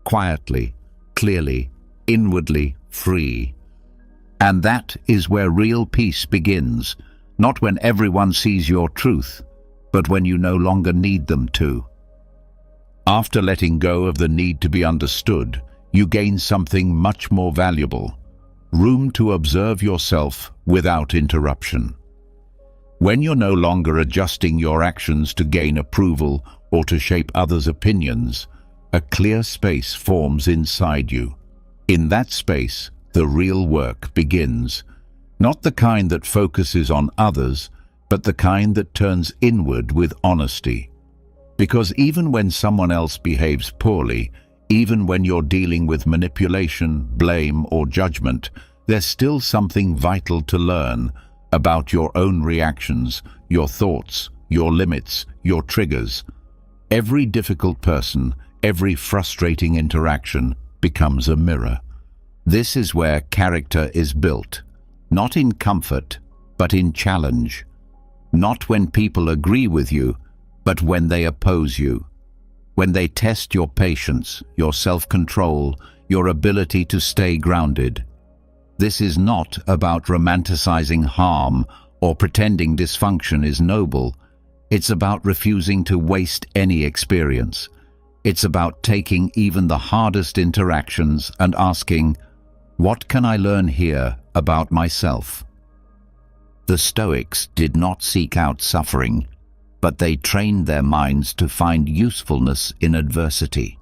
quietly, clearly, inwardly free. And that is where real peace begins, not when everyone sees your truth, but when you no longer need them to. After letting go of the need to be understood, you gain something much more valuable: room to observe yourself without interruption. When you're no longer adjusting your actions to gain approval or to shape others' opinions, a clear space forms inside you. In that space, the real work begins, not the kind that focuses on others, but the kind that turns inward with honesty. Because even when someone else behaves poorly, even when you're dealing with manipulation, blame, or judgment, there's still something vital to learn about your own reactions, your thoughts, your limits, your triggers. Every difficult person, every frustrating interaction becomes a mirror. This is where character is built, not in comfort, but in challenge. Not when people agree with you, but when they oppose you. When they test your patience, your self-control, your ability to stay grounded. This is not about romanticizing harm or pretending dysfunction is noble. It's about refusing to waste any experience. It's about taking even the hardest interactions and asking, what can I learn here about myself? The Stoics did not seek out suffering, but they trained their minds to find usefulness in adversity.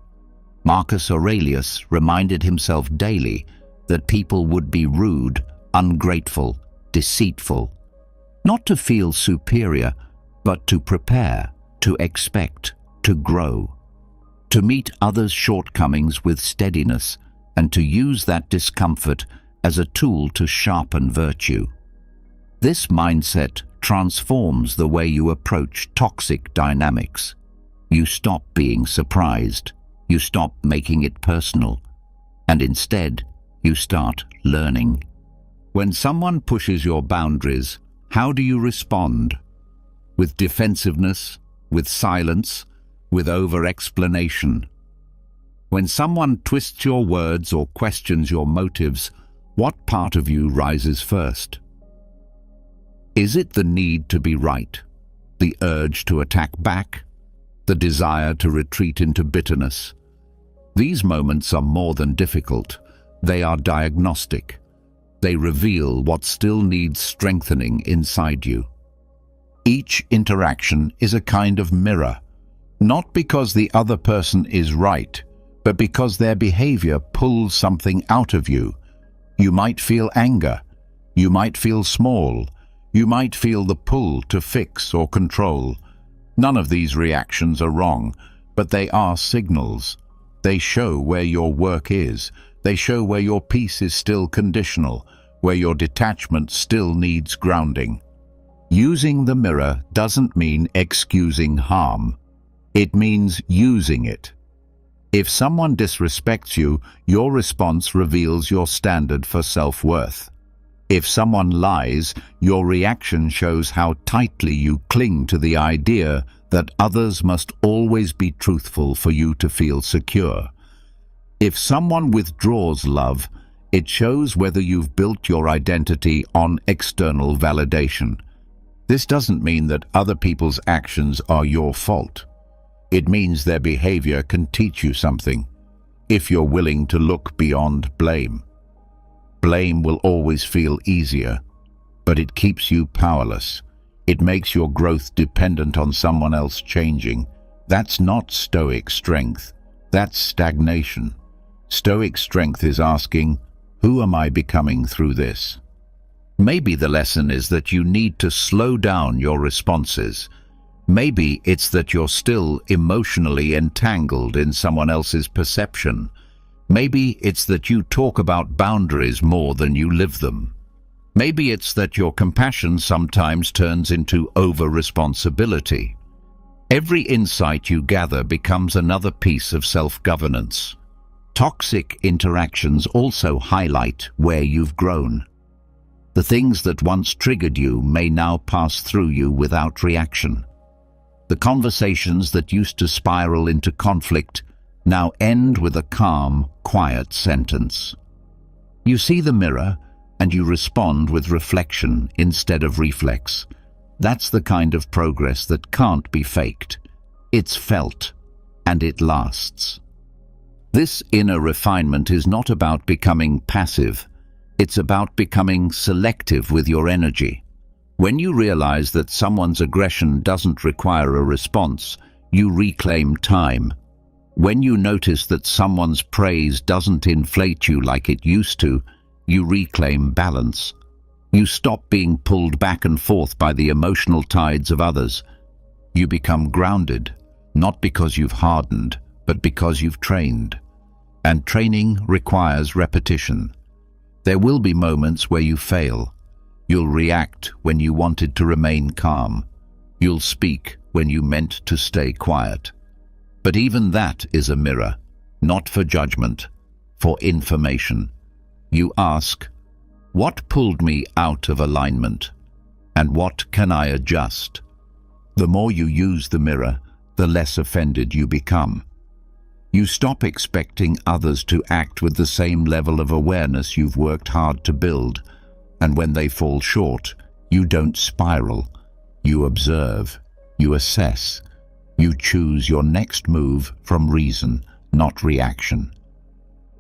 Marcus Aurelius reminded himself daily that people would be rude, ungrateful, deceitful, not to feel superior, but to prepare, to expect, to grow, to meet others' shortcomings with steadiness, and to use that discomfort as a tool to sharpen virtue. This mindset transforms the way you approach toxic dynamics. You stop being surprised, you stop making it personal, and instead, you start learning. When someone pushes your boundaries, how do you respond? With defensiveness, with silence, with over-explanation? When someone twists your words or questions your motives, what part of you rises first? Is it the need to be right, the urge to attack back, the desire to retreat into bitterness? These moments are more than difficult. They are diagnostic. They reveal what still needs strengthening inside you. Each interaction is a kind of mirror, not because the other person is right, but because their behavior pulls something out of you. You might feel anger. You might feel small. You might feel the pull to fix or control. None of these reactions are wrong, but they are signals. They show where your work is. They show where your peace is still conditional, where your detachment still needs grounding. Using the mirror doesn't mean excusing harm. It means using it. If someone disrespects you, your response reveals your standard for self-worth. If someone lies, your reaction shows how tightly you cling to the idea that others must always be truthful for you to feel secure. If someone withdraws love, it shows whether you've built your identity on external validation. This doesn't mean that other people's actions are your fault. It means their behavior can teach you something, if you're willing to look beyond blame. Blame will always feel easier, but it keeps you powerless. It makes your growth dependent on someone else changing. That's not Stoic strength. That's stagnation. Stoic strength is asking, who am I becoming through this? Maybe the lesson is that you need to slow down your responses. Maybe it's that you're still emotionally entangled in someone else's perception. Maybe it's that you talk about boundaries more than you live them. Maybe it's that your compassion sometimes turns into over-responsibility. Every insight you gather becomes another piece of self-governance. Toxic interactions also highlight where you've grown. The things that once triggered you may now pass through you without reaction. The conversations that used to spiral into conflict now end with a calm, quiet sentence. You see the mirror, and you respond with reflection instead of reflex. That's the kind of progress that can't be faked. It's felt, and it lasts. This inner refinement is not about becoming passive. It's about becoming selective with your energy. When you realize that someone's aggression doesn't require a response, you reclaim time. When you notice that someone's praise doesn't inflate you like it used to, you reclaim balance. You stop being pulled back and forth by the emotional tides of others. You become grounded, not because you've hardened, but because you've trained. And training requires repetition. There will be moments where you fail. You'll react when you wanted to remain calm. You'll speak when you meant to stay quiet. But even that is a mirror, not for judgment, for information. You ask, what pulled me out of alignment? And what can I adjust? The more you use the mirror, the less offended you become. You stop expecting others to act with the same level of awareness you've worked hard to build, and when they fall short, you don't spiral. You observe, you assess, you choose your next move from reason, not reaction.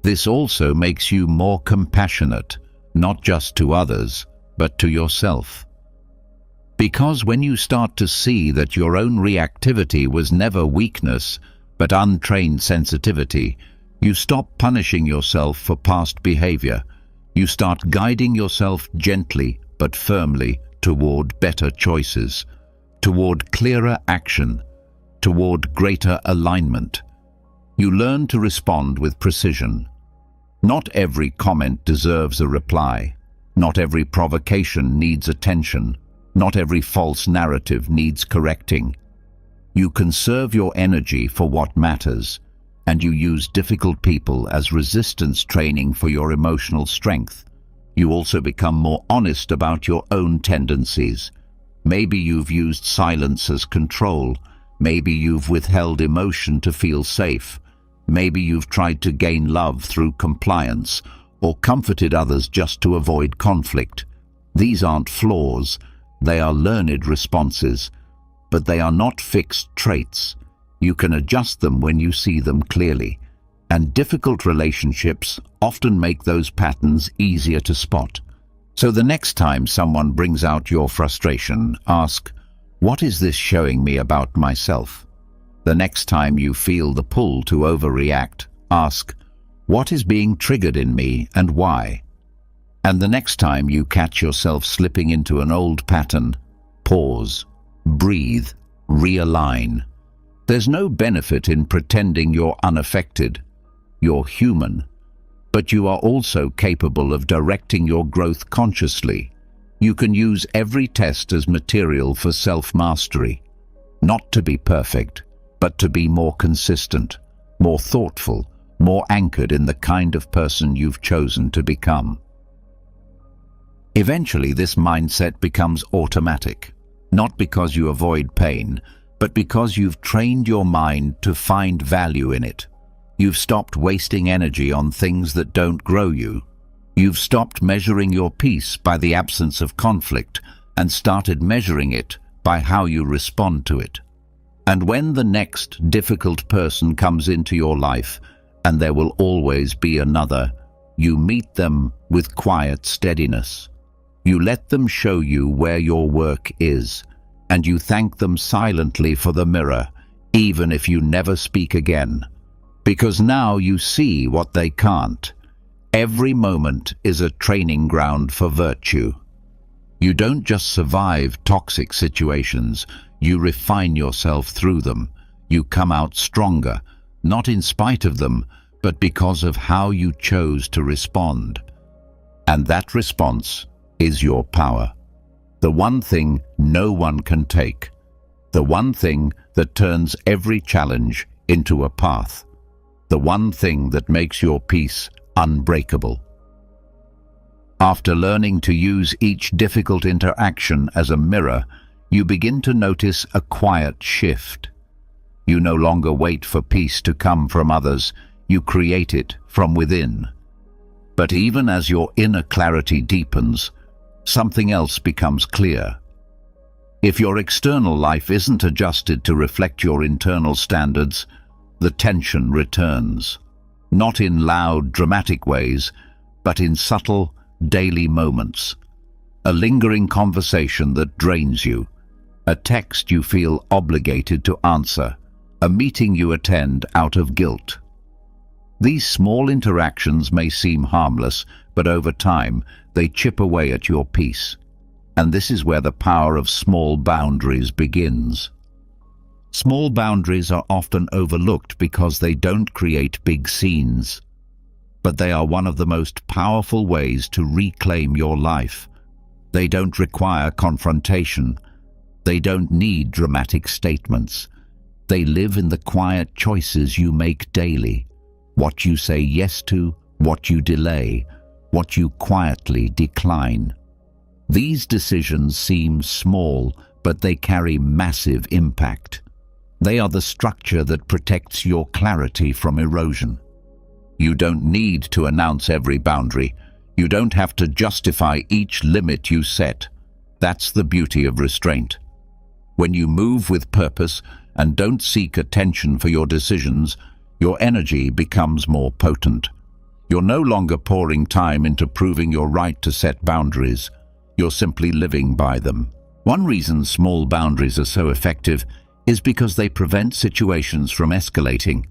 This also makes you more compassionate, not just to others, but to yourself. Because when you start to see that your own reactivity was never weakness, but untrained sensitivity, you stop punishing yourself for past behavior. You start guiding yourself gently but firmly toward better choices, toward clearer action, toward greater alignment. You learn to respond with precision. Not every comment deserves a reply. Not every provocation needs attention. Not every false narrative needs correcting. You conserve your energy for what matters, and you use difficult people as resistance training for your emotional strength. You also become more honest about your own tendencies. Maybe you've used silence as control. Maybe you've withheld emotion to feel safe. Maybe you've tried to gain love through compliance, or comforted others just to avoid conflict. These aren't flaws. They are learned responses. But they are not fixed traits. You can adjust them when you see them clearly, and difficult relationships often make those patterns easier to spot. So the next time someone brings out your frustration, ask, what is this showing me about myself? The next time you feel the pull to overreact, ask, what is being triggered in me and why? And the next time you catch yourself slipping into an old pattern, pause. Breathe, realign. There's no benefit in pretending you're unaffected. You're human, but you are also capable of directing your growth consciously. You can use every test as material for self-mastery. Not to be perfect, but to be more consistent, more thoughtful, more anchored in the kind of person you've chosen to become. Eventually, this mindset becomes automatic. Not because you avoid pain, but because you've trained your mind to find value in it. You've stopped wasting energy on things that don't grow you. You've stopped measuring your peace by the absence of conflict and started measuring it by how you respond to it. And when the next difficult person comes into your life, and there will always be another, you meet them with quiet steadiness. You let them show you where your work is, and you thank them silently for the mirror, even if you never speak again. Because now you see what they can't. Every moment is a training ground for virtue. You don't just survive toxic situations, you refine yourself through them. You come out stronger, not in spite of them, but because of how you chose to respond. And that response is your power. The one thing no one can take. The one thing that turns every challenge into a path. The one thing that makes your peace unbreakable. After learning to use each difficult interaction as a mirror, you begin to notice a quiet shift. You no longer wait for peace to come from others, you create it from within. But even as your inner clarity deepens, something else becomes clear. If your external life isn't adjusted to reflect your internal standards, the tension returns. Not in loud, dramatic ways, but in subtle, daily moments. A lingering conversation that drains you. A text you feel obligated to answer. A meeting you attend out of guilt. These small interactions may seem harmless, but over time, they chip away at your peace. And this is where the power of small boundaries begins. Small boundaries are often overlooked because they don't create big scenes. But they are one of the most powerful ways to reclaim your life. They don't require confrontation. They don't need dramatic statements. They live in the quiet choices you make daily. What you say yes to, what you delay, what you quietly decline. These decisions seem small, but they carry massive impact. They are the structure that protects your clarity from erosion. You don't need to announce every boundary. You don't have to justify each limit you set. That's the beauty of restraint. When you move with purpose and don't seek attention for your decisions, your energy becomes more potent. You're no longer pouring time into proving your right to set boundaries. You're simply living by them. One reason small boundaries are so effective is because they prevent situations from escalating.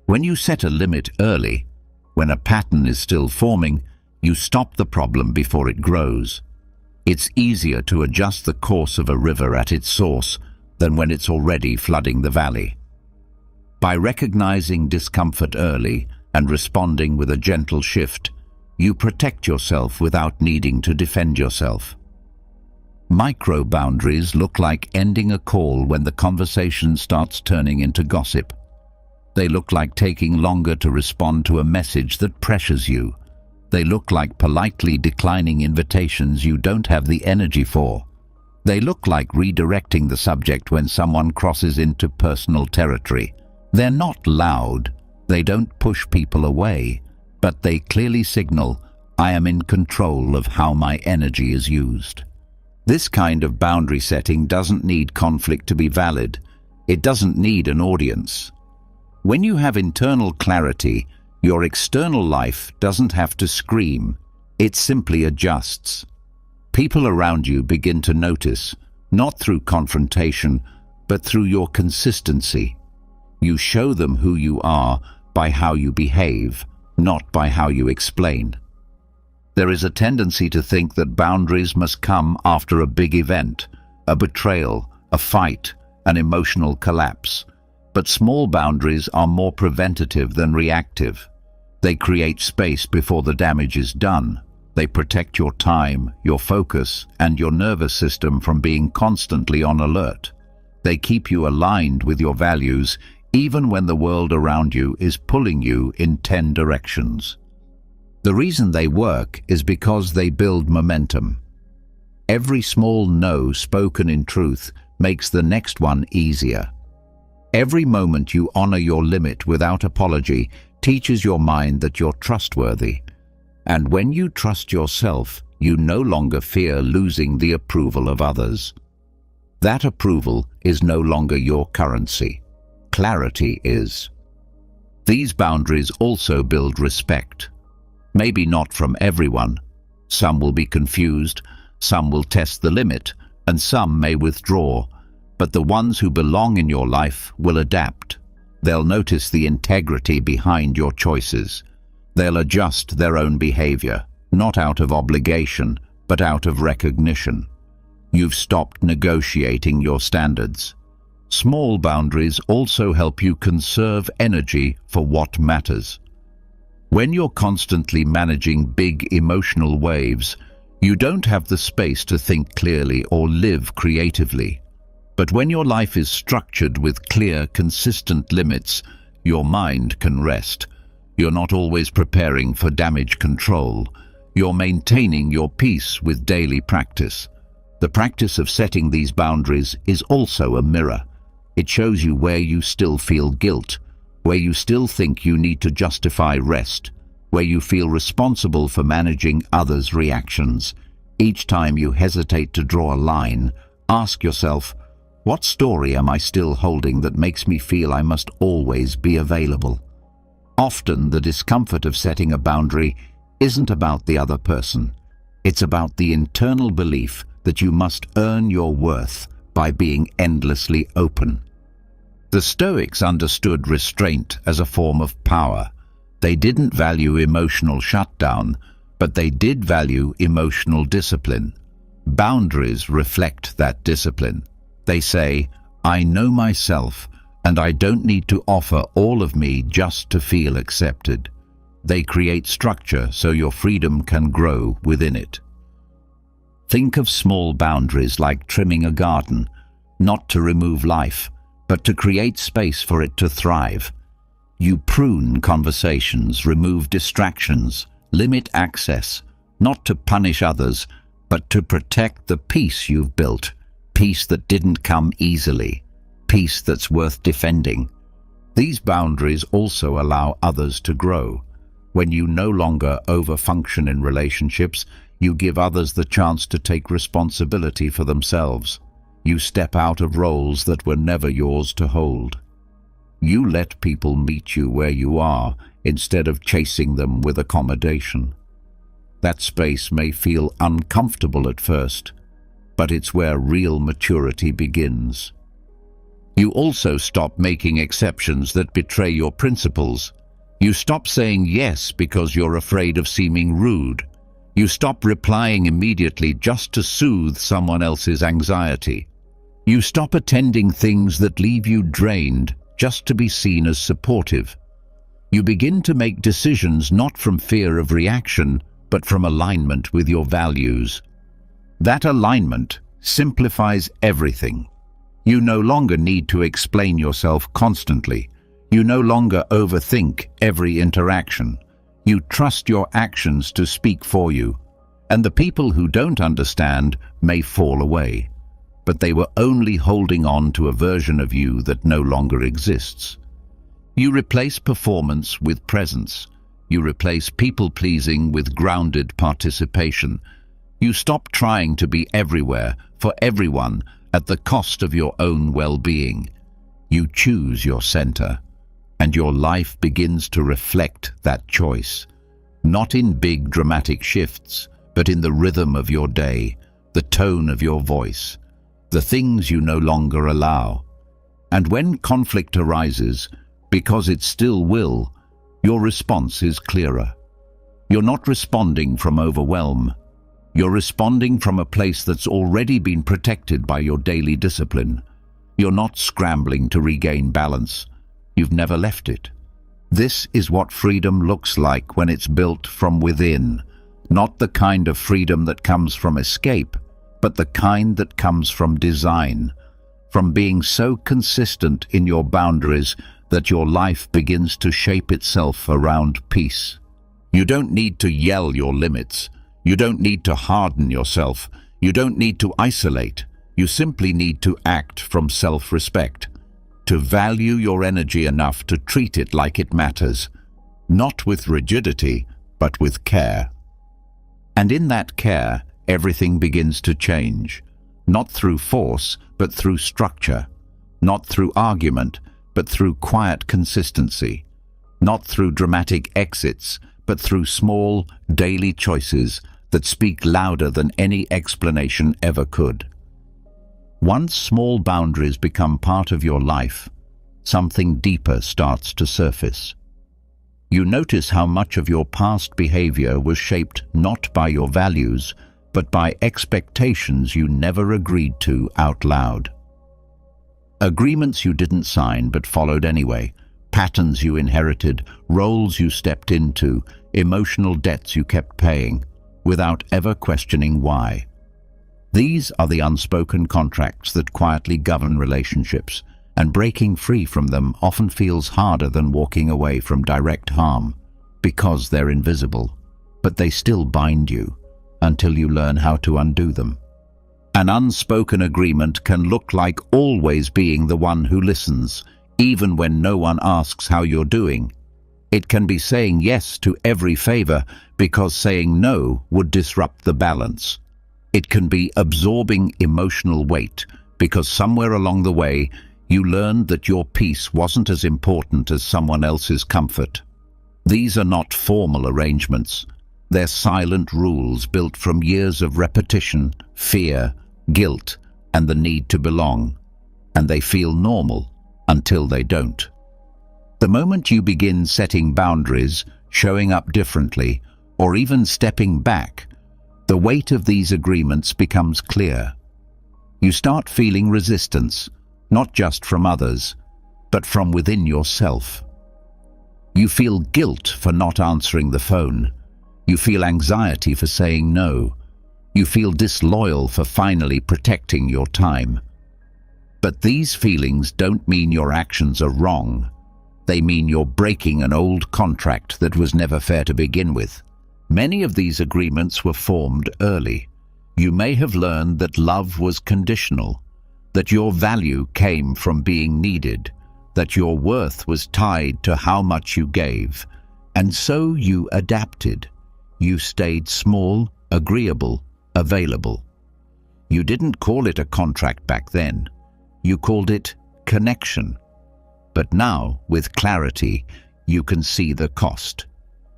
When you set a limit early, when a pattern is still forming, you stop the problem before it grows. It's easier to adjust the course of a river at its source than when it's already flooding the valley. By recognizing discomfort early and responding with a gentle shift, you protect yourself without needing to defend yourself. Micro-boundaries look like ending a call when the conversation starts turning into gossip. They look like taking longer to respond to a message that pressures you. They look like politely declining invitations you don't have the energy for. They look like redirecting the subject when someone crosses into personal territory. They're not loud, they don't push people away, but they clearly signal, I am in control of how my energy is used. This kind of boundary setting doesn't need conflict to be valid. It doesn't need an audience. When you have internal clarity, your external life doesn't have to scream. It simply adjusts. People around you begin to notice, not through confrontation, but through your consistency. You show them who you are by how you behave, not by how you explain. There is a tendency to think that boundaries must come after a big event, a betrayal, a fight, an emotional collapse. But small boundaries are more preventative than reactive. They create space before the damage is done. They protect your time, your focus, and your nervous system from being constantly on alert. They keep you aligned with your values, even when the world around you is pulling you in 10 directions. The reason they work is because they build momentum. Every small no spoken in truth makes the next one easier. Every moment you honor your limit without apology teaches your mind that you're trustworthy. And when you trust yourself, you no longer fear losing the approval of others. That approval is no longer your currency. Clarity is. These boundaries also build respect. Maybe not from everyone. Some will be confused, some will test the limit, and some may withdraw. But the ones who belong in your life will adapt. They'll notice the integrity behind your choices. They'll adjust their own behavior, not out of obligation, but out of recognition. You've stopped negotiating your standards. Small boundaries also help you conserve energy for what matters. When you're constantly managing big emotional waves, you don't have the space to think clearly or live creatively. But when your life is structured with clear, consistent limits, your mind can rest. You're not always preparing for damage control. You're maintaining your peace with daily practice. The practice of setting these boundaries is also a mirror. It shows you where you still feel guilt, where you still think you need to justify rest, where you feel responsible for managing others' reactions. Each time you hesitate to draw a line, ask yourself, what story am I still holding that makes me feel I must always be available? Often the discomfort of setting a boundary isn't about the other person. It's about the internal belief that you must earn your worth by being endlessly open. The Stoics understood restraint as a form of power. They didn't value emotional shutdown, but they did value emotional discipline. Boundaries reflect that discipline. They say, I know myself, and I don't need to offer all of me just to feel accepted. They create structure so your freedom can grow within it. Think of small boundaries like trimming a garden, not to remove life, but to create space for it to thrive. You prune conversations, remove distractions, limit access, not to punish others, but to protect the peace you've built, peace that didn't come easily, peace that's worth defending. These boundaries also allow others to grow. When you no longer overfunction in relationships, you give others the chance to take responsibility for themselves. You step out of roles that were never yours to hold. You let people meet you where you are instead of chasing them with accommodation. That space may feel uncomfortable at first, but it's where real maturity begins. You also stop making exceptions that betray your principles. You stop saying yes because you're afraid of seeming rude. You stop replying immediately just to soothe someone else's anxiety. You stop attending things that leave you drained just to be seen as supportive. You begin to make decisions not from fear of reaction, but from alignment with your values. That alignment simplifies everything. You no longer need to explain yourself constantly. You no longer overthink every interaction. You trust your actions to speak for you. And the people who don't understand may fall away. But they were only holding on to a version of you that no longer exists. You replace performance with presence. You replace people-pleasing with grounded participation. You stop trying to be everywhere, for everyone, at the cost of your own well-being. You choose your center, and your life begins to reflect that choice. Not in big dramatic shifts, but in the rhythm of your day, the tone of your voice, the things you no longer allow. And when conflict arises, because it still will, your response is clearer. You're not responding from overwhelm. You're responding from a place that's already been protected by your daily discipline. You're not scrambling to regain balance. You've never left it. This is what freedom looks like when it's built from within, not the kind of freedom that comes from escape, but the kind that comes from design, from being so consistent in your boundaries that your life begins to shape itself around peace. You don't need to yell your limits. You don't need to harden yourself. You don't need to isolate. You simply need to act from self-respect, to value your energy enough to treat it like it matters, not with rigidity, but with care. And in that care, everything begins to change, not through force, but through structure, not through argument, but through quiet consistency, not through dramatic exits, but through small, daily choices that speak louder than any explanation ever could. Once small boundaries become part of your life, something deeper starts to surface. You notice how much of your past behavior was shaped not by your values, but by expectations you never agreed to out loud. Agreements you didn't sign but followed anyway, patterns you inherited, roles you stepped into, emotional debts you kept paying, without ever questioning why. These are the unspoken contracts that quietly govern relationships, and breaking free from them often feels harder than walking away from direct harm, because they're invisible, but they still bind you until you learn how to undo them. An unspoken agreement can look like always being the one who listens, even when no one asks how you're doing. It can be saying yes to every favor because saying no would disrupt the balance. It can be absorbing emotional weight because somewhere along the way you learned that your peace wasn't as important as someone else's comfort. These are not formal arrangements. They're silent rules built from years of repetition, fear, guilt, and the need to belong. And they feel normal until they don't. The moment you begin setting boundaries, showing up differently, or even stepping back, the weight of these agreements becomes clear. You start feeling resistance, not just from others, but from within yourself. You feel guilt for not answering the phone. You feel anxiety for saying no. You feel disloyal for finally protecting your time. But these feelings don't mean your actions are wrong. They mean you're breaking an old contract that was never fair to begin with. Many of these agreements were formed early. You may have learned that love was conditional, that your value came from being needed, that your worth was tied to how much you gave, and so you adapted. You stayed small, agreeable, available. You didn't call it a contract back then. You called it connection. But now, with clarity, you can see the cost,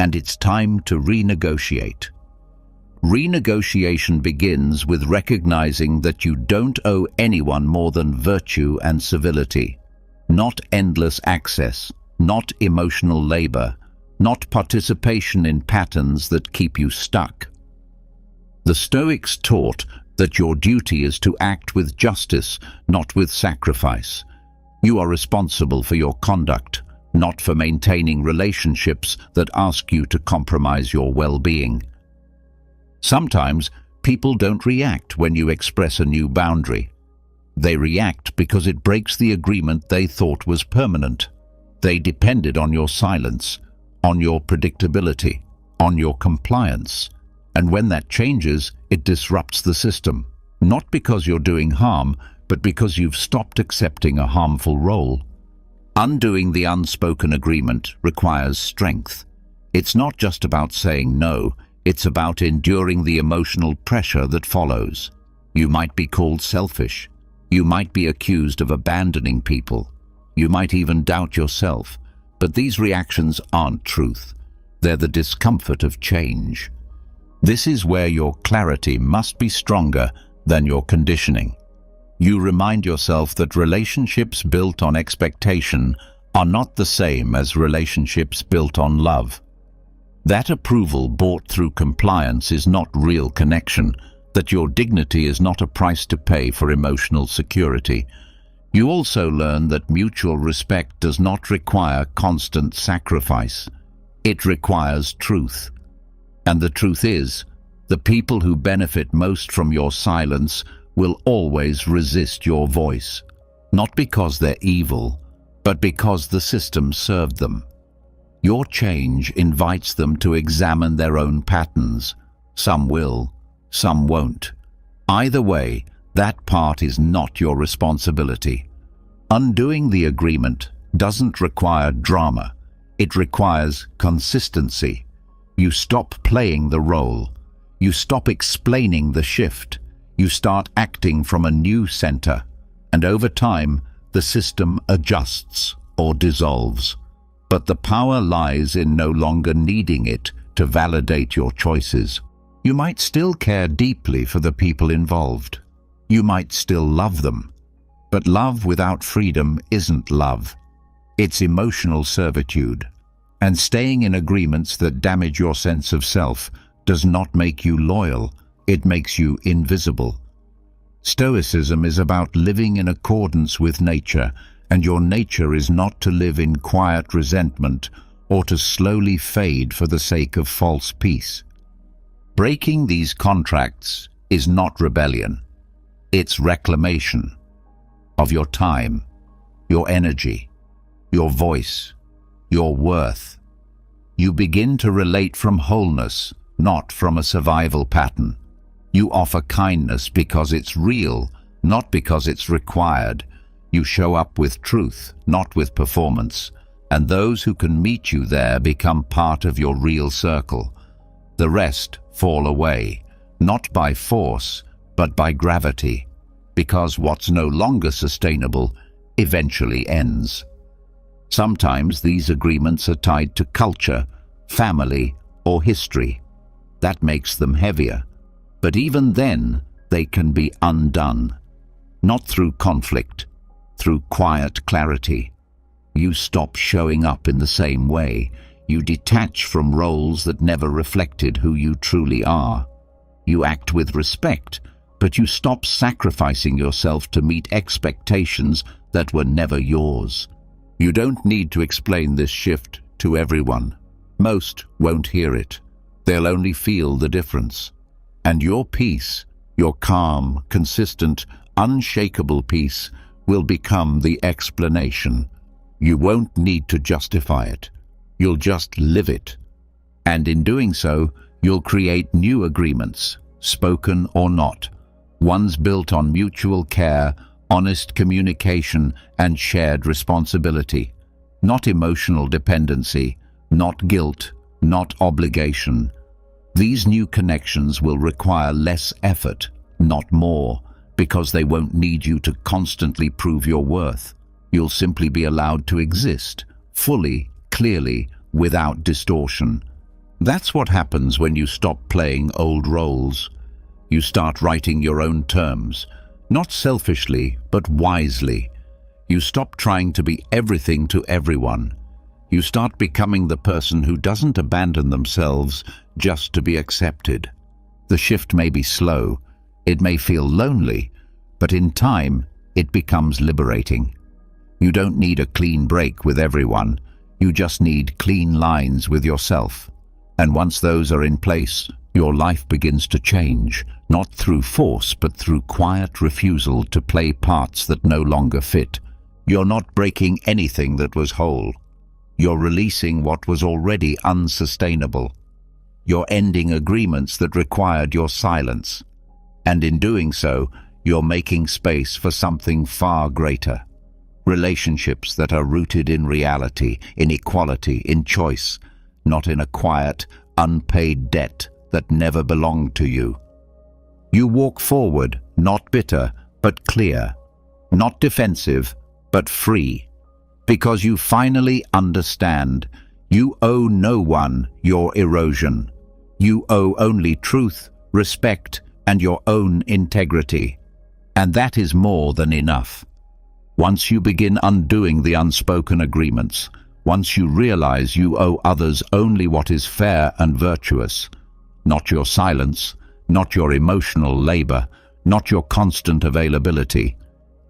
and it's time to renegotiate. Renegotiation begins with recognizing that you don't owe anyone more than virtue and civility, not endless access, not emotional labor, not participation in patterns that keep you stuck. The Stoics taught that your duty is to act with justice, not with sacrifice. You are responsible for your conduct, not for maintaining relationships that ask you to compromise your well-being. Sometimes people don't react when you express a new boundary. They react because it breaks the agreement they thought was permanent. They depended on your silence, on your predictability, on your compliance. And when that changes, it disrupts the system. Not because you're doing harm, but because you've stopped accepting a harmful role. Undoing the unspoken agreement requires strength. It's not just about saying no, it's about enduring the emotional pressure that follows. You might be called selfish. You might be accused of abandoning people. You might even doubt yourself. But these reactions aren't truth. They're the discomfort of change. This is where your clarity must be stronger than your conditioning. You remind yourself that relationships built on expectation are not the same as relationships built on love. That approval bought through compliance is not real connection, that your dignity is not a price to pay for emotional security. You also learn that mutual respect does not require constant sacrifice. It requires truth. And the truth is, the people who benefit most from your silence will always resist your voice, not because they're evil, but because the system served them. Your change invites them to examine their own patterns. Some will, some won't. Either way, That part is not your responsibility. Undoing the agreement doesn't require drama. It requires consistency. You stop playing the role. You stop explaining the shift. You start acting from a new center. And over time, the system adjusts or dissolves. But the power lies in no longer needing it to validate your choices. You might still care deeply for the people involved. You might still love them. But love without freedom isn't love. It's emotional servitude. And staying in agreements that damage your sense of self does not make you loyal, it makes you invisible. Stoicism is about living in accordance with nature, and your nature is not to live in quiet resentment or to slowly fade for the sake of false peace. Breaking these contracts is not rebellion. It's reclamation of your time, your energy, your voice, your worth. You begin to relate from wholeness, not from a survival pattern. You offer kindness because it's real, not because it's required. You show up with truth, not with performance, and those who can meet you there become part of your real circle. The rest fall away, not by force, but by gravity, because what's no longer sustainable eventually ends. Sometimes these agreements are tied to culture, family, or history. That makes them heavier. But even then, they can be undone. Not through conflict, through quiet clarity. You stop showing up in the same way. You detach from roles that never reflected who you truly are. You act with respect, but you stop sacrificing yourself to meet expectations that were never yours. You don't need to explain this shift to everyone. Most won't hear it. They'll only feel the difference. And your peace, your calm, consistent, unshakable peace, will become the explanation. You won't need to justify it. You'll just live it. And in doing so, you'll create new agreements, spoken or not, ones built on mutual care, honest communication, and shared responsibility. Not emotional dependency, not guilt, not obligation. These new connections will require less effort, not more, because they won't need you to constantly prove your worth. You'll simply be allowed to exist, fully, clearly, without distortion. That's what happens when you stop playing old roles. You start writing your own terms, not selfishly, but wisely. You stop trying to be everything to everyone. You start becoming the person who doesn't abandon themselves just to be accepted. The shift may be slow, it may feel lonely, but in time, it becomes liberating. You don't need a clean break with everyone, you just need clean lines with yourself. And once those are in place, your life begins to change, not through force, but through quiet refusal to play parts that no longer fit. You're not breaking anything that was whole. You're releasing what was already unsustainable. You're ending agreements that required your silence. And in doing so, you're making space for something far greater. Relationships that are rooted in reality, in equality, in choice, not in a quiet, unpaid debt that never belonged to you. You walk forward, not bitter, but clear. Not defensive, but free. Because you finally understand, you owe no one your erosion. You owe only truth, respect, and your own integrity. And that is more than enough. Once you begin undoing the unspoken agreements, once you realize you owe others only what is fair and virtuous, not your silence, not your emotional labor, not your constant availability,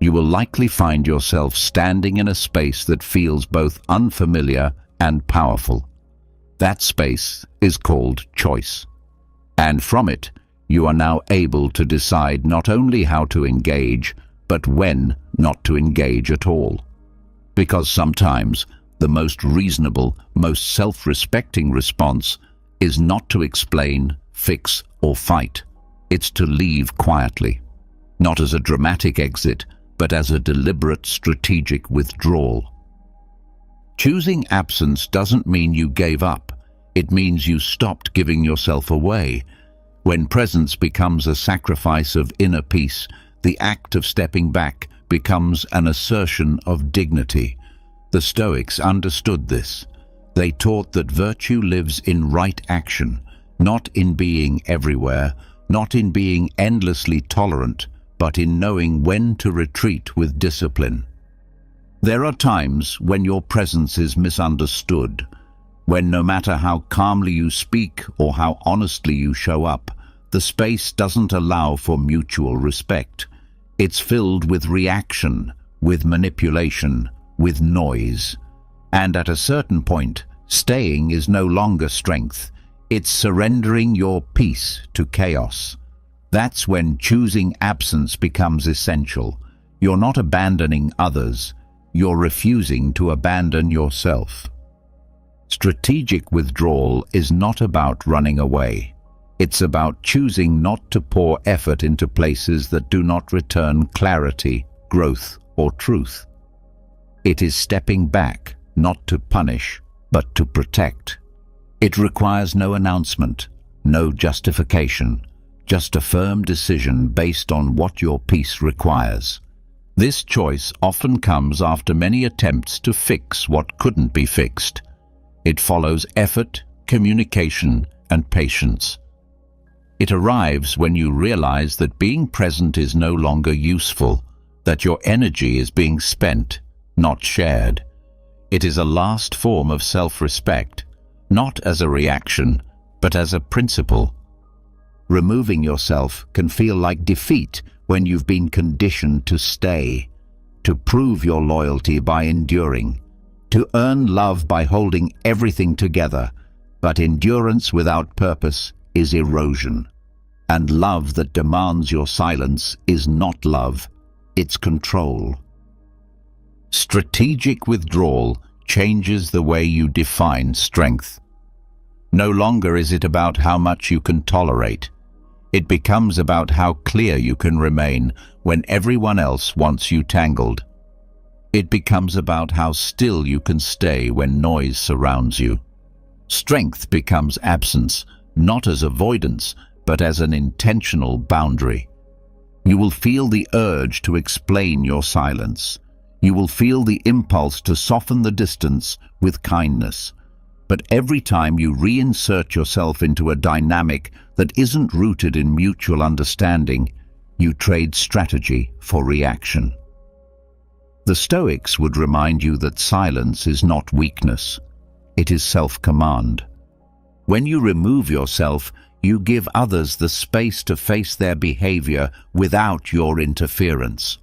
you will likely find yourself standing in a space that feels both unfamiliar and powerful. That space is called choice. And from it, you are now able to decide not only how to engage, but when not to engage at all. Because sometimes the most reasonable, most self-respecting response is not to explain, fix, or fight. It's to leave quietly. not as a dramatic exit, but as a deliberate strategic withdrawal. Choosing absence doesn't mean you gave up. It means you stopped giving yourself away. When presence becomes a sacrifice of inner peace, the act of stepping back becomes an assertion of dignity. The Stoics understood this. They taught that virtue lives in right action, not in being everywhere, not in being endlessly tolerant, but in knowing when to retreat with discipline. There are times when your presence is misunderstood, when no matter how calmly you speak or how honestly you show up, the space doesn't allow for mutual respect. It's filled with reaction, with manipulation, with noise. And at a certain point, staying is no longer strength. It's surrendering your peace to chaos. That's when choosing absence becomes essential. You're not abandoning others. You're refusing to abandon yourself. Strategic withdrawal is not about running away. It's about choosing not to pour effort into places that do not return clarity, growth, or truth. It is stepping back, not to punish, but to protect. It requires no announcement, no justification, just a firm decision based on what your peace requires. This choice often comes after many attempts to fix what couldn't be fixed. It follows effort, communication, and patience. It arrives when you realize that being present is no longer useful, that your energy is being spent, not shared. It is a last form of self-respect, not as a reaction, but as a principle. Removing yourself can feel like defeat when you've been conditioned to stay, to prove your loyalty by enduring, to earn love by holding everything together. But endurance without purpose is erosion. And love that demands your silence is not love, it's control. Strategic withdrawal changes the way you define strength. No longer is it about how much you can tolerate. It becomes about how clear you can remain when everyone else wants you tangled. It becomes about how still you can stay when noise surrounds you. Strength becomes absence, not as avoidance, but as an intentional boundary. You will feel the urge to explain your silence. You will feel the impulse to soften the distance with kindness. But every time you reinsert yourself into a dynamic that isn't rooted in mutual understanding, you trade strategy for reaction. The Stoics would remind you that silence is not weakness. It is self-command. When you remove yourself, you give others the space to face their behavior without your interference.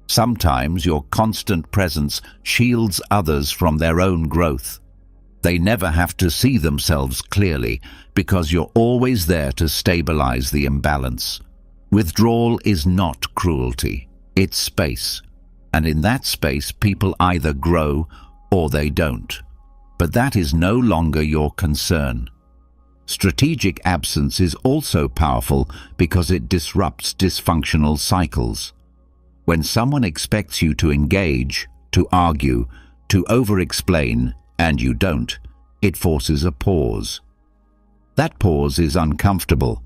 Sometimes your constant presence shields others from their own growth. They never have to see themselves clearly because you're always there to stabilize the imbalance. Withdrawal is not cruelty, it's space. And in that space, people either grow or they don't. But that is no longer your concern. Strategic absence is also powerful because it disrupts dysfunctional cycles. When someone expects you to engage, to argue, to over-explain, and you don't, it forces a pause. That pause is uncomfortable,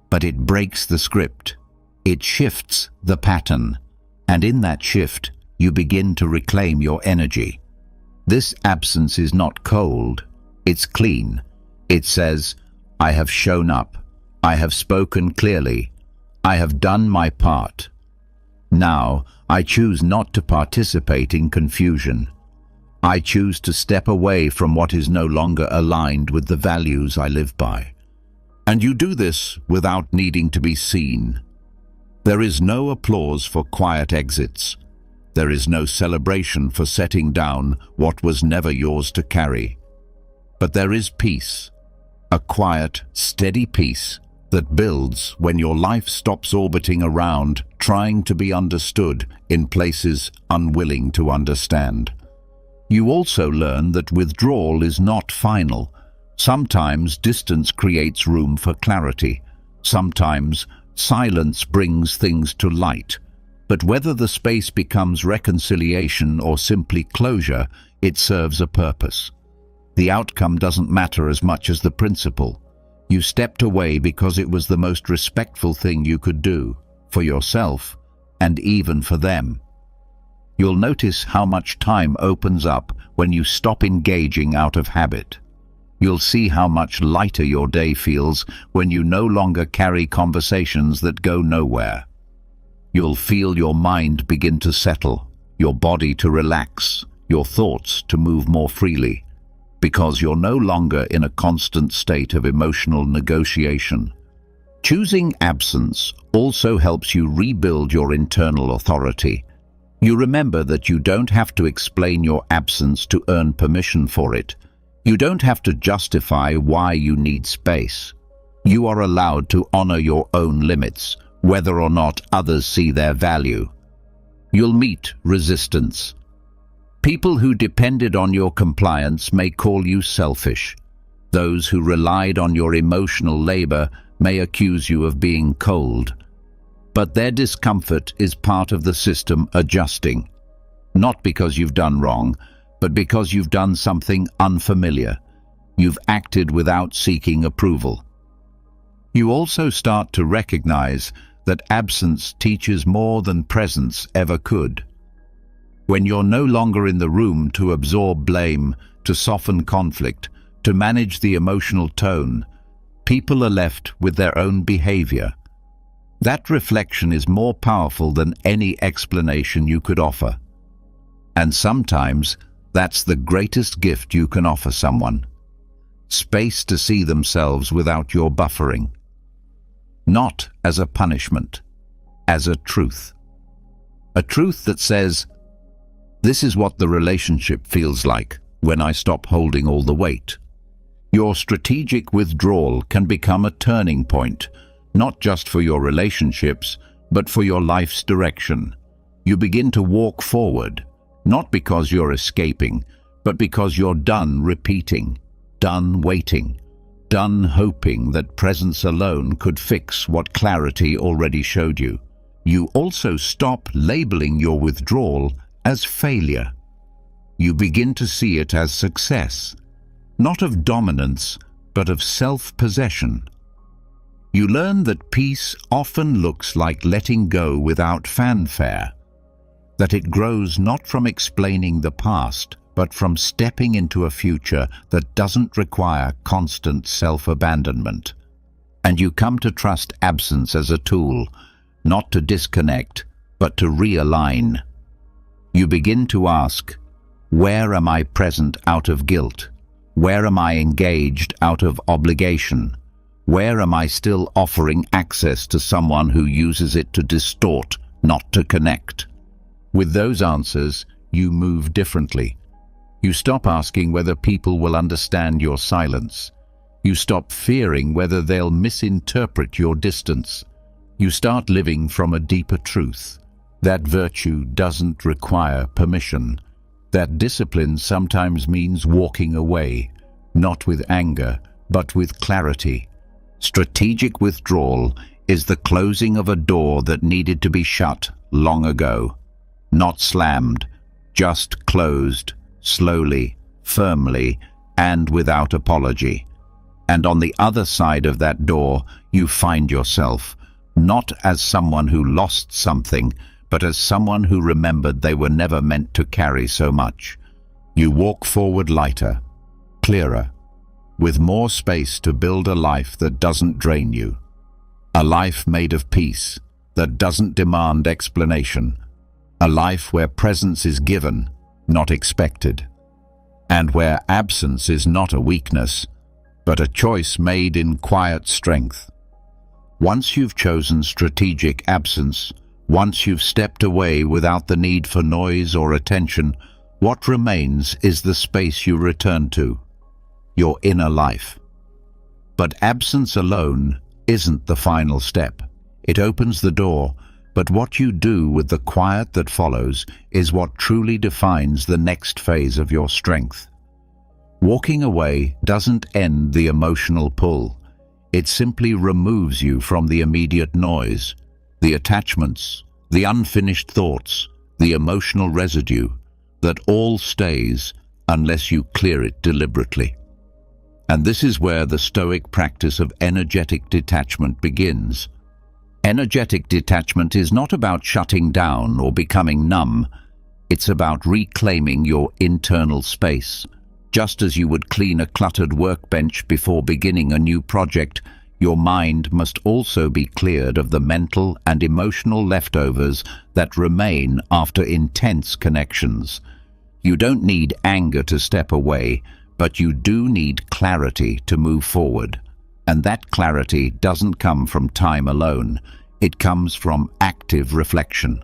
but it breaks the script. It shifts the pattern, and in that shift, you begin to reclaim your energy. This absence is not cold, it's clean. It says, I have shown up, I have spoken clearly, I have done my part. Now, I choose not to participate in confusion. I choose to step away from what is no longer aligned with the values I live by. And you do this without needing to be seen. There is no applause for quiet exits. There is no celebration for setting down what was never yours to carry. But there is peace, a quiet, steady peace that builds when your life stops orbiting around, trying to be understood in places unwilling to understand. You also learn that withdrawal is not final. Sometimes distance creates room for clarity. Sometimes Silence brings things to light, but whether the space becomes reconciliation or simply closure, it serves a purpose. The outcome doesn't matter as much as the principle. You stepped away because it was the most respectful thing you could do, for yourself and even for them. You'll notice how much time opens up when you stop engaging out of habit. You'll see how much lighter your day feels when you no longer carry conversations that go nowhere. You'll feel your mind begin to settle, your body to relax, your thoughts to move more freely, because you're no longer in a constant state of emotional negotiation. Choosing absence also helps you rebuild your internal authority. You remember that you don't have to explain your absence to earn permission for it. You don't have to justify why you need space. You are allowed to honor your own limits, whether or not others see their value. You'll meet resistance. People who depended on your compliance may call you selfish. Those who relied on your emotional labor may accuse you of being cold. But their discomfort is part of the system adjusting. Not because you've done wrong, but because you've done something unfamiliar. You've acted without seeking approval. You also start to recognize that absence teaches more than presence ever could. When you're no longer in the room to absorb blame, to soften conflict, to manage the emotional tone, people are left with their own behavior. That reflection is more powerful than any explanation you could offer. And sometimes, that's the greatest gift you can offer someone. Space to see themselves without your buffering. Not as a punishment, as a truth. A truth that says, this is what the relationship feels like when I stop holding all the weight. Your strategic withdrawal can become a turning point, not just for your relationships, but for your life's direction. You begin to walk forward, not because you're escaping, but because you're done repeating, done waiting, done hoping that presence alone could fix what clarity already showed you. You also stop labeling your withdrawal as failure. You begin to see it as success, not of dominance, but of self-possession. You learn that peace often looks like letting go without fanfare, that it grows not from explaining the past, but from stepping into a future that doesn't require constant self-abandonment. And you come to trust absence as a tool, not to disconnect, but to realign. You begin to ask, where am I present out of guilt? Where am I engaged out of obligation? Where am I still offering access to someone who uses it to distort, not to connect? With those answers, you move differently. You stop asking whether people will understand your silence. You stop fearing whether they'll misinterpret your distance. You start living from a deeper truth. That virtue doesn't require permission. That discipline sometimes means walking away, not with anger, but with clarity. Strategic withdrawal is the closing of a door that needed to be shut long ago. Not slammed, just closed, slowly, firmly, and without apology. And on the other side of that door, you find yourself, not as someone who lost something, but as someone who remembered they were never meant to carry so much. You walk forward lighter, clearer, with more space to build a life that doesn't drain you. A life made of peace, that doesn't demand explanation. A life where presence is given, not expected. And where absence is not a weakness, but a choice made in quiet strength. Once you've chosen strategic absence, once you've stepped away without the need for noise or attention, what remains is the space you return to, your inner life. But absence alone isn't the final step. It opens the door, but what you do with the quiet that follows is what truly defines the next phase of your strength. Walking away doesn't end the emotional pull. It simply removes you from the immediate noise, the attachments, the unfinished thoughts, the emotional residue that all stays unless you clear it deliberately. And this is where the Stoic practice of energetic detachment begins. Energetic detachment is not about shutting down or becoming numb. It's about reclaiming your internal space. Just as you would clean a cluttered workbench before beginning a new project, your mind must also be cleared of the mental and emotional leftovers that remain after intense connections. You don't need anger to step away, but you do need clarity to move forward. And that clarity doesn't come from time alone. It comes from active reflection.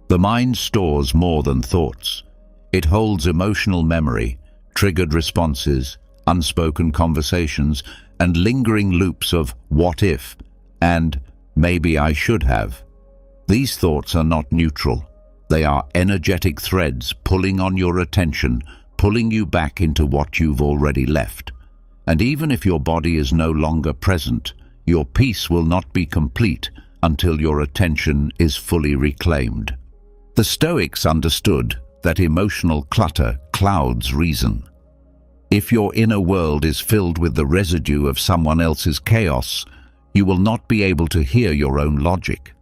The mind stores more than thoughts. It holds emotional memory, triggered responses, unspoken conversations, and lingering loops of what if and maybe I should have. These thoughts are not neutral. They are energetic threads pulling on your attention, pulling you back into what you've already left. And even if your body is no longer present, your peace will not be complete until your attention is fully reclaimed. The Stoics understood that emotional clutter clouds reason. If your inner world is filled with the residue of someone else's chaos, you will not be able to hear your own logic.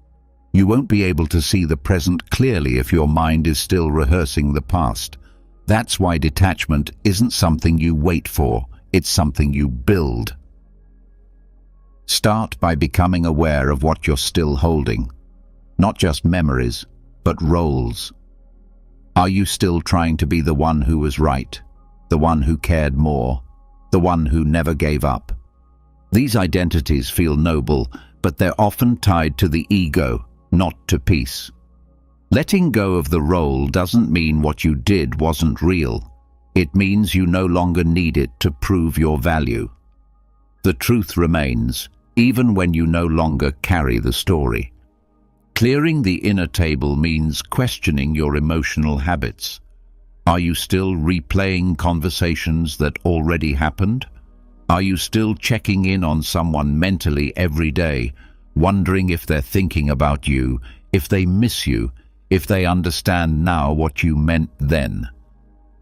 You won't be able to see the present clearly if your mind is still rehearsing the past. That's why detachment isn't something you wait for, it's something you build. Start by becoming aware of what you're still holding. Not just memories, but roles. Are you still trying to be the one who was right, the one who cared more, the one who never gave up? These identities feel noble, but they're often tied to the ego, not to peace. Letting go of the role doesn't mean what you did wasn't real. It means you no longer need it to prove your value. The truth remains, even when you no longer carry the story. Clearing the inner table means questioning your emotional habits. Are you still replaying conversations that already happened? Are you still checking in on someone mentally every day, wondering if they're thinking about you, if they miss you, if they understand now what you meant then?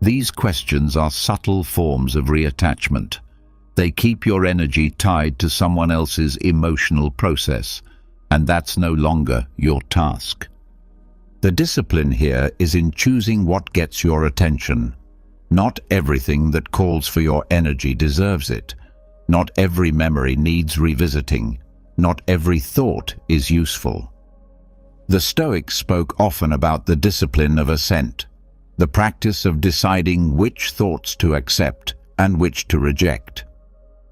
These questions are subtle forms of reattachment. They keep your energy tied to someone else's emotional process, and that's no longer your task. The discipline here is in choosing what gets your attention. Not everything that calls for your energy deserves it. Not every memory needs revisiting. Not every thought is useful. The Stoics spoke often about the discipline of assent, the practice of deciding which thoughts to accept and which to reject.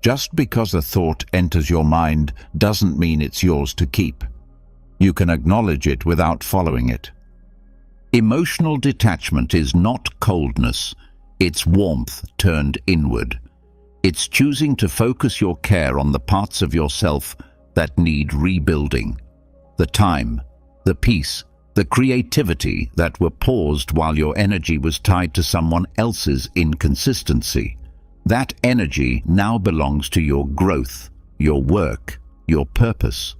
Just because a thought enters your mind doesn't mean it's yours to keep. You can acknowledge it without following it. Emotional detachment is not coldness, it's warmth turned inward. It's choosing to focus your care on the parts of yourself that need rebuilding. The time, the peace, the creativity that were paused while your energy was tied to someone else's inconsistency. That energy now belongs to your growth, your work, your purpose.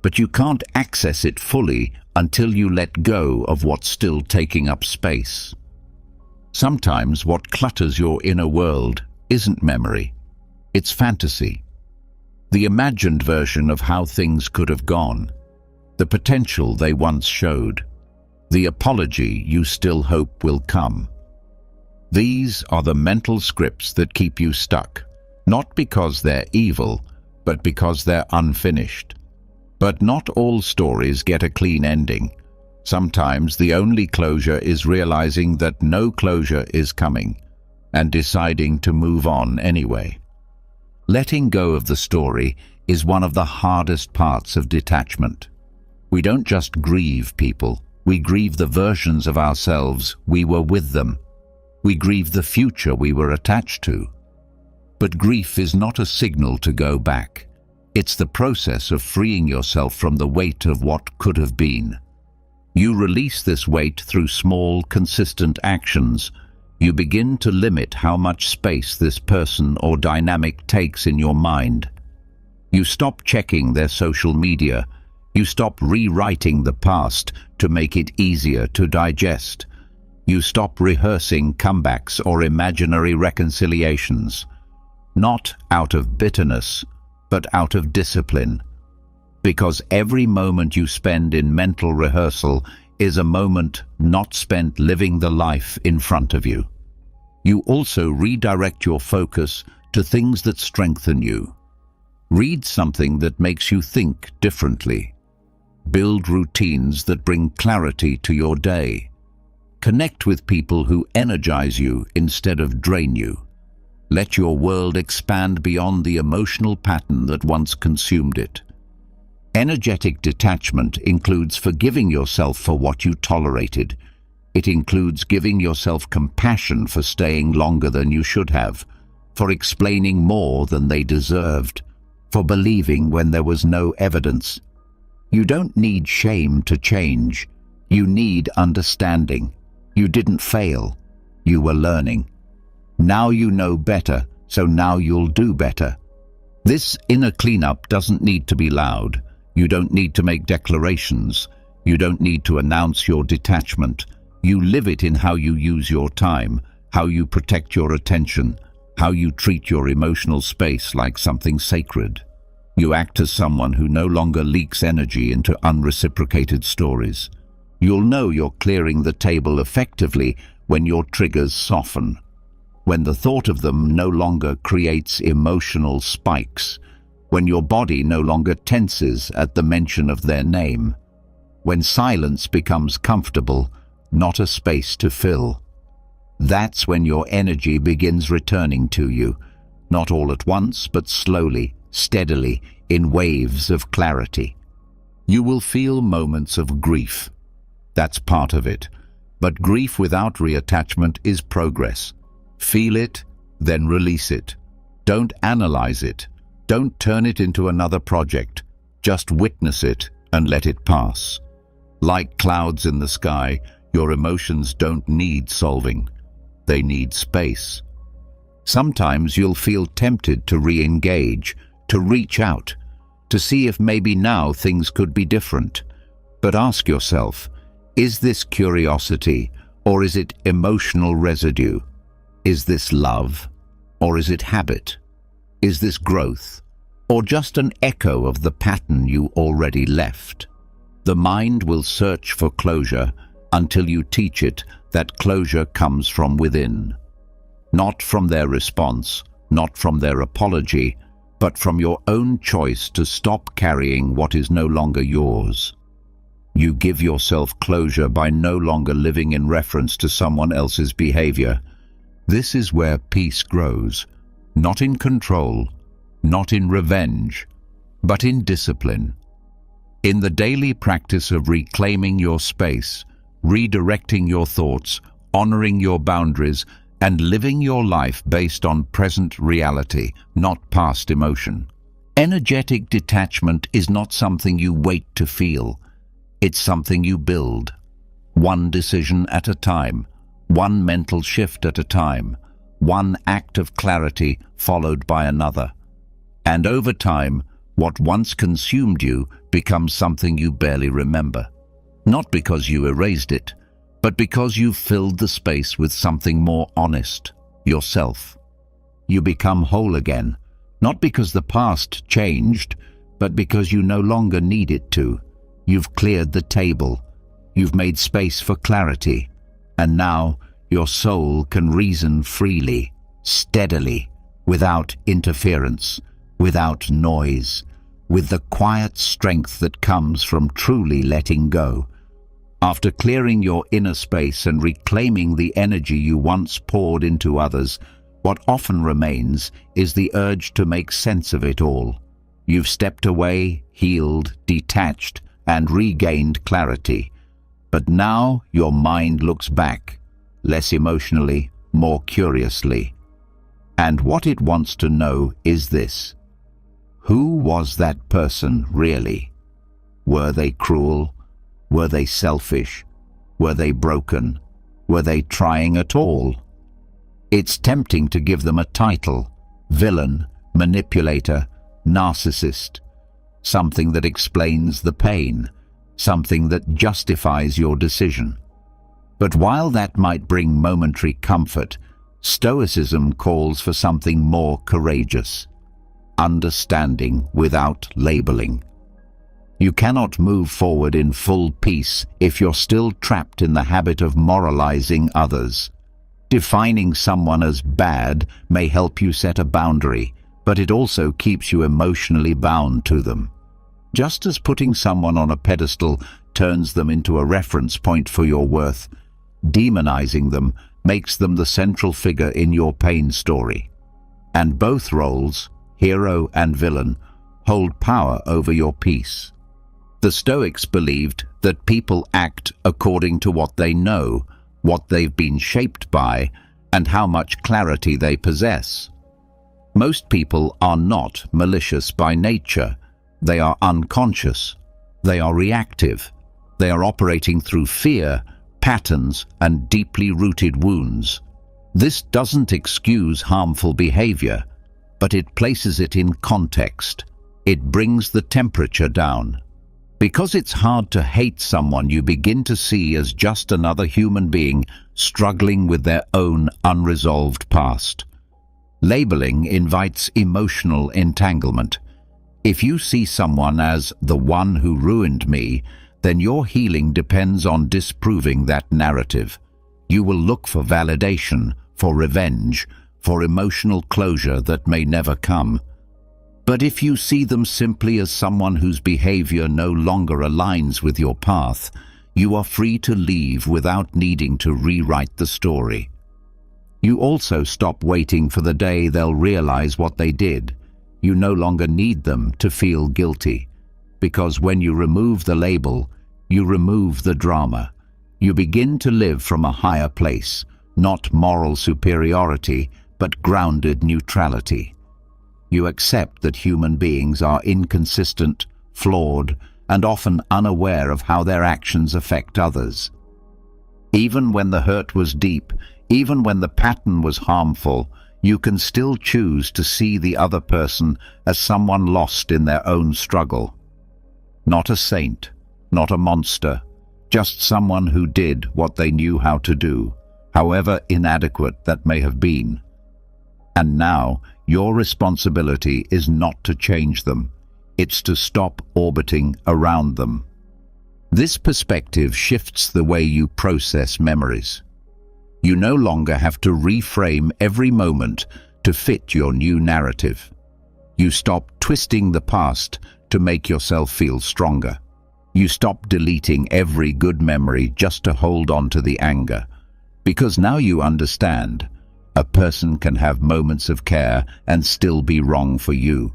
But you can't access it fully until you let go of what's still taking up space. Sometimes what clutters your inner world isn't memory, it's fantasy. The imagined version of how things could have gone, the potential they once showed, the apology you still hope will come. These are the mental scripts that keep you stuck, not because they're evil, but because they're unfinished. But not all stories get a clean ending. Sometimes the only closure is realizing that no closure is coming, and deciding to move on anyway. Letting go of the story is one of the hardest parts of detachment. We don't just grieve people, we grieve the versions of ourselves we were with them. We grieve the future we were attached to. But grief is not a signal to go back. It's the process of freeing yourself from the weight of what could have been. You release this weight through small, consistent actions. You begin to limit how much space this person or dynamic takes in your mind. You stop checking their social media. You stop rewriting the past to make it easier to digest. You stop rehearsing comebacks or imaginary reconciliations. Not out of bitterness, but out of discipline. Because every moment you spend in mental rehearsal is a moment not spent living the life in front of you. You also redirect your focus to things that strengthen you. Read something that makes you think differently. Build routines that bring clarity to your day. Connect with people who energize you instead of drain you. Let your world expand beyond the emotional pattern that once consumed it. Energetic detachment includes forgiving yourself for what you tolerated. It includes giving yourself compassion for staying longer than you should have, for explaining more than they deserved, for believing when there was no evidence. You don't need shame to change. You need understanding. You didn't fail. You were learning. Now you know better, so now you'll do better. This inner cleanup doesn't need to be loud. You don't need to make declarations. You don't need to announce your detachment. You live it in how you use your time, how you protect your attention, how you treat your emotional space like something sacred. You act as someone who no longer leaks energy into unreciprocated stories. You'll know you're clearing the table effectively when your triggers soften, when the thought of them no longer creates emotional spikes, when your body no longer tenses at the mention of their name, when silence becomes comfortable, not a space to fill. That's when your energy begins returning to you, not all at once, but slowly, steadily, in waves of clarity. You will feel moments of grief. That's part of it. But grief without reattachment is progress. Feel it, then release it. Don't analyze it. Don't turn it into another project. Just witness it and let it pass. Like clouds in the sky, your emotions don't need solving. They need space. Sometimes you'll feel tempted to re-engage, to reach out, to see if maybe now things could be different. But ask yourself, is this curiosity or is it emotional residue? Is this love or is it habit? Is this growth or just an echo of the pattern you already left? The mind will search for closure until you teach it that closure comes from within. Not from their response, not from their apology, but from your own choice to stop carrying what is no longer yours. You give yourself closure by no longer living in reference to someone else's behavior. This is where peace grows, not in control, not in revenge, but in discipline. In the daily practice of reclaiming your space, redirecting your thoughts, honoring your boundaries, and living your life based on present reality, not past emotion. Energetic detachment is not something you wait to feel. It's something you build. One decision at a time, one mental shift at a time, one act of clarity followed by another. And over time, what once consumed you becomes something you barely remember. Not because you erased it, but because you've filled the space with something more honest, yourself. You become whole again, not because the past changed, but because you no longer need it to. You've cleared the table, you've made space for clarity, and now your soul can reason freely, steadily, without interference, without noise, with the quiet strength that comes from truly letting go. After clearing your inner space and reclaiming the energy you once poured into others, what often remains is the urge to make sense of it all. You've stepped away, healed, detached, and regained clarity. But now your mind looks back, less emotionally, more curiously. And what it wants to know is this: who was that person really? Were they cruel? Were they selfish? Were they broken? Were they trying at all? It's tempting to give them a title: villain, manipulator, narcissist, something that explains the pain, something that justifies your decision. But while that might bring momentary comfort, Stoicism calls for something more courageous: understanding without labeling. You cannot move forward in full peace if you're still trapped in the habit of moralizing others. Defining someone as bad may help you set a boundary, but it also keeps you emotionally bound to them. Just as putting someone on a pedestal turns them into a reference point for your worth, demonizing them makes them the central figure in your pain story. And both roles, hero and villain, hold power over your peace. The Stoics believed that people act according to what they know, what they've been shaped by, and how much clarity they possess. Most people are not malicious by nature. They are unconscious. They are reactive. They are operating through fear, patterns, and deeply rooted wounds. This doesn't excuse harmful behavior, but it places it in context. It brings the temperature down. Because it's hard to hate someone you begin to see as just another human being struggling with their own unresolved past. Labeling invites emotional entanglement. If you see someone as the one who ruined me, then your healing depends on disproving that narrative. You will look for validation, for revenge, for emotional closure that may never come. But if you see them simply as someone whose behavior no longer aligns with your path, you are free to leave without needing to rewrite the story. You also stop waiting for the day they'll realize what they did. You no longer need them to feel guilty, because when you remove the label, you remove the drama. You begin to live from a higher place, not moral superiority, but grounded neutrality. You accept that human beings are inconsistent, flawed, and often unaware of how their actions affect others. Even when the hurt was deep, even when the pattern was harmful, you can still choose to see the other person as someone lost in their own struggle. Not a saint, not a monster, just someone who did what they knew how to do, however inadequate that may have been. And now, your responsibility is not to change them. It's to stop orbiting around them. This perspective shifts the way you process memories. You no longer have to reframe every moment to fit your new narrative. You stop twisting the past to make yourself feel stronger. You stop deleting every good memory just to hold on to the anger. Because now you understand, a person can have moments of care and still be wrong for you.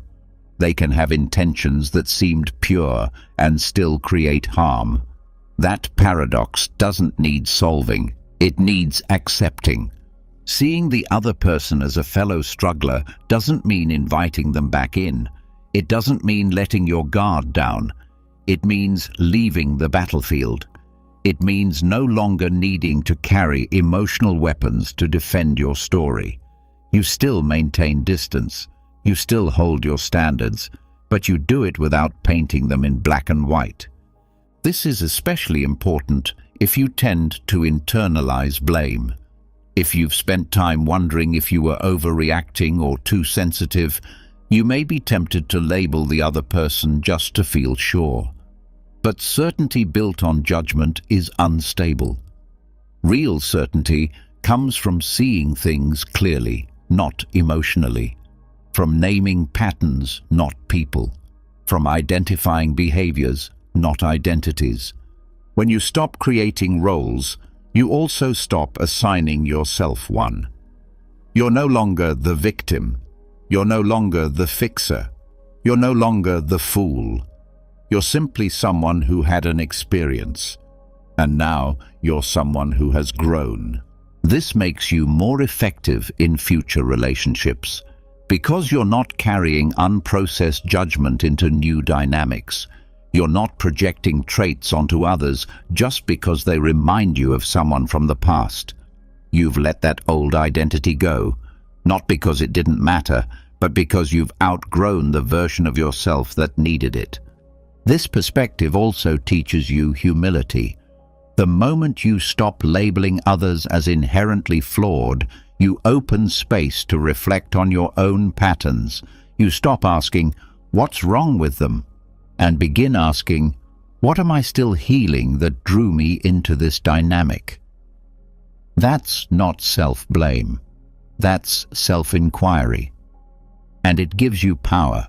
They can have intentions that seemed pure and still create harm. That paradox doesn't need solving. It needs accepting. Seeing the other person as a fellow struggler doesn't mean inviting them back in. It doesn't mean letting your guard down. It means leaving the battlefield. It means no longer needing to carry emotional weapons to defend your story. You still maintain distance. You still hold your standards, but you do it without painting them in black and white. This is especially important if you tend to internalize blame. If you've spent time wondering if you were overreacting or too sensitive, you may be tempted to label the other person just to feel sure. But certainty built on judgment is unstable. Real certainty comes from seeing things clearly, not emotionally. From naming patterns, not people. From identifying behaviors, not identities. When you stop creating roles, you also stop assigning yourself one. You're no longer the victim. You're no longer the fixer. You're no longer the fool. You're simply someone who had an experience. And now you're someone who has grown. This makes you more effective in future relationships. Because you're not carrying unprocessed judgment into new dynamics. You're not projecting traits onto others just because they remind you of someone from the past. You've let that old identity go, not because it didn't matter, but because you've outgrown the version of yourself that needed it. This perspective also teaches you humility. The moment you stop labeling others as inherently flawed, you open space to reflect on your own patterns. You stop asking, "What's wrong with them?" and begin asking, "What am I still healing that drew me into this dynamic?" That's not self-blame. That's self-inquiry. And it gives you power.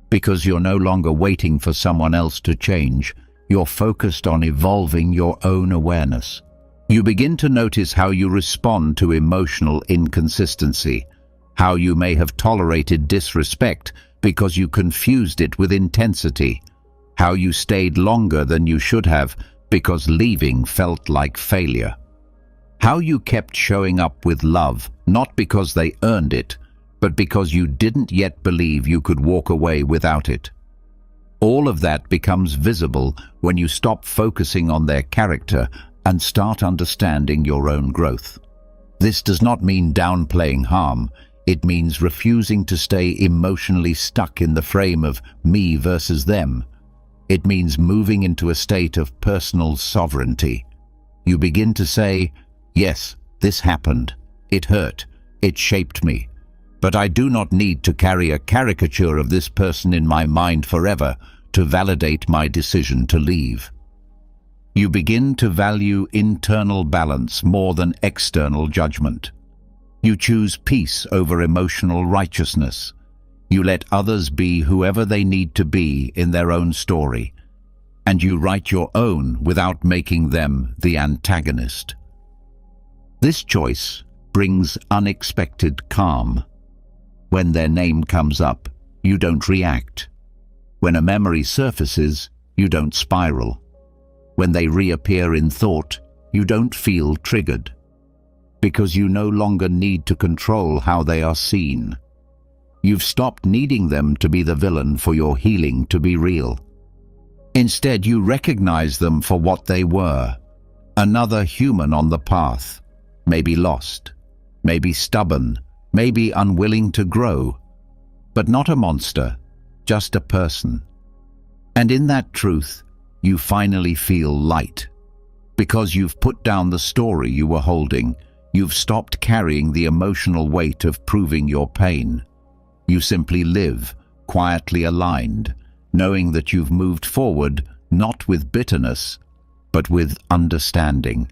Because you're no longer waiting for someone else to change, you're focused on evolving your own awareness. You begin to notice how you respond to emotional inconsistency, how you may have tolerated disrespect because you confused it with intensity, how you stayed longer than you should have because leaving felt like failure, how you kept showing up with love, not because they earned it, but because you didn't yet believe you could walk away without it. All of that becomes visible when you stop focusing on their character and start understanding your own growth. This does not mean downplaying harm. It means refusing to stay emotionally stuck in the frame of me versus them. It means moving into a state of personal sovereignty. You begin to say, "Yes, this happened. It hurt. It shaped me. But I do not need to carry a caricature of this person in my mind forever to validate my decision to leave." You begin to value internal balance more than external judgment. You choose peace over emotional righteousness. You let others be whoever they need to be in their own story, and you write your own without making them the antagonist. This choice brings unexpected calm. When their name comes up, you don't react. When a memory surfaces, you don't spiral. When they reappear in thought, you don't feel triggered. Because you no longer need to control how they are seen. You've stopped needing them to be the villain for your healing to be real. Instead, you recognize them for what they were. Another human on the path, maybe lost, maybe stubborn, maybe unwilling to grow, but not a monster, just a person. And in that truth, you finally feel light. Because you've put down the story you were holding, you've stopped carrying the emotional weight of proving your pain. You simply live, quietly aligned, knowing that you've moved forward not with bitterness, but with understanding.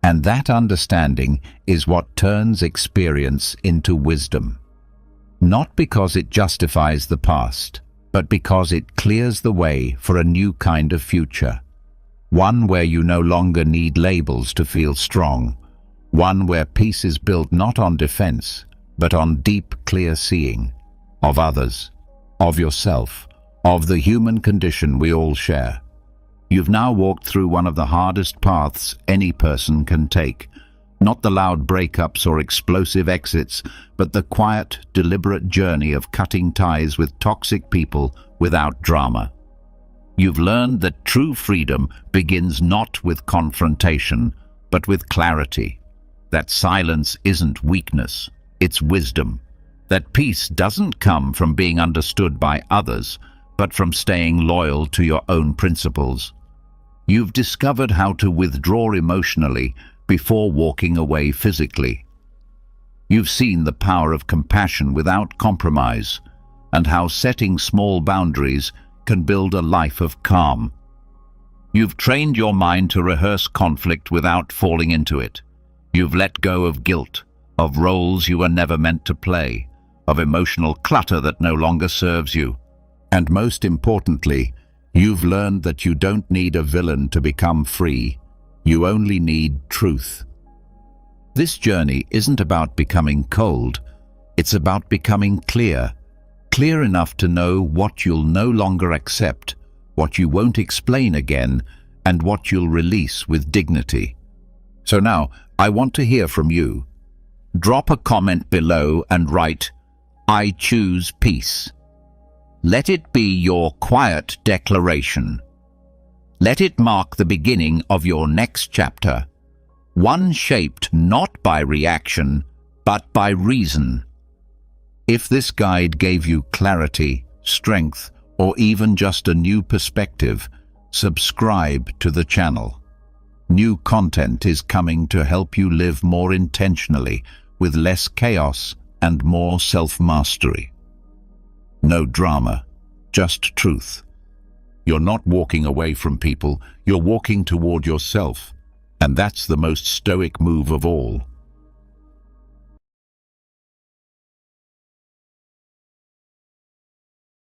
And that understanding is what turns experience into wisdom. Not because it justifies the past, but because it clears the way for a new kind of future. One where you no longer need labels to feel strong. One where peace is built not on defense, but on deep, clear seeing of others, of yourself, of the human condition we all share. You've now walked through one of the hardest paths any person can take. Not the loud breakups or explosive exits, but the quiet, deliberate journey of cutting ties with toxic people without drama. You've learned that true freedom begins not with confrontation, but with clarity. That silence isn't weakness, it's wisdom. That peace doesn't come from being understood by others, but from staying loyal to your own principles. You've discovered how to withdraw emotionally before walking away physically. You've seen the power of compassion without compromise, and how setting small boundaries can build a life of calm. You've trained your mind to rehearse conflict without falling into it. You've let go of guilt, of roles you were never meant to play, of emotional clutter that no longer serves you. And most importantly, you've learned that you don't need a villain to become free. You only need truth. This journey isn't about becoming cold. It's about becoming clear. Clear enough to know what you'll no longer accept, what you won't explain again, and what you'll release with dignity. So now, I want to hear from you. Drop a comment below and write, "I choose peace." Let it be your quiet declaration. Let it mark the beginning of your next chapter, one shaped not by reaction, but by reason. If this guide gave you clarity, strength, or even just a new perspective, subscribe to the channel. New content is coming to help you live more intentionally, with less chaos and more self-mastery. No drama, just truth. You're not walking away from people, you're walking toward yourself. And that's the most stoic move of all.